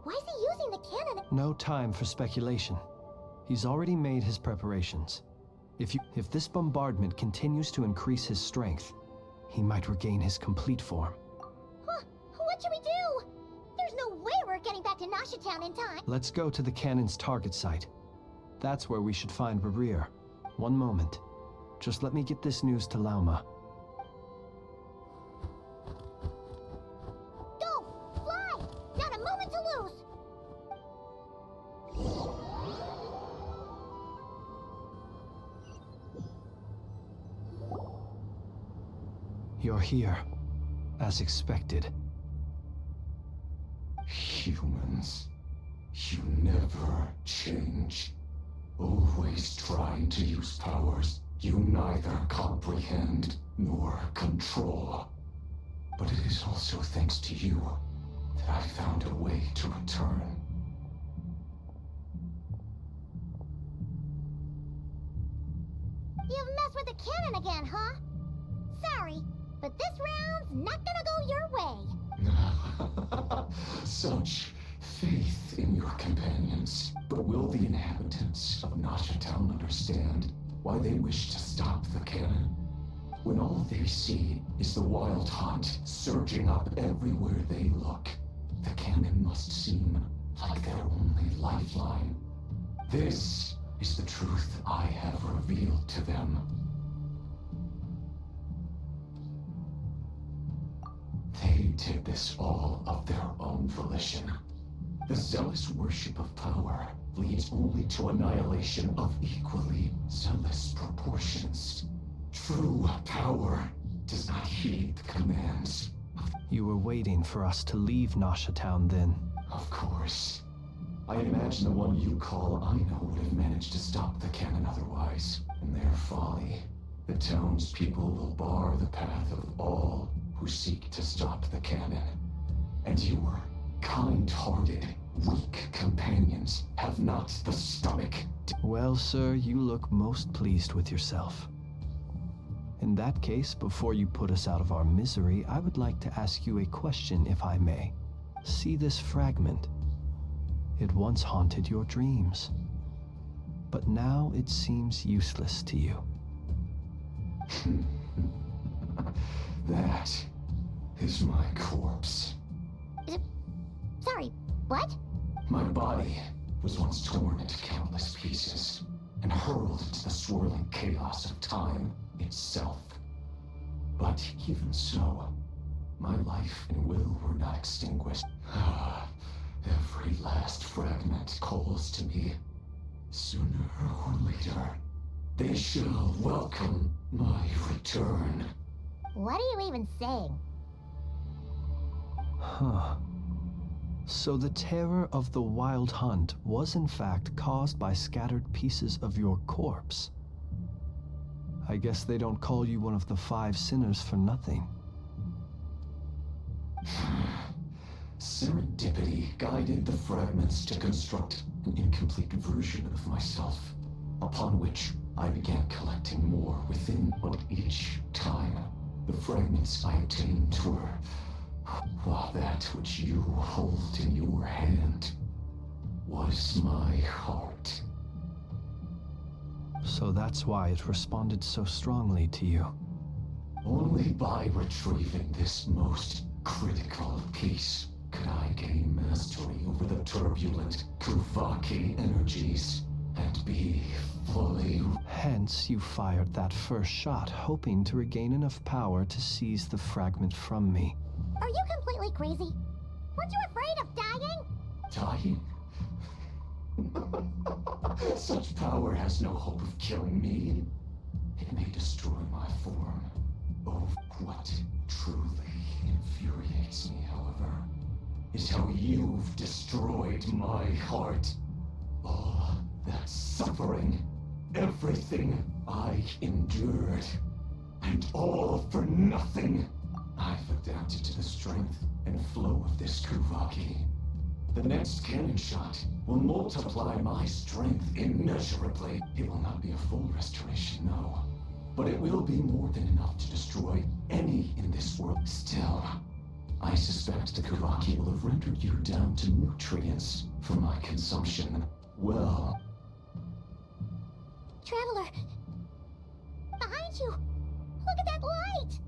S2: why is he using the cannon?
S14: No time for speculation. He's already made his preparations. If this bombardment continues to increase his strength, he might regain his complete form.
S2: What should we do? There's no way we're getting back to Nasha Town in time.
S14: Let's go to the cannon's target site. That's where we should find Rerir. One moment. Just let me get this news to Lauma.
S2: Go! Fly! Not a moment to lose!
S14: You're here, as expected.
S18: Humans, you never change. Always trying to use powers you neither comprehend nor control. But it is also thanks to you that I found a way to return.
S2: You've messed with the cannon again, huh? Sorry, but this round's not gonna go your way.
S18: Such faith in your companions. But will the inhabitants of Nasha Town understand why they wish to stop the cannon? When all they see is the wild hunt surging up everywhere they look, the cannon must seem like their only lifeline. This is the truth I have revealed to them. They did this all of their own volition. The zealous worship of power leads only to annihilation of equally zealous proportions. True power does not heed the commands.
S14: You were waiting for us to leave Nasha Town then?
S18: Of course. I imagine the one you call Aino would have managed to stop the cannon otherwise. In their folly, the townspeople will bar the path of all who seek to stop the cannon. And your kind-hearted, weak companions have not the stomach to—
S14: Well, sir, you look most pleased with yourself. In that case, before you put us out of our misery, I would like to ask you a question, if I may. See this fragment? It once haunted your dreams, but now it seems useless to you.
S18: That is my corpse.
S2: Sorry, what?
S18: My body was once torn into countless pieces and hurled into the swirling chaos of time itself. But even so, my life and will were not extinguished. Every last fragment calls to me. Sooner or later, they shall welcome my return.
S2: What are you even saying?
S14: Huh. So the terror of the Wild Hunt was in fact caused by scattered pieces of your corpse. I guess they don't call you one of the 5 sinners for nothing.
S18: Serendipity guided the fragments to construct an incomplete version of myself, upon which I began collecting more within, but each time the fragments I obtained were, while that which you hold in your hand was my heart.
S14: So that's why it responded so strongly to you.
S18: Only by retrieving this most critical piece could I gain mastery over the turbulent Kuvaki energies and be fully...
S14: Hence, you fired that first shot, hoping to regain enough power to seize the fragment from me.
S2: Are you completely crazy? Weren't you afraid of dying?
S18: Dying? Such power has no hope of killing me. It may destroy my form. Oh, what truly infuriates me, however, is how you've destroyed my heart. All that suffering, everything I endured, and all for nothing. I've adapted to the strength and flow of this Kuvaki. The next cannon shot will multiply my strength immeasurably. It will not be a full restoration, no. But it will be more than enough to destroy any in this world. Still, I suspect the Kuvaki will have rendered you down to nutrients for my consumption. Well...
S2: Traveler! Behind you! Look at that light!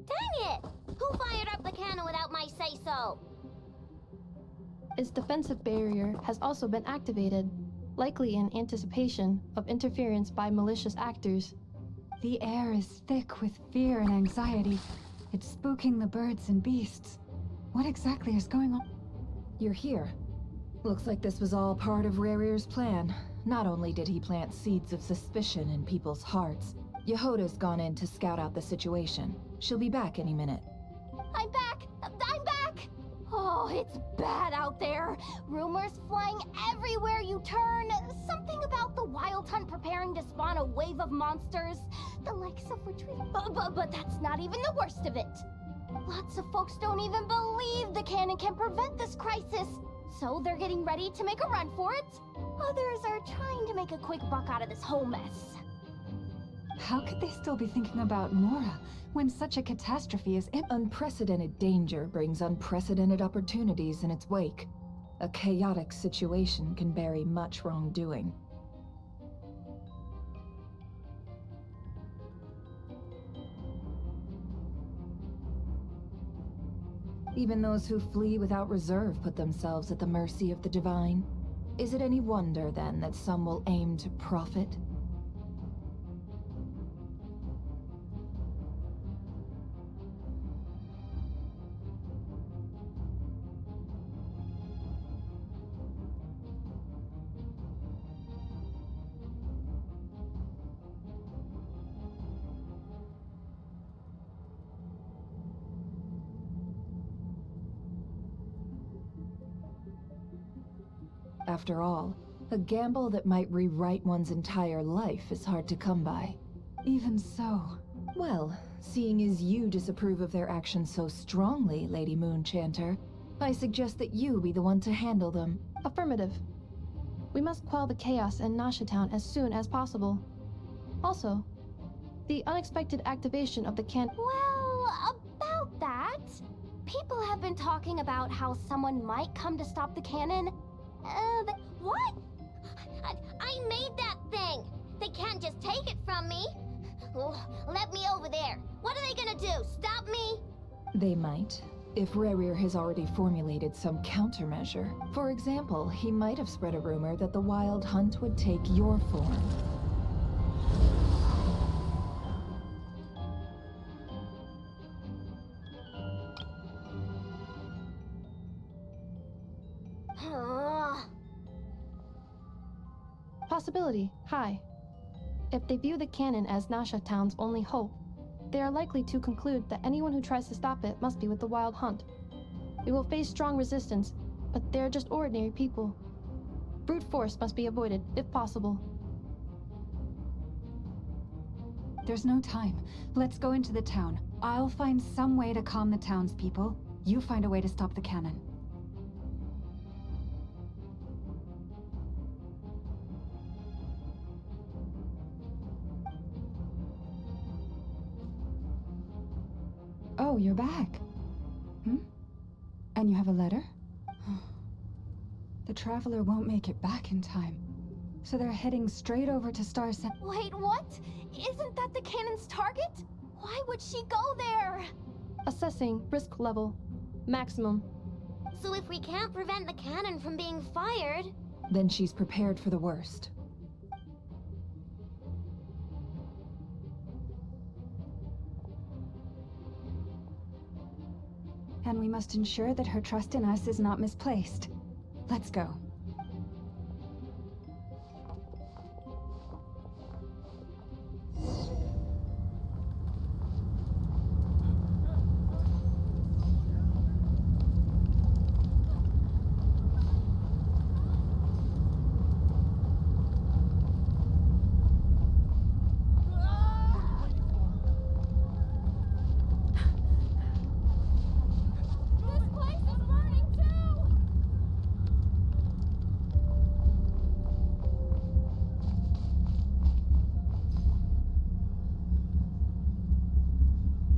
S2: Dang it! Who fired up the cannon without my say-so?
S1: Its defensive barrier has also been activated, likely in anticipation of interference by malicious actors.
S15: The air is thick with fear and anxiety. It's spooking the birds and beasts. What exactly is going on?
S5: You're here. Looks like this was all part of Rarir's plan. Not only did he plant seeds of suspicion in people's hearts, Yehoda's gone in to scout out the situation. She'll be back any minute.
S2: I'm back! I'm back! Oh, it's bad out there. Rumors flying everywhere you turn. Something about the Wild Hunt preparing to spawn a wave of monsters. The likes of which we've... But that's not even the worst of it. Lots of folks don't even believe the cannon can prevent this crisis. So they're getting ready to make a run for it. Others are trying to make a quick buck out of this whole mess.
S15: How could they still be thinking about Nora when such a catastrophe is
S5: Unprecedented danger brings unprecedented opportunities in its wake. A chaotic situation can bury much wrongdoing. Even those who flee without reserve put themselves at the mercy of the divine. Is it any wonder, then, that some will aim to profit? After all, a gamble that might rewrite one's entire life is hard to come by.
S15: Even so...
S5: Well, seeing as you disapprove of their actions so strongly, Lady Moonchanter, I suggest that you be the one to handle them.
S1: Affirmative. We must quell the chaos in Nashatown as soon as possible. Also, the unexpected activation of the
S2: Well, about that... People have been talking about how someone might come to stop the cannon. What? I made that thing! They can't just take it from me! Oh, let me over there! What are they gonna do? Stop me?
S5: They might, if Rarir has already formulated some countermeasure. For example, he might have spread a rumor that the Wild Hunt would take your form.
S1: Possibility, high. If they view the cannon as Nasha Town's only hope, they are likely to conclude that anyone who tries to stop it must be with the Wild Hunt. We will face strong resistance, but they're just ordinary people. Brute force must be avoided, if possible.
S15: There's no time. Let's go into the town. I'll find some way to calm the townspeople. You find a way to stop the cannon. Oh, you're back. And you have a letter? The Traveler won't make it back in time. So they're heading straight over to Star Center.
S2: Wait, what? Isn't that the cannon's target? Why would she go there?
S1: Assessing risk level. Maximum.
S2: So if we can't prevent the cannon from being fired...
S5: Then she's prepared for the worst.
S15: And we must ensure that her trust in us is not misplaced. Let's go.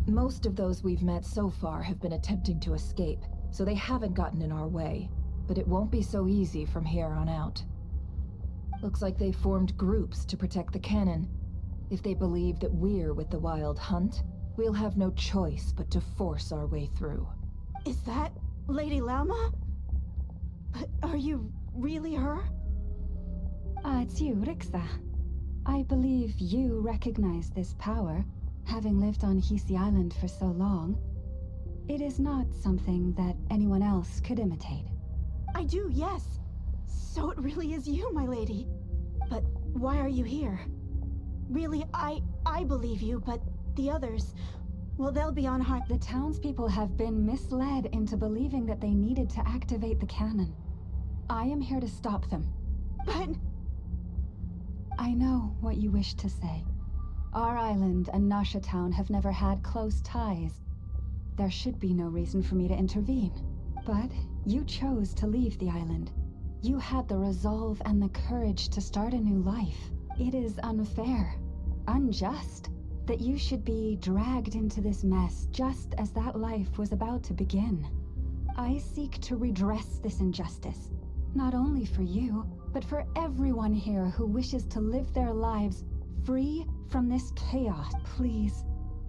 S5: Most of those we've met so far have been attempting to escape, so they haven't gotten in our way. But it won't be so easy from here on out. Looks like they formed groups to protect the cannon. If they believe that we're with the Wild Hunt, we'll have no choice but to force our way through.
S21: Is that Lady Lama? But are you really her?
S15: It's you, Rixa. I believe you recognize this power. Having lived on Hisi Island for so long, it is not something that anyone else could imitate.
S21: I do, yes. So it really is you, my lady. But why are you here? Really, I believe you, but the others, well, they'll be on high.
S15: The townspeople have been misled into believing that they needed to activate the cannon. I am here to stop them.
S21: But...
S15: I know what you wish to say. Our island and Nasha Town have never had close ties. There should be no reason for me to intervene. But you chose to leave the island. You had the resolve and the courage to start a new life. It is unfair, unjust, that you should be dragged into this mess just as that life was about to begin. I seek to redress this injustice, not only for you, but for everyone here who wishes to live their lives free from this chaos. Please,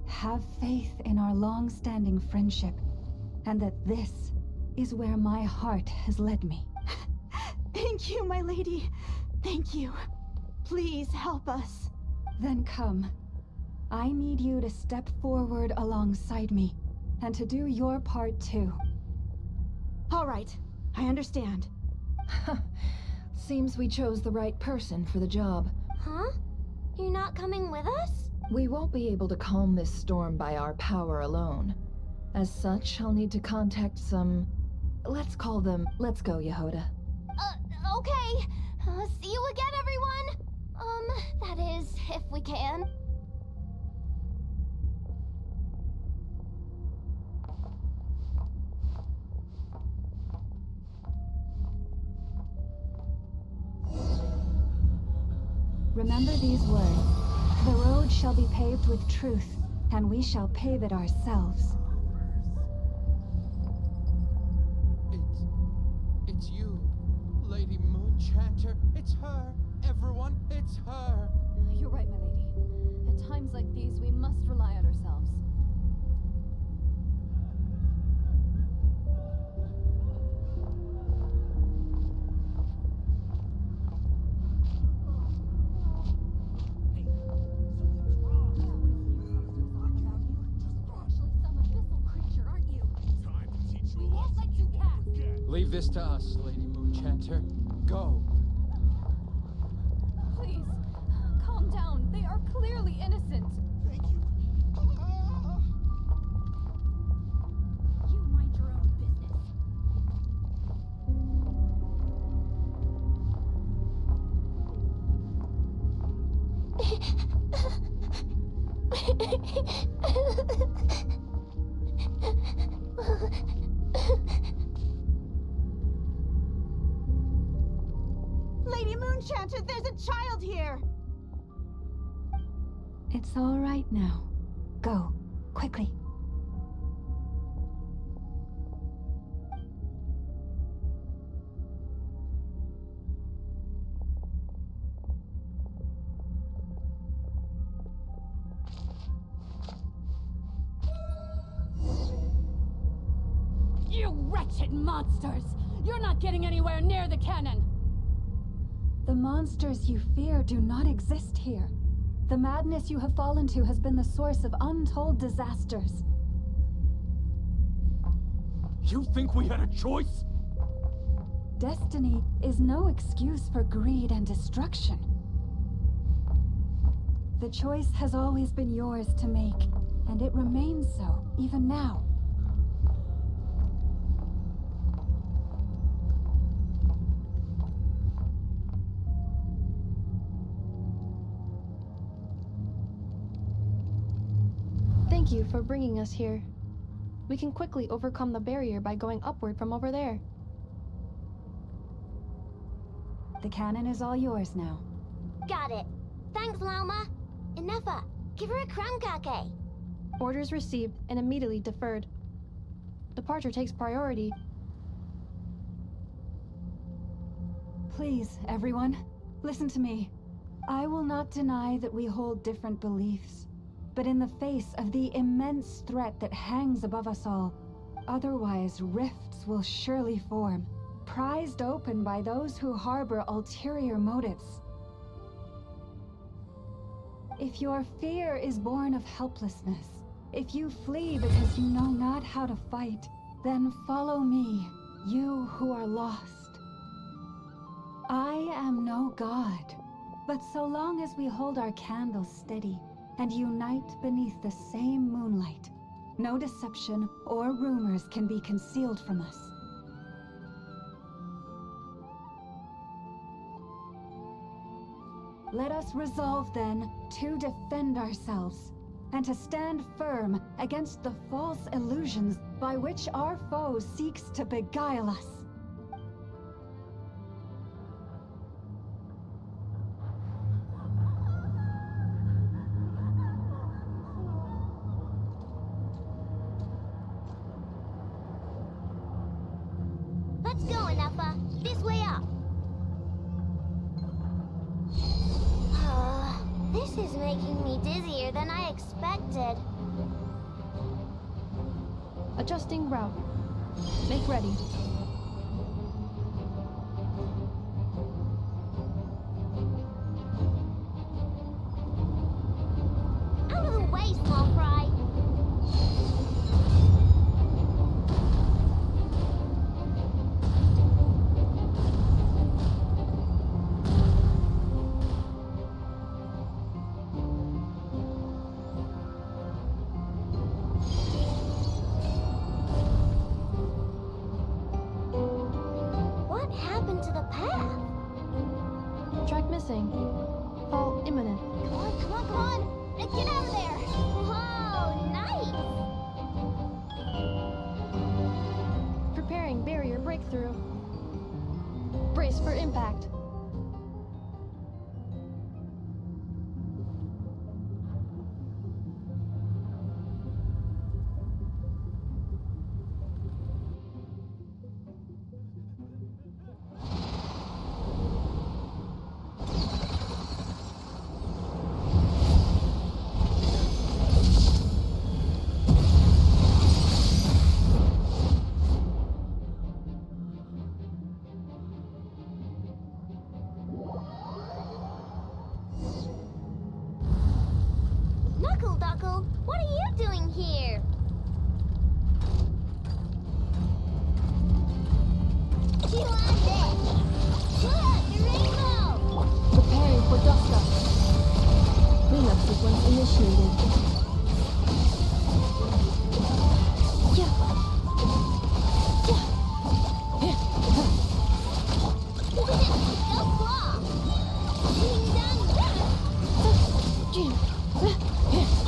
S15: have faith in our long-standing friendship, and that this is where my heart has led me.
S21: Thank you, my lady. Thank you. Please help us.
S15: Then come. I need you to step forward alongside me, and to do your part too.
S21: All right, I understand.
S5: Seems we chose the right person for the job.
S2: Huh? You're not coming with us?
S5: We won't be able to calm this storm by our power alone. As such, I'll need to contact some... let's call them... Let's go, Yehoda.
S2: Okay. See you again, everyone. That is, if we can.
S15: Remember these words. The road shall be paved with truth, and we shall pave it ourselves.
S6: It's you, Lady Moonchanter. It's her. Everyone, it's her.
S12: You're right, my lady. At times like these, we must rely on ourselves.
S6: Leave this to us, Lady Moonchanter. Go.
S12: Please, calm
S4: calm down. They are clearly innocent.
S6: Thank you.
S4: You mind your own business.
S21: Lady Moonchanter, there's a child here!
S15: It's all right now. Go, quickly.
S4: You wretched monsters! You're not getting anywhere near the cannon!
S15: The monsters you fear do not exist here. The madness you have fallen to has been the source of untold disasters.
S6: You think we had a choice?
S15: Destiny is no excuse for greed and destruction. The choice has always been yours to make, and it remains so, even now.
S1: Thank you for bringing us here. We can quickly overcome the barrier by going upward from over there.
S15: The cannon is all yours now.
S2: Got it. Thanks, Lauma. Enougha, give her a crumb-cake.
S1: Orders received and immediately deferred. Departure takes priority.
S15: Please, everyone, listen to me. I will not deny that we hold different beliefs. But in the face of the immense threat that hangs above us all, otherwise rifts will surely form, prized open by those who harbor ulterior motives. If your fear is born of helplessness, if you flee because you know not how to fight, then follow me, you who are lost. I am no god, but so long as we hold our candles steady, and unite beneath the same moonlight, no deception or rumors can be concealed from us. Let us resolve then to defend ourselves, and to stand firm against the false illusions by which our foe seeks to beguile us.
S2: Let's go, Enougha. This way up. This is making me dizzier than I expected.
S1: Adjusting route. Make ready.
S2: Out of the way, small fry. What happened to the path?
S1: Track missing. Fall imminent.
S2: Come on, come on, come on! Let's get out of there! Whoa, nice!
S1: Preparing barrier breakthrough. Brace for impact.
S2: Knuckle Duckle, what are you doing here? You like this? Look, the rainbow!
S1: Preparing for dust up. startup sequence initiated.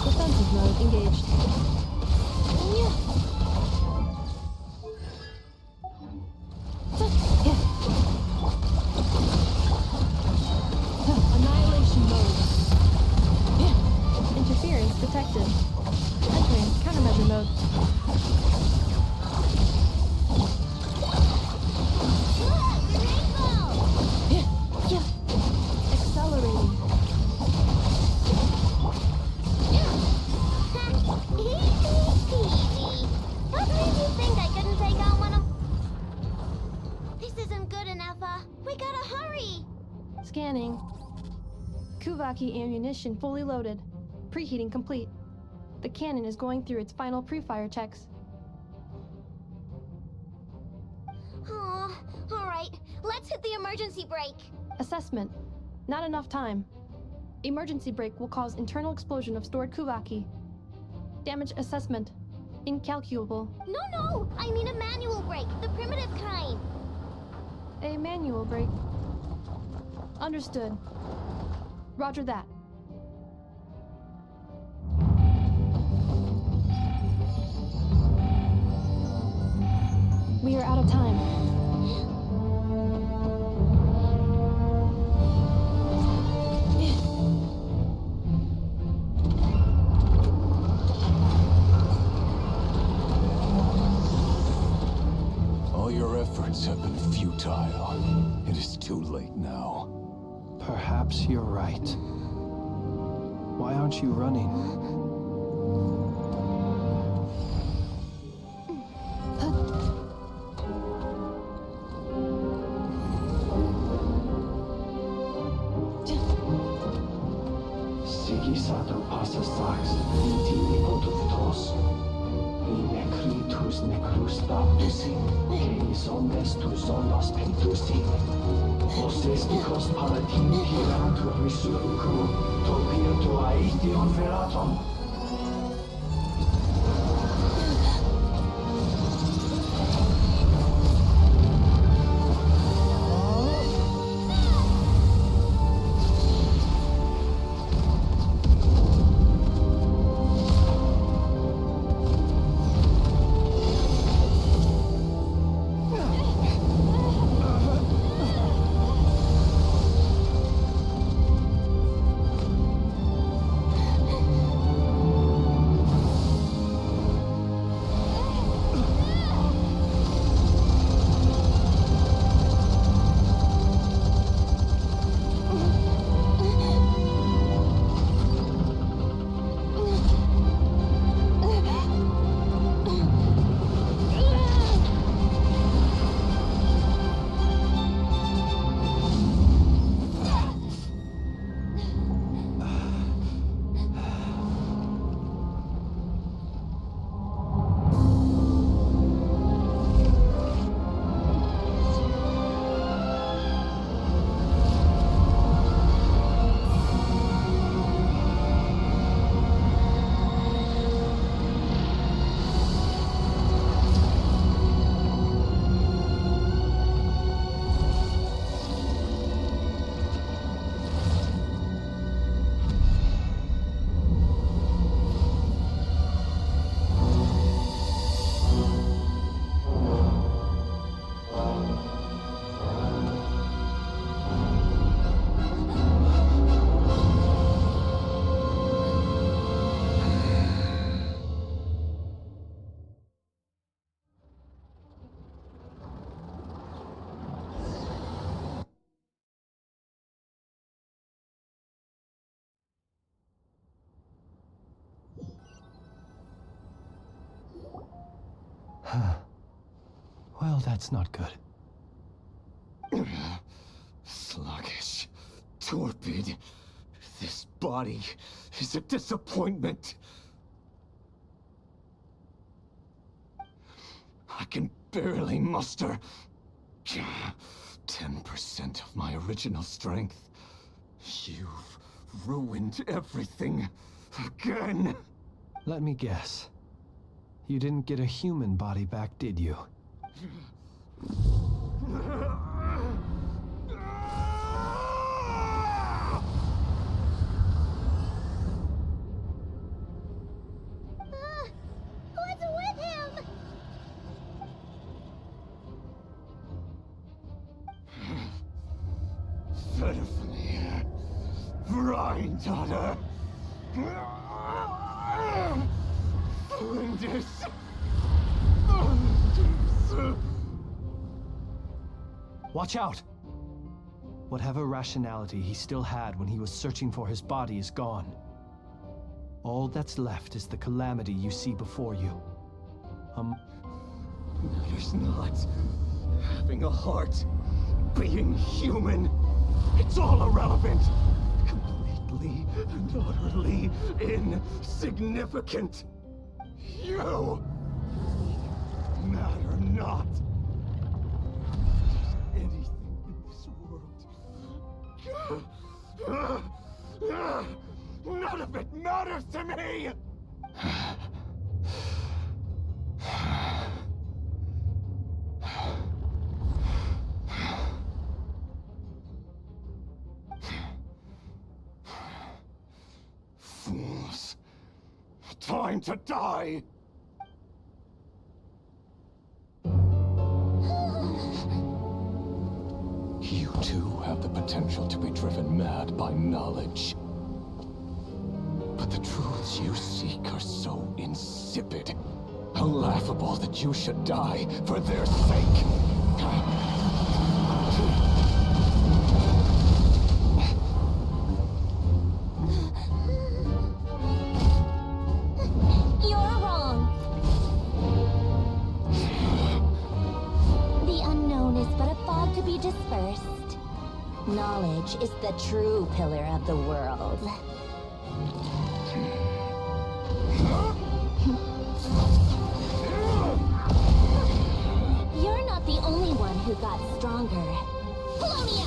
S1: Defensive mode engaged. Annihilation mode. Interference detected. Entering countermeasure mode. Accelerating.
S2: What made you think I couldn't take on one of... This isn't good enough, we gotta hurry!
S1: Scanning. Kuvaki ammunition fully loaded. Preheating complete. The cannon is going through its final pre-fire checks.
S2: Oh, alright. Let's hit the emergency brake.
S1: Assessment. Not enough time. Emergency brake will cause internal explosion of stored Kuvaki. Damage assessment. Incalculable.
S2: No! I mean a manual brake, the primitive kind.
S1: A manual brake. Understood. Roger that. We are out of time.
S18: All your efforts have been futile. It is too late now.
S14: Perhaps you're right. Why aren't you running?
S17: Sigisato passa sax, viti potutos. Necritus necrus baptisi, que omnes tu solos pentusi. Osesticos palatin piratur resurcu, topia tua ition veratum.
S14: Well, that's not good.
S18: Sluggish, torpid. This body is a disappointment. I can barely muster 10% of my original strength. You've ruined everything again.
S14: Let me guess. You didn't get a human body back, did you?
S2: What's with him?
S18: Ferfnir, Granddaughter, Flinders.
S14: Watch out! Whatever rationality he still had when he was searching for his body is gone. All that's left is the calamity you see before you.
S18: Matters not. Having a heart, being human, it's all irrelevant. Completely and utterly insignificant. You matter not. Anything in this world. None of it matters to me! Fools. Time to die! You too have the potential to be driven mad by knowledge. But the truths you seek are so insipid, how laughable that you should die for their sake.
S2: You're wrong. The unknown is but a fog to be dispersed. Knowledge is the true pillar of the world. You're not the only one who got stronger. Polonia!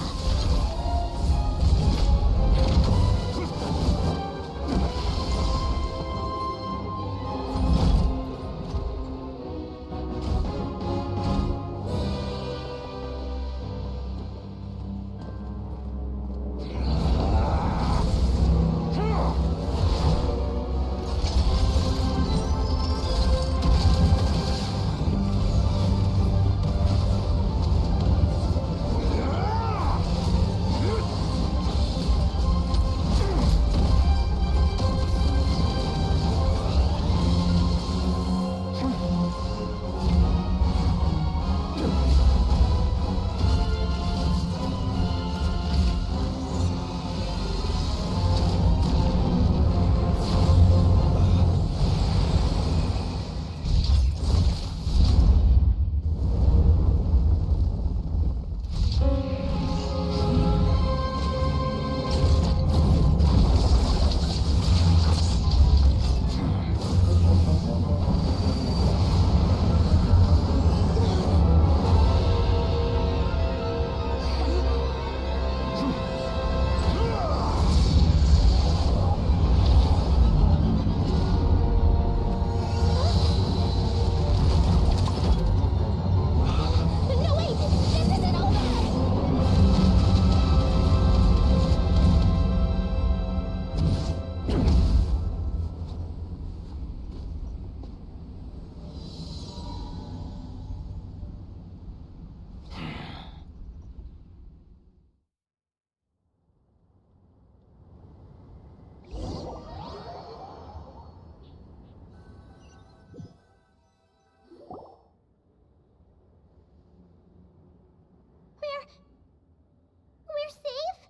S2: We're safe?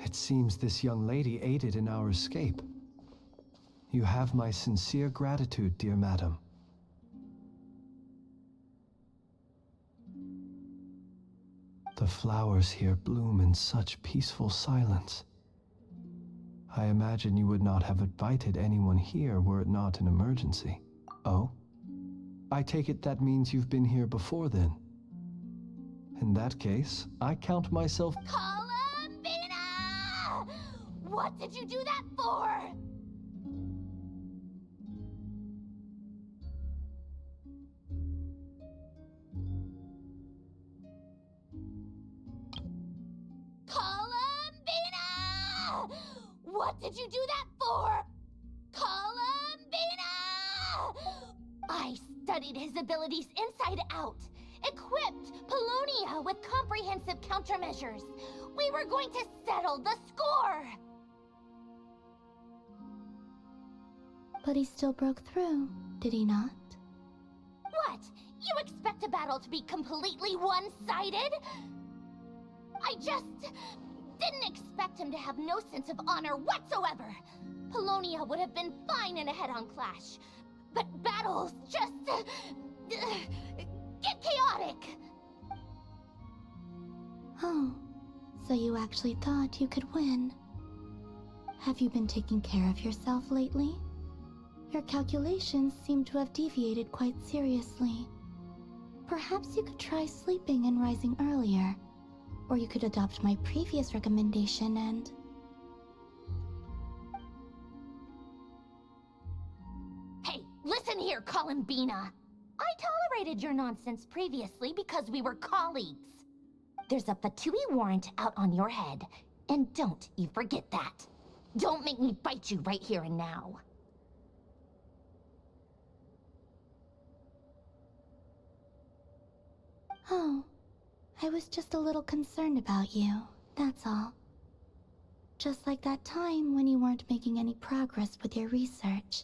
S14: It seems this young lady aided in our escape. You have my sincere gratitude, dear madam. The flowers here bloom in such peaceful silence. I imagine you would not have invited anyone here were it not an emergency. Oh? I take it that means you've been here before then. In that case, I count myself...
S2: Columbina! What did you do that for? Columbina! What did you do that for? Columbina! I studied his abilities inside out, equipped Polonia with comprehensive countermeasures. We were going to settle the score!
S13: But he still broke through, did he not?
S2: What? You expect a battle to be completely one-sided? I just didn't expect him to have no sense of honor whatsoever. Polonia would have been fine in a head-on clash, but battles just get chaotic.
S13: Oh, so you actually thought you could win. Have you been taking care of yourself lately? Your calculations seem to have deviated quite seriously. Perhaps you could try sleeping and rising earlier. Or you could adopt my previous recommendation and...
S2: Hey, listen here, Columbina. I tolerated your nonsense previously because we were colleagues. There's a Fatui warrant out on your head, and don't you forget that. Don't make me fight you right here and now.
S13: Oh, I was just a little concerned about you, that's all. Just like that time when you weren't making any progress with your research.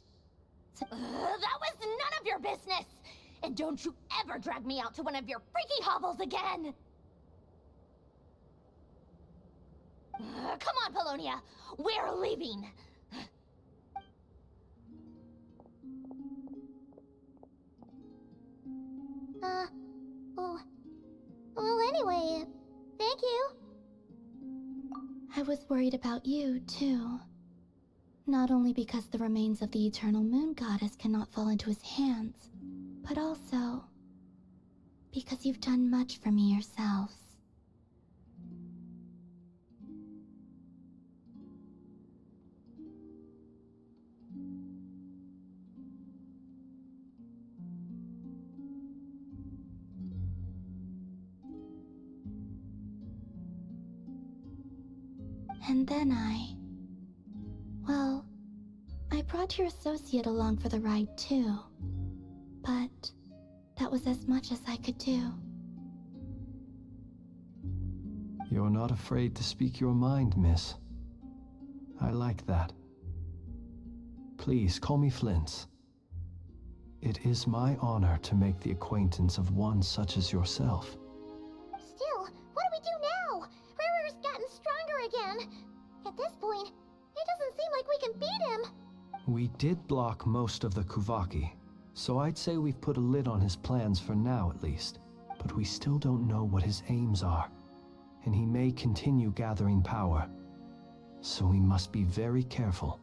S2: That was none of your business! And don't you ever drag me out to one of your freaky hovels again! Come on, Polonia! We're leaving! Well, anyway, thank you.
S13: I was worried about you, too. Not only because the remains of the Eternal Moon Goddess cannot fall into his hands, but also because you've done much for me yourselves. And then well, I brought your associate along for the ride too. But that was as much as I could do.
S14: You're not afraid to speak your mind, miss. I like that. Please call me Flint's. It is my honor to make the acquaintance of one such as yourself.
S2: Still, what do we do now? Rarer's gotten stronger again. At this point, it doesn't seem like we can beat him.
S14: We did block most of the Kuvaki, so I'd say we've put a lid on his plans for now at least. But we still don't know what his aims are, and he may continue gathering power. So we must be very careful.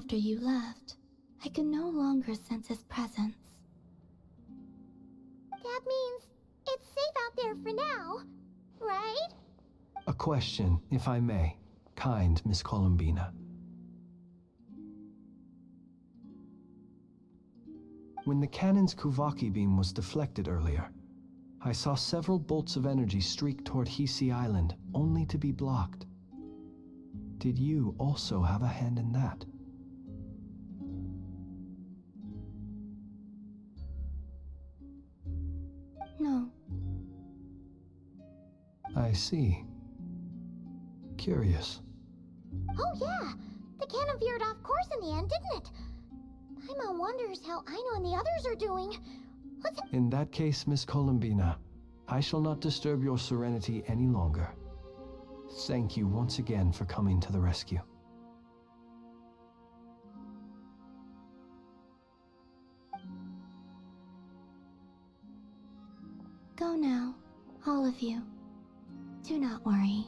S13: after you left, I could no longer sense his presence.
S2: That means it's safe out there for now, right?
S14: A question, if I may, kind Miss Columbina. When the cannon's Kuvaki beam was deflected earlier, I saw several bolts of energy streak toward Hisi Island, only to be blocked. Did you also have a hand in that?
S13: No.
S14: I see. Curious.
S2: Oh yeah, the cannon veered off course in the end, didn't it? Paimon wonders how Aino and the others are doing.
S14: In that case, Miss Columbina, I shall not disturb your serenity any longer. Thank you once again for coming to the rescue.
S13: Go now, all of you. Do not worry.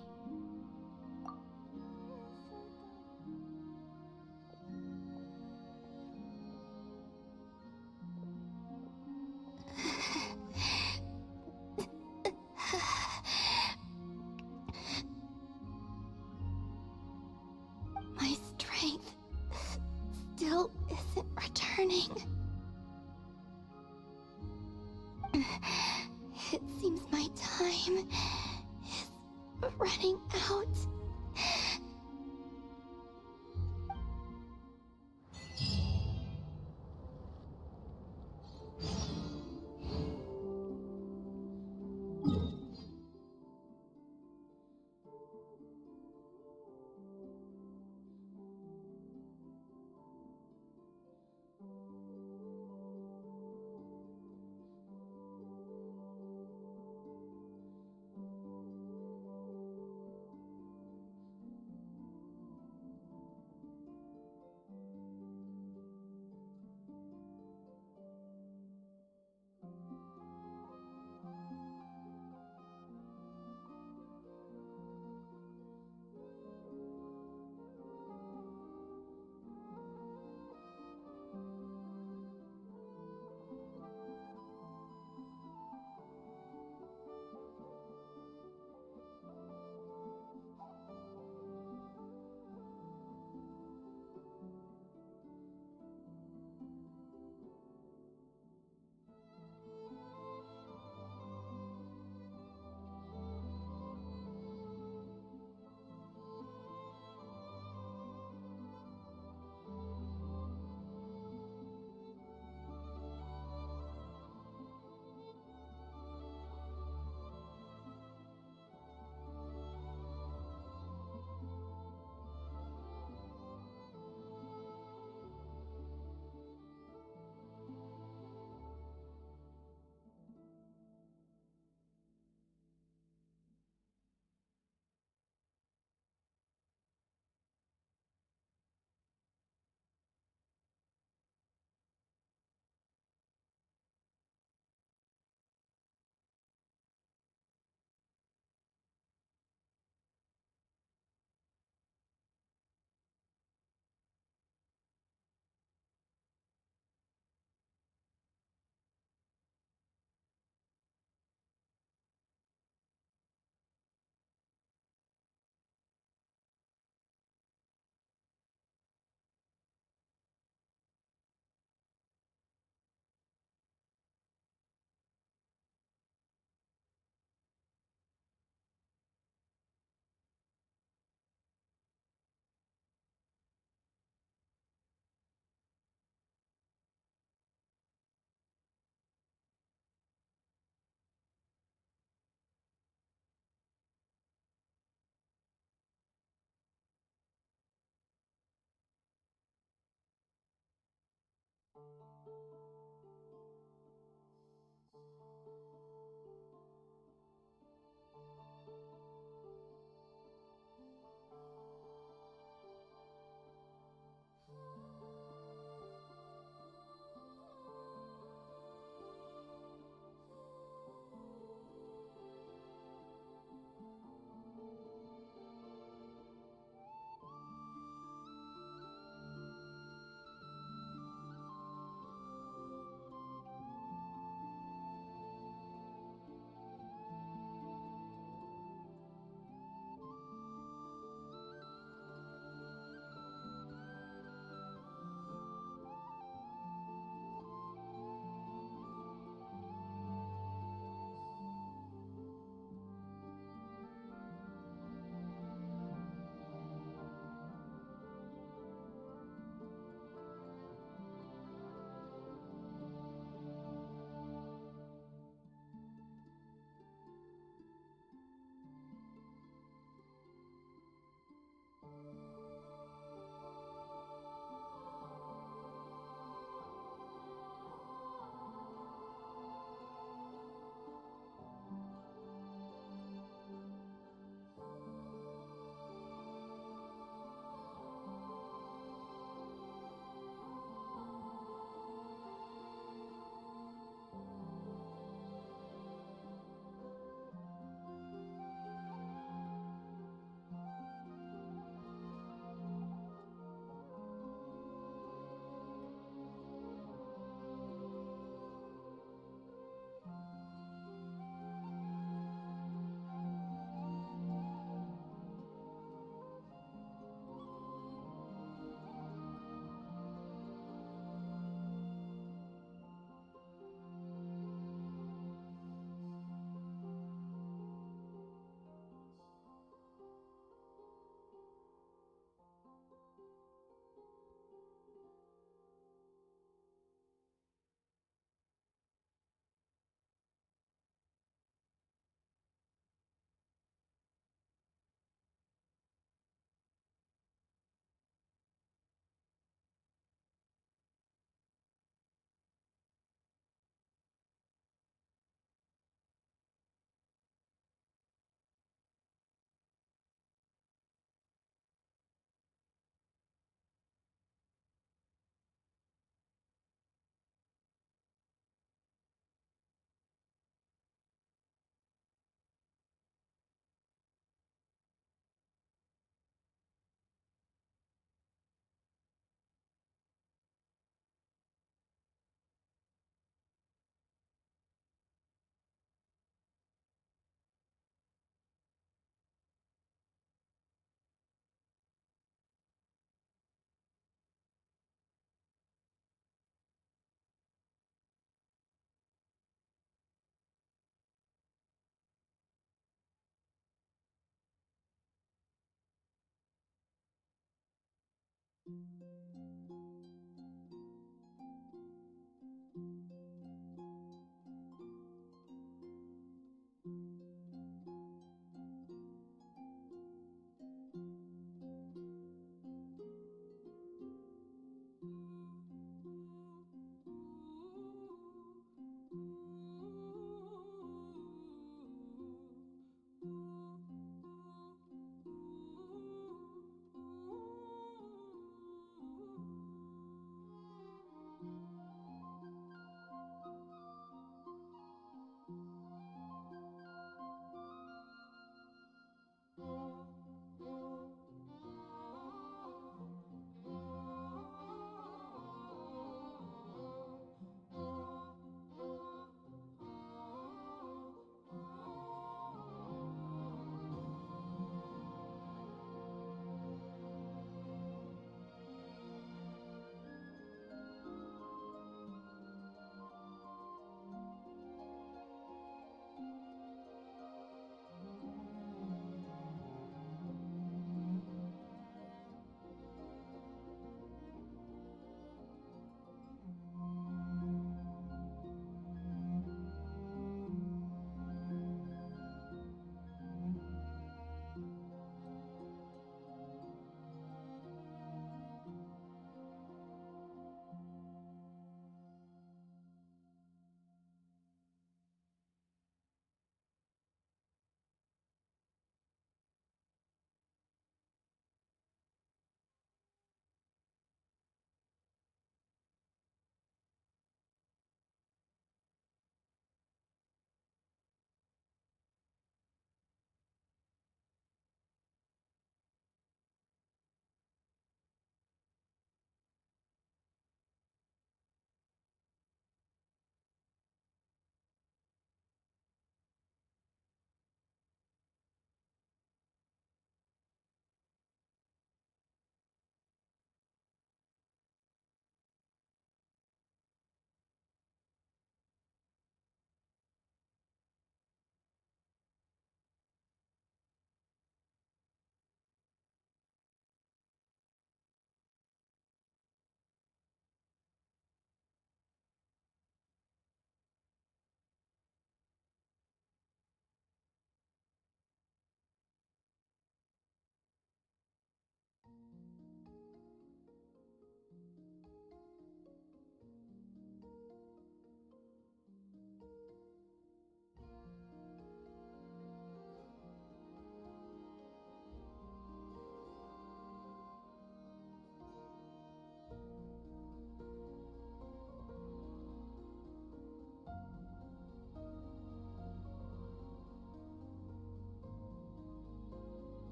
S13: My strength still isn't returning. It seems my time is running out.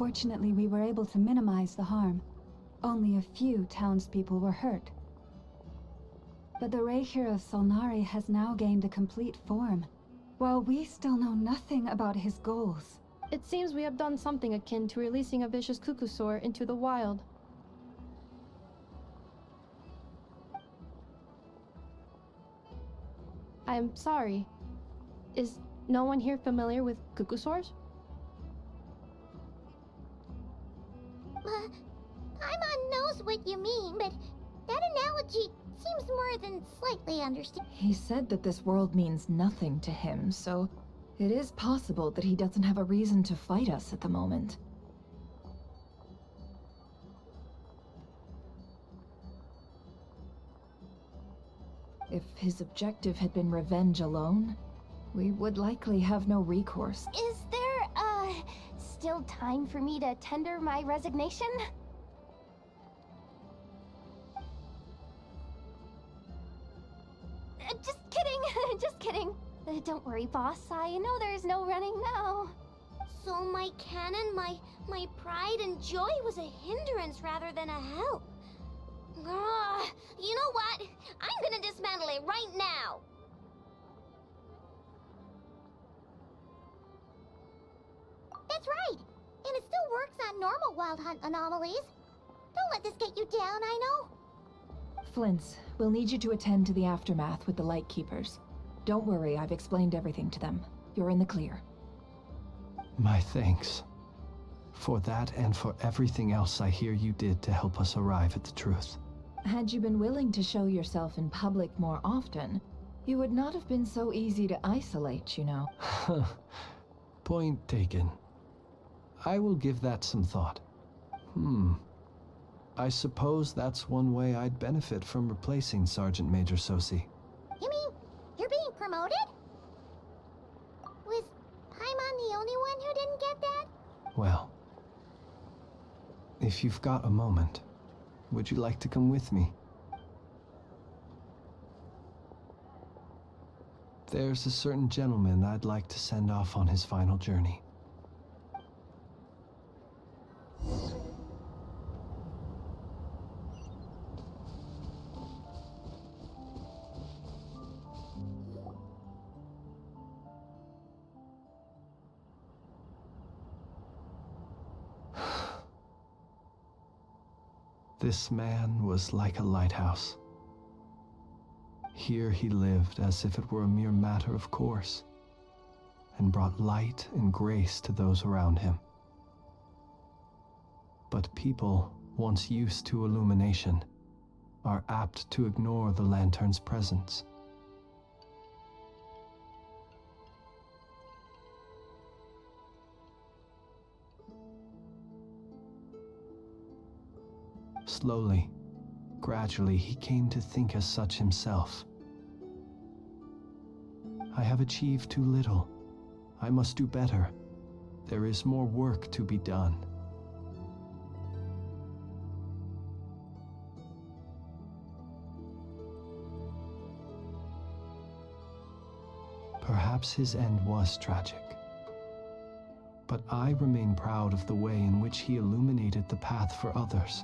S15: Fortunately, we were able to minimize the harm. Only a few townspeople were hurt. But the Raihir of Solnari has now gained a complete form, while we still know nothing about his goals.
S1: It seems we have done something akin to releasing a vicious Kukusaur into the wild. I'm sorry. Is no one here familiar with Kukusaurs?
S2: Paimon knows what you mean, but that analogy seems more than slightly understood.
S5: He said that this world means nothing to him, so it is possible that he doesn't have a reason to fight us at the moment. If his objective had been revenge alone, we would likely have no recourse.
S3: Is there, still time for me to tender my resignation? Just kidding, just kidding. Don't worry, boss. I know there's no running now.
S2: So my cannon, my pride and joy was a hindrance rather than a help. You know what? I'm gonna dismantle it right now. That's right. And it still works on normal wild hunt anomalies. Don't let this get you down, I know.
S5: Flints, we'll need you to attend to the aftermath with the Lightkeepers. Don't worry, I've explained everything to them. You're in the clear.
S14: My thanks. For that and for everything else I hear you did to help us arrive at the truth.
S5: Had you been willing to show yourself in public more often, you would not have been so easy to isolate, you know.
S14: Point taken. I will give that some thought. I suppose that's one way I'd benefit from replacing Sergeant Major Sosi.
S2: You mean you're being promoted? Was Paimon the only one who didn't get that?
S14: Well, if you've got a moment, would you like to come with me? There's a certain gentleman I'd like to send off on his final journey. This man was like a lighthouse. Here he lived as if it were a mere matter of course, and brought light and grace to those around him. But people, once used to illumination, are apt to ignore the lantern's presence. Slowly, gradually, he came to think as such himself. I have achieved too little. I must do better. There is more work to be done. Perhaps his end was tragic. But I remain proud of the way in which he illuminated the path for others.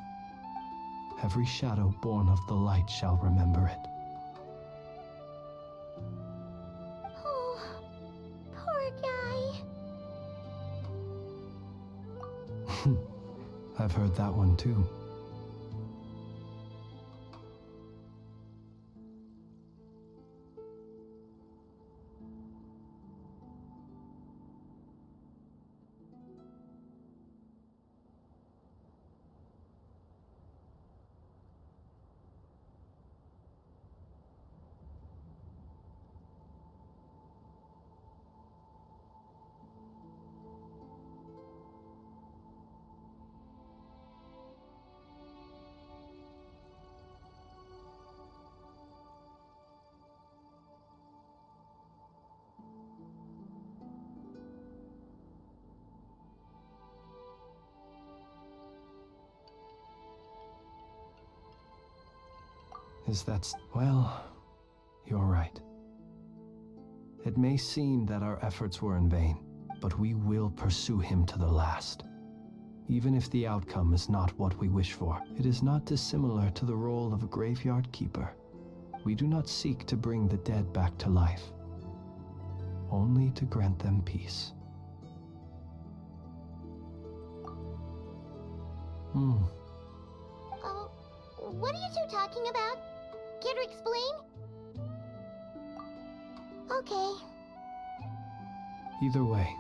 S14: Every shadow born of the light shall remember it.
S2: Oh, poor guy.
S14: I've heard that one too. Well, you're right. It may seem that our efforts were in vain, but we will pursue him to the last. even if the outcome is not what we wish for. It is not dissimilar to the role of a graveyard keeper. We do not seek to bring the dead back to life, only to grant them peace.
S2: What are you two talking about? Care to explain? Okay.
S14: Either way,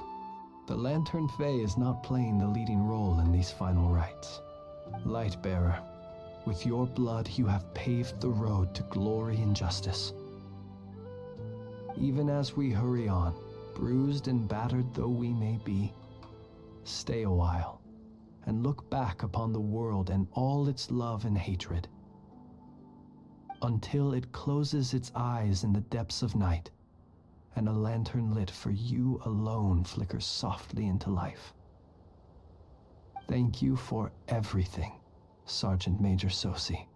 S14: the Lantern Fae is not playing the leading role in these final rites. Lightbearer, with your blood you have paved the road to glory and justice. Even as we hurry on, bruised and battered though we may be, stay a while and look back upon the world and all its love and hatred, until it closes its eyes in the depths of night and a lantern lit for you alone flickers softly into life. Thank you for everything, Sergeant Major Sosi.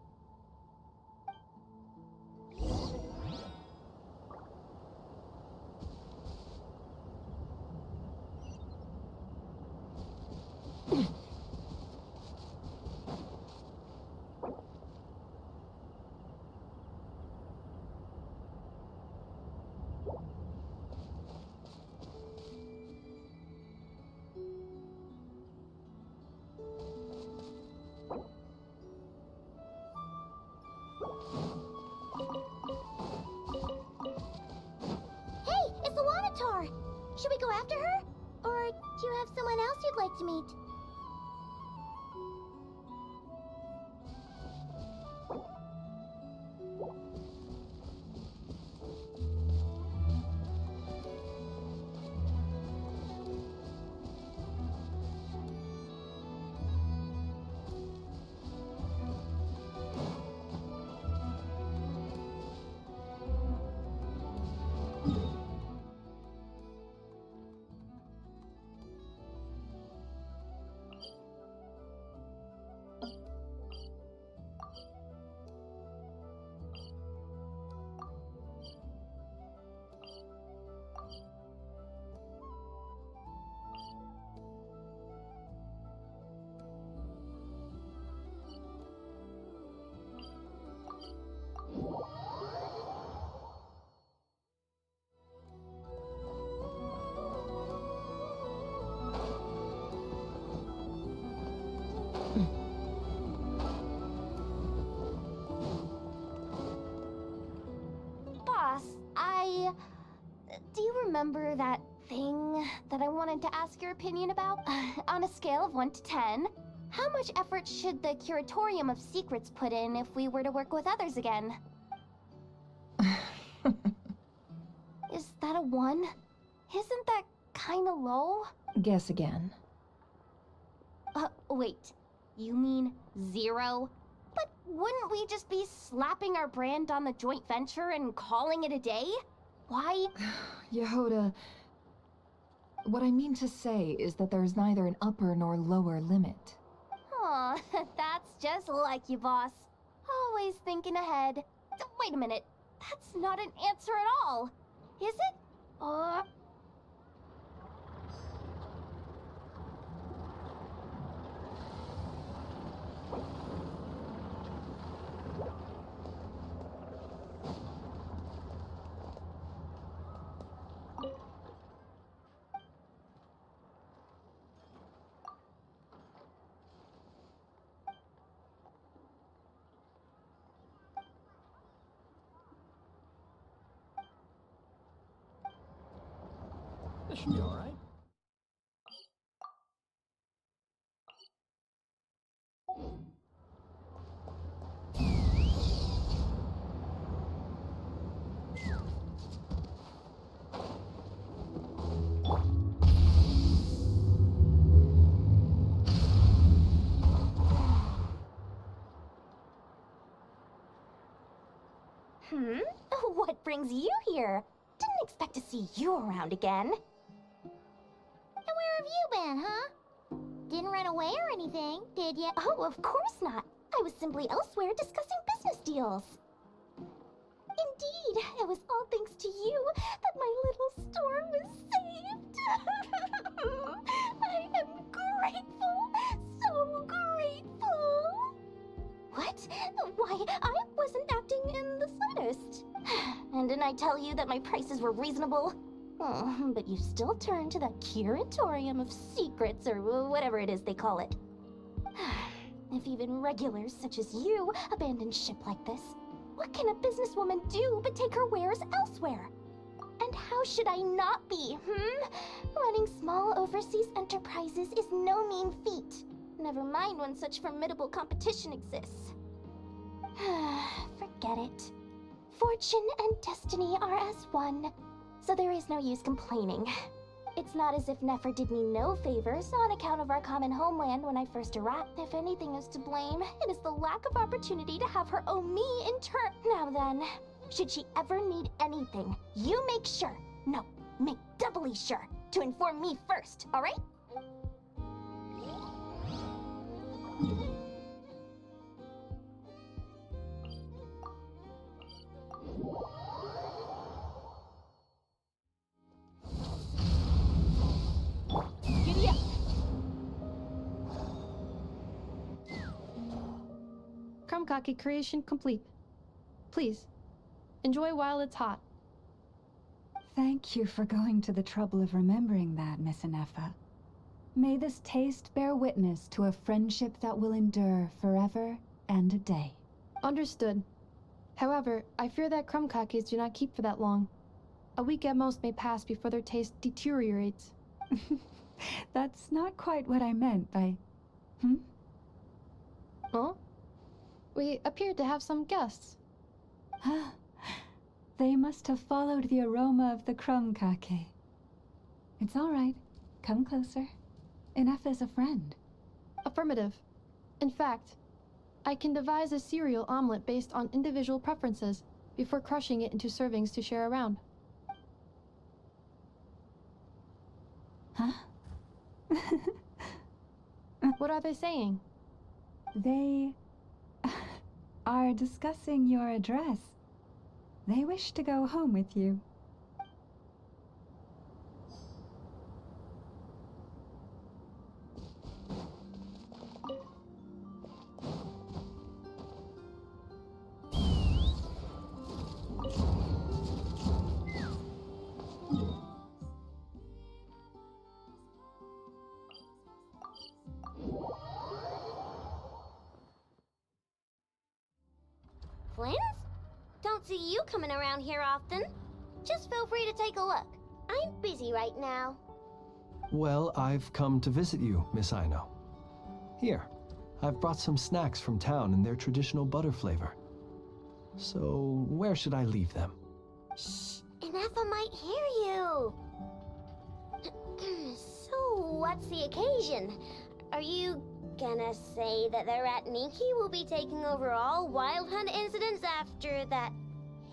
S2: Hey, it's Alanatar! Should we go after her? Or do you have someone else you'd like to meet?
S3: Boss, do you remember that thing that I wanted to ask your opinion about? On a scale of 1 to 10, how much effort should the Curatorium of Secrets put in if we were to work with others again? Is that a 1? Isn't that kinda low?
S5: Guess again.
S3: Wait. You mean 0? But wouldn't we just be slapping our brand on the joint venture and calling it a day? Why?
S5: Yehoda, what I mean to say is that there's neither an upper nor lower limit.
S3: Aw, that's just like you, boss. Always thinking ahead. Wait a minute. That's not an answer at all. Is it?
S11: This should be all right.
S3: What brings you here? Didn't expect to see you around again.
S2: And where have you been, huh? Didn't run away or anything, did ya?
S3: Oh, of course not. I was simply elsewhere discussing business deals. Indeed, it was all thanks to you that my little store was saved. I am grateful, tell you that my prices were reasonable? Oh, but you still turn to that curatorium of secrets, or whatever it is they call it. If even regulars such as you abandon ship like this, what can a businesswoman do but take her wares elsewhere? And how should I not be, Running small overseas enterprises is no mean feat. Never mind when such formidable competition exists. Forget it. Fortune and destiny are as one, so there is no use complaining. It's not as if Nefer did me no favors on account of our common homeland when I first arrived. If anything is to blame, it is the lack of opportunity to have her owe me in turn. Now then, should she ever need anything, you make sure, no, make doubly sure, to inform me first, alright?
S1: Giddy up! Krumkake creation complete. Please, enjoy while it's hot.
S15: Thank you for going to the trouble of remembering that, Miss Inefa. May this taste bear witness to a friendship that will endure forever and a day.
S1: Understood. However, I fear that krumkakes do not keep for that long. A week at most may pass before their taste deteriorates.
S15: That's not quite what I meant by...
S1: Oh? We appeared to have some guests.
S15: They must have followed the aroma of the krumkake. It's all right. Come closer. Inefa is a friend.
S1: Affirmative. In fact, I can devise a cereal omelet based on individual preferences before crushing it into servings to share around.
S15: Huh?
S1: What are they saying?
S15: They are discussing your address. They wish to go home with you.
S2: Flins? Don't see you coming around here often. Just feel free to take a look. I'm busy right now.
S14: Well, I've come to visit you, Miss Aino. Here, I've brought some snacks from town in their traditional butter flavor. So, where should I leave them?
S2: Shh, Inefa might hear you. So, what's the occasion? Are you gonna say that the Rat Niki will be taking over all Wild Hunt incidents after that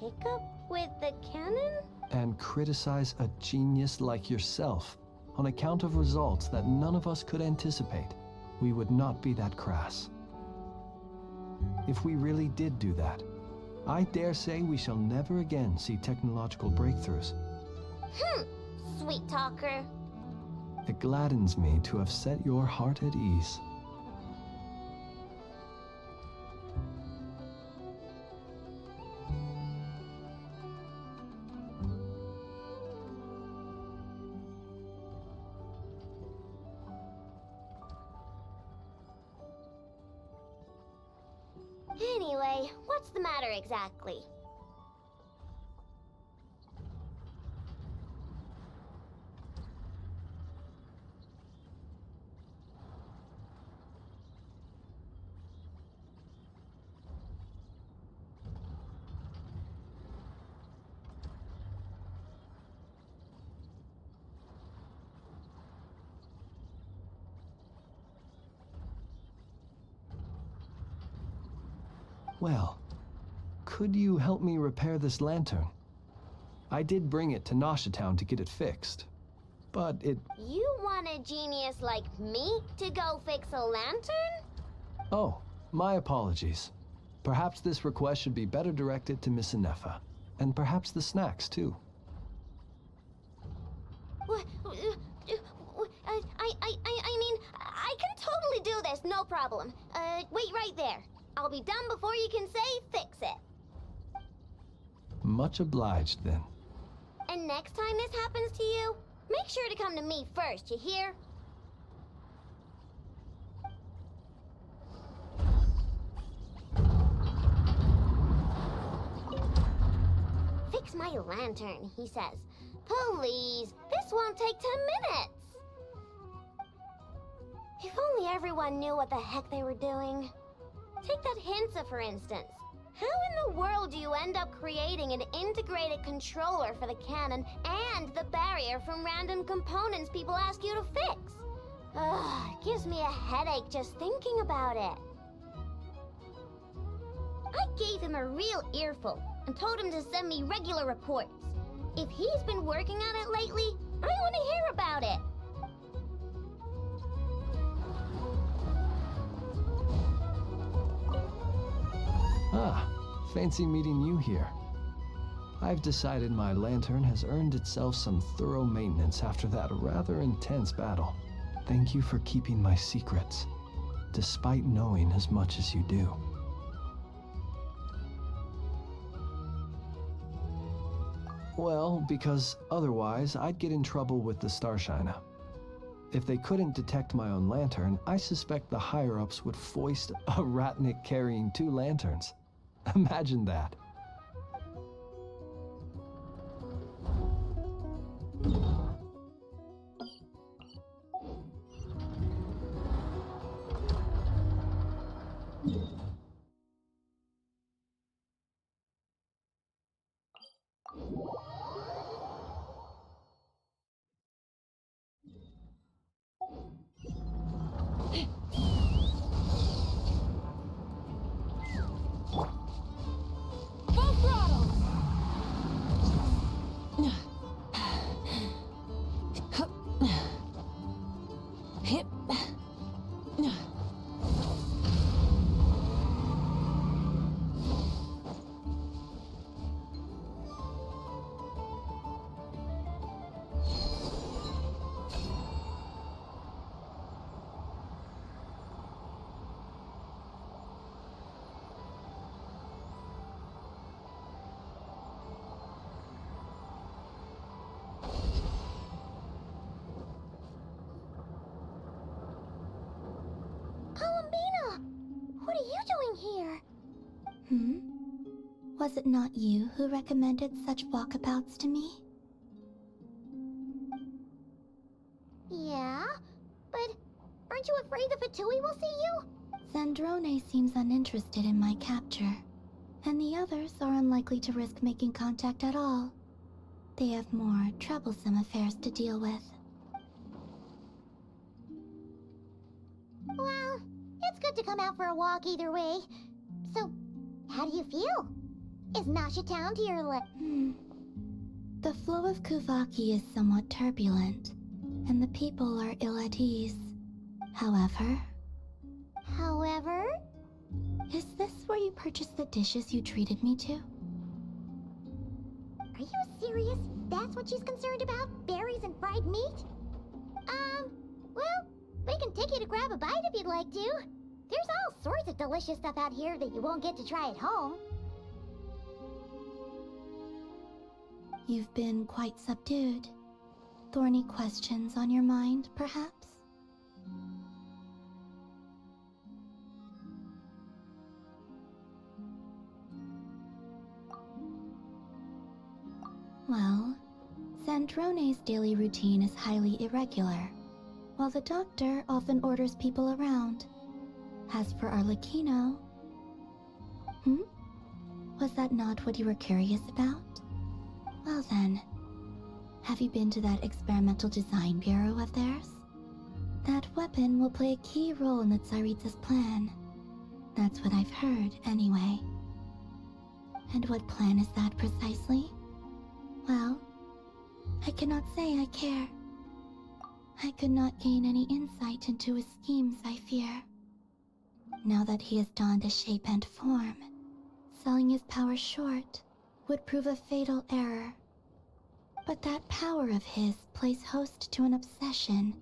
S2: hiccup with the cannon?
S14: And criticize a genius like yourself on account of results that none of us could anticipate. We would not be that crass. If we really did do that, I dare say we shall never again see technological breakthroughs.
S2: Sweet talker.
S14: It gladdens me to have set your heart at ease.
S2: Anyway, what's the matter exactly?
S14: Well, could you help me repair this lantern? I did bring it to Noshatown to get it fixed, but it...
S2: You want a genius like me to go fix a lantern?
S14: Oh, my apologies. Perhaps this request should be better directed to Miss Inefa, and perhaps the snacks, too.
S2: I mean, I can totally do this, no problem. Wait right there. I'll be done before you can say fix it.
S14: Much obliged, then.
S2: And next time this happens to you, make sure to come to me first, you hear? Fix my lantern, he says. Please, this won't take 10 minutes. If only everyone knew what the heck they were doing. Take that Hinsa, for instance. How in the world do you end up creating an integrated controller for the cannon and the barrier from random components people ask you to fix? Ugh, it gives me a headache just thinking about it. I gave him a real earful and told him to send me regular reports. If he's been working on it lately, I want to hear about it.
S14: Ah, fancy meeting you here. I've decided my lantern has earned itself some thorough maintenance after that rather intense battle. Thank you for keeping my secrets, despite knowing as much as you do. Well, because otherwise I'd get in trouble with the Starshiner. If they couldn't detect my own lantern, I suspect the higher-ups would foist a Ratnik carrying 2 lanterns. Imagine that.
S4: Full throttle! Hip.
S2: Columbina! What are you doing here?
S13: Hmm? Was it not you who recommended such walkabouts to me?
S2: Yeah, but aren't you afraid the Fatui will see you?
S13: Zandrone seems uninterested in my capture, and the others are unlikely to risk making contact at all. They have more troublesome affairs to deal with.
S2: Well, it's good to come out for a walk either way. So, how do you feel? Is Nasha Town to your left?
S13: The flow of Kuvaki is somewhat turbulent, and the people are ill at ease. However... Is this where you purchased the dishes you treated me to?
S2: Are you serious? That's what she's concerned about? Berries and fried meat? Well, we can take you to grab a bite if you'd like to. There's all sorts of delicious stuff out here that you won't get to try at home.
S13: You've been quite subdued. Thorny questions on your mind, perhaps? Well, Zandrone's daily routine is highly irregular, while the doctor often orders people around. As for Arlecchino... Was that not what you were curious about? Well then, have you been to that experimental design bureau of theirs? That weapon will play a key role in the Tsaritsa's plan. That's what I've heard, anyway. And what plan is that precisely? Well, I cannot say I care. I could not gain any insight into his schemes, I fear. Now that he has donned a shape and form, selling his power short would prove a fatal error. But that power of his plays host to an obsession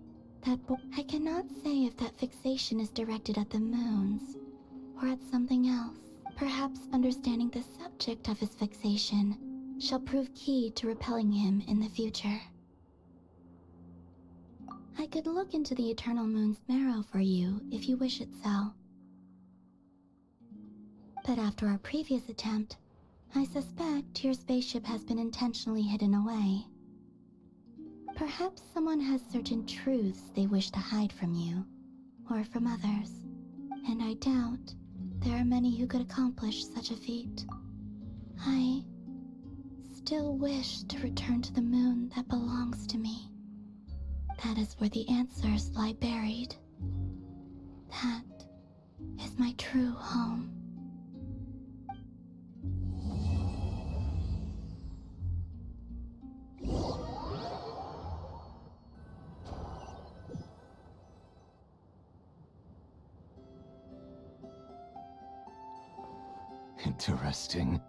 S13: that I cannot say if that fixation is directed at the moons or at something else. Perhaps understanding the subject of his fixation shall prove key to repelling him in the future. I could look into the Eternal Moon's marrow for you if you wish it so. But after our previous attempt, I suspect your spaceship has been intentionally hidden away. Perhaps someone has certain truths they wish to hide from you, or from others, and I doubt there are many who could accomplish such a feat. I still wish to return to the moon that belongs to me. That is where the answers lie buried. That is my true home.
S18: Interesting.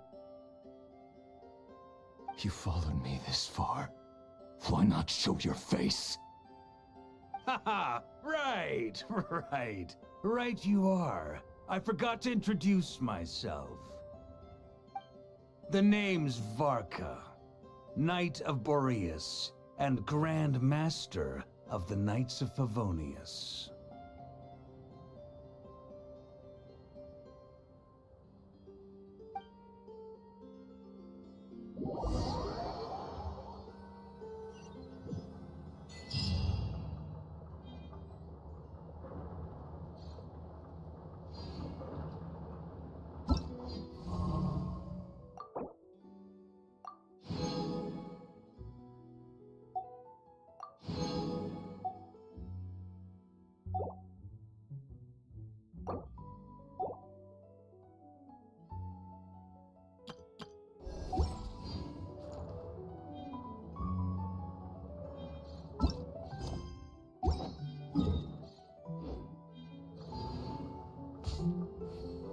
S18: You followed me this far. Why not show your face?
S11: Haha! Right, right. Right you are. I forgot to introduce myself. The name's Varka, Knight of Boreas, and Grand Master of the Knights of Favonius.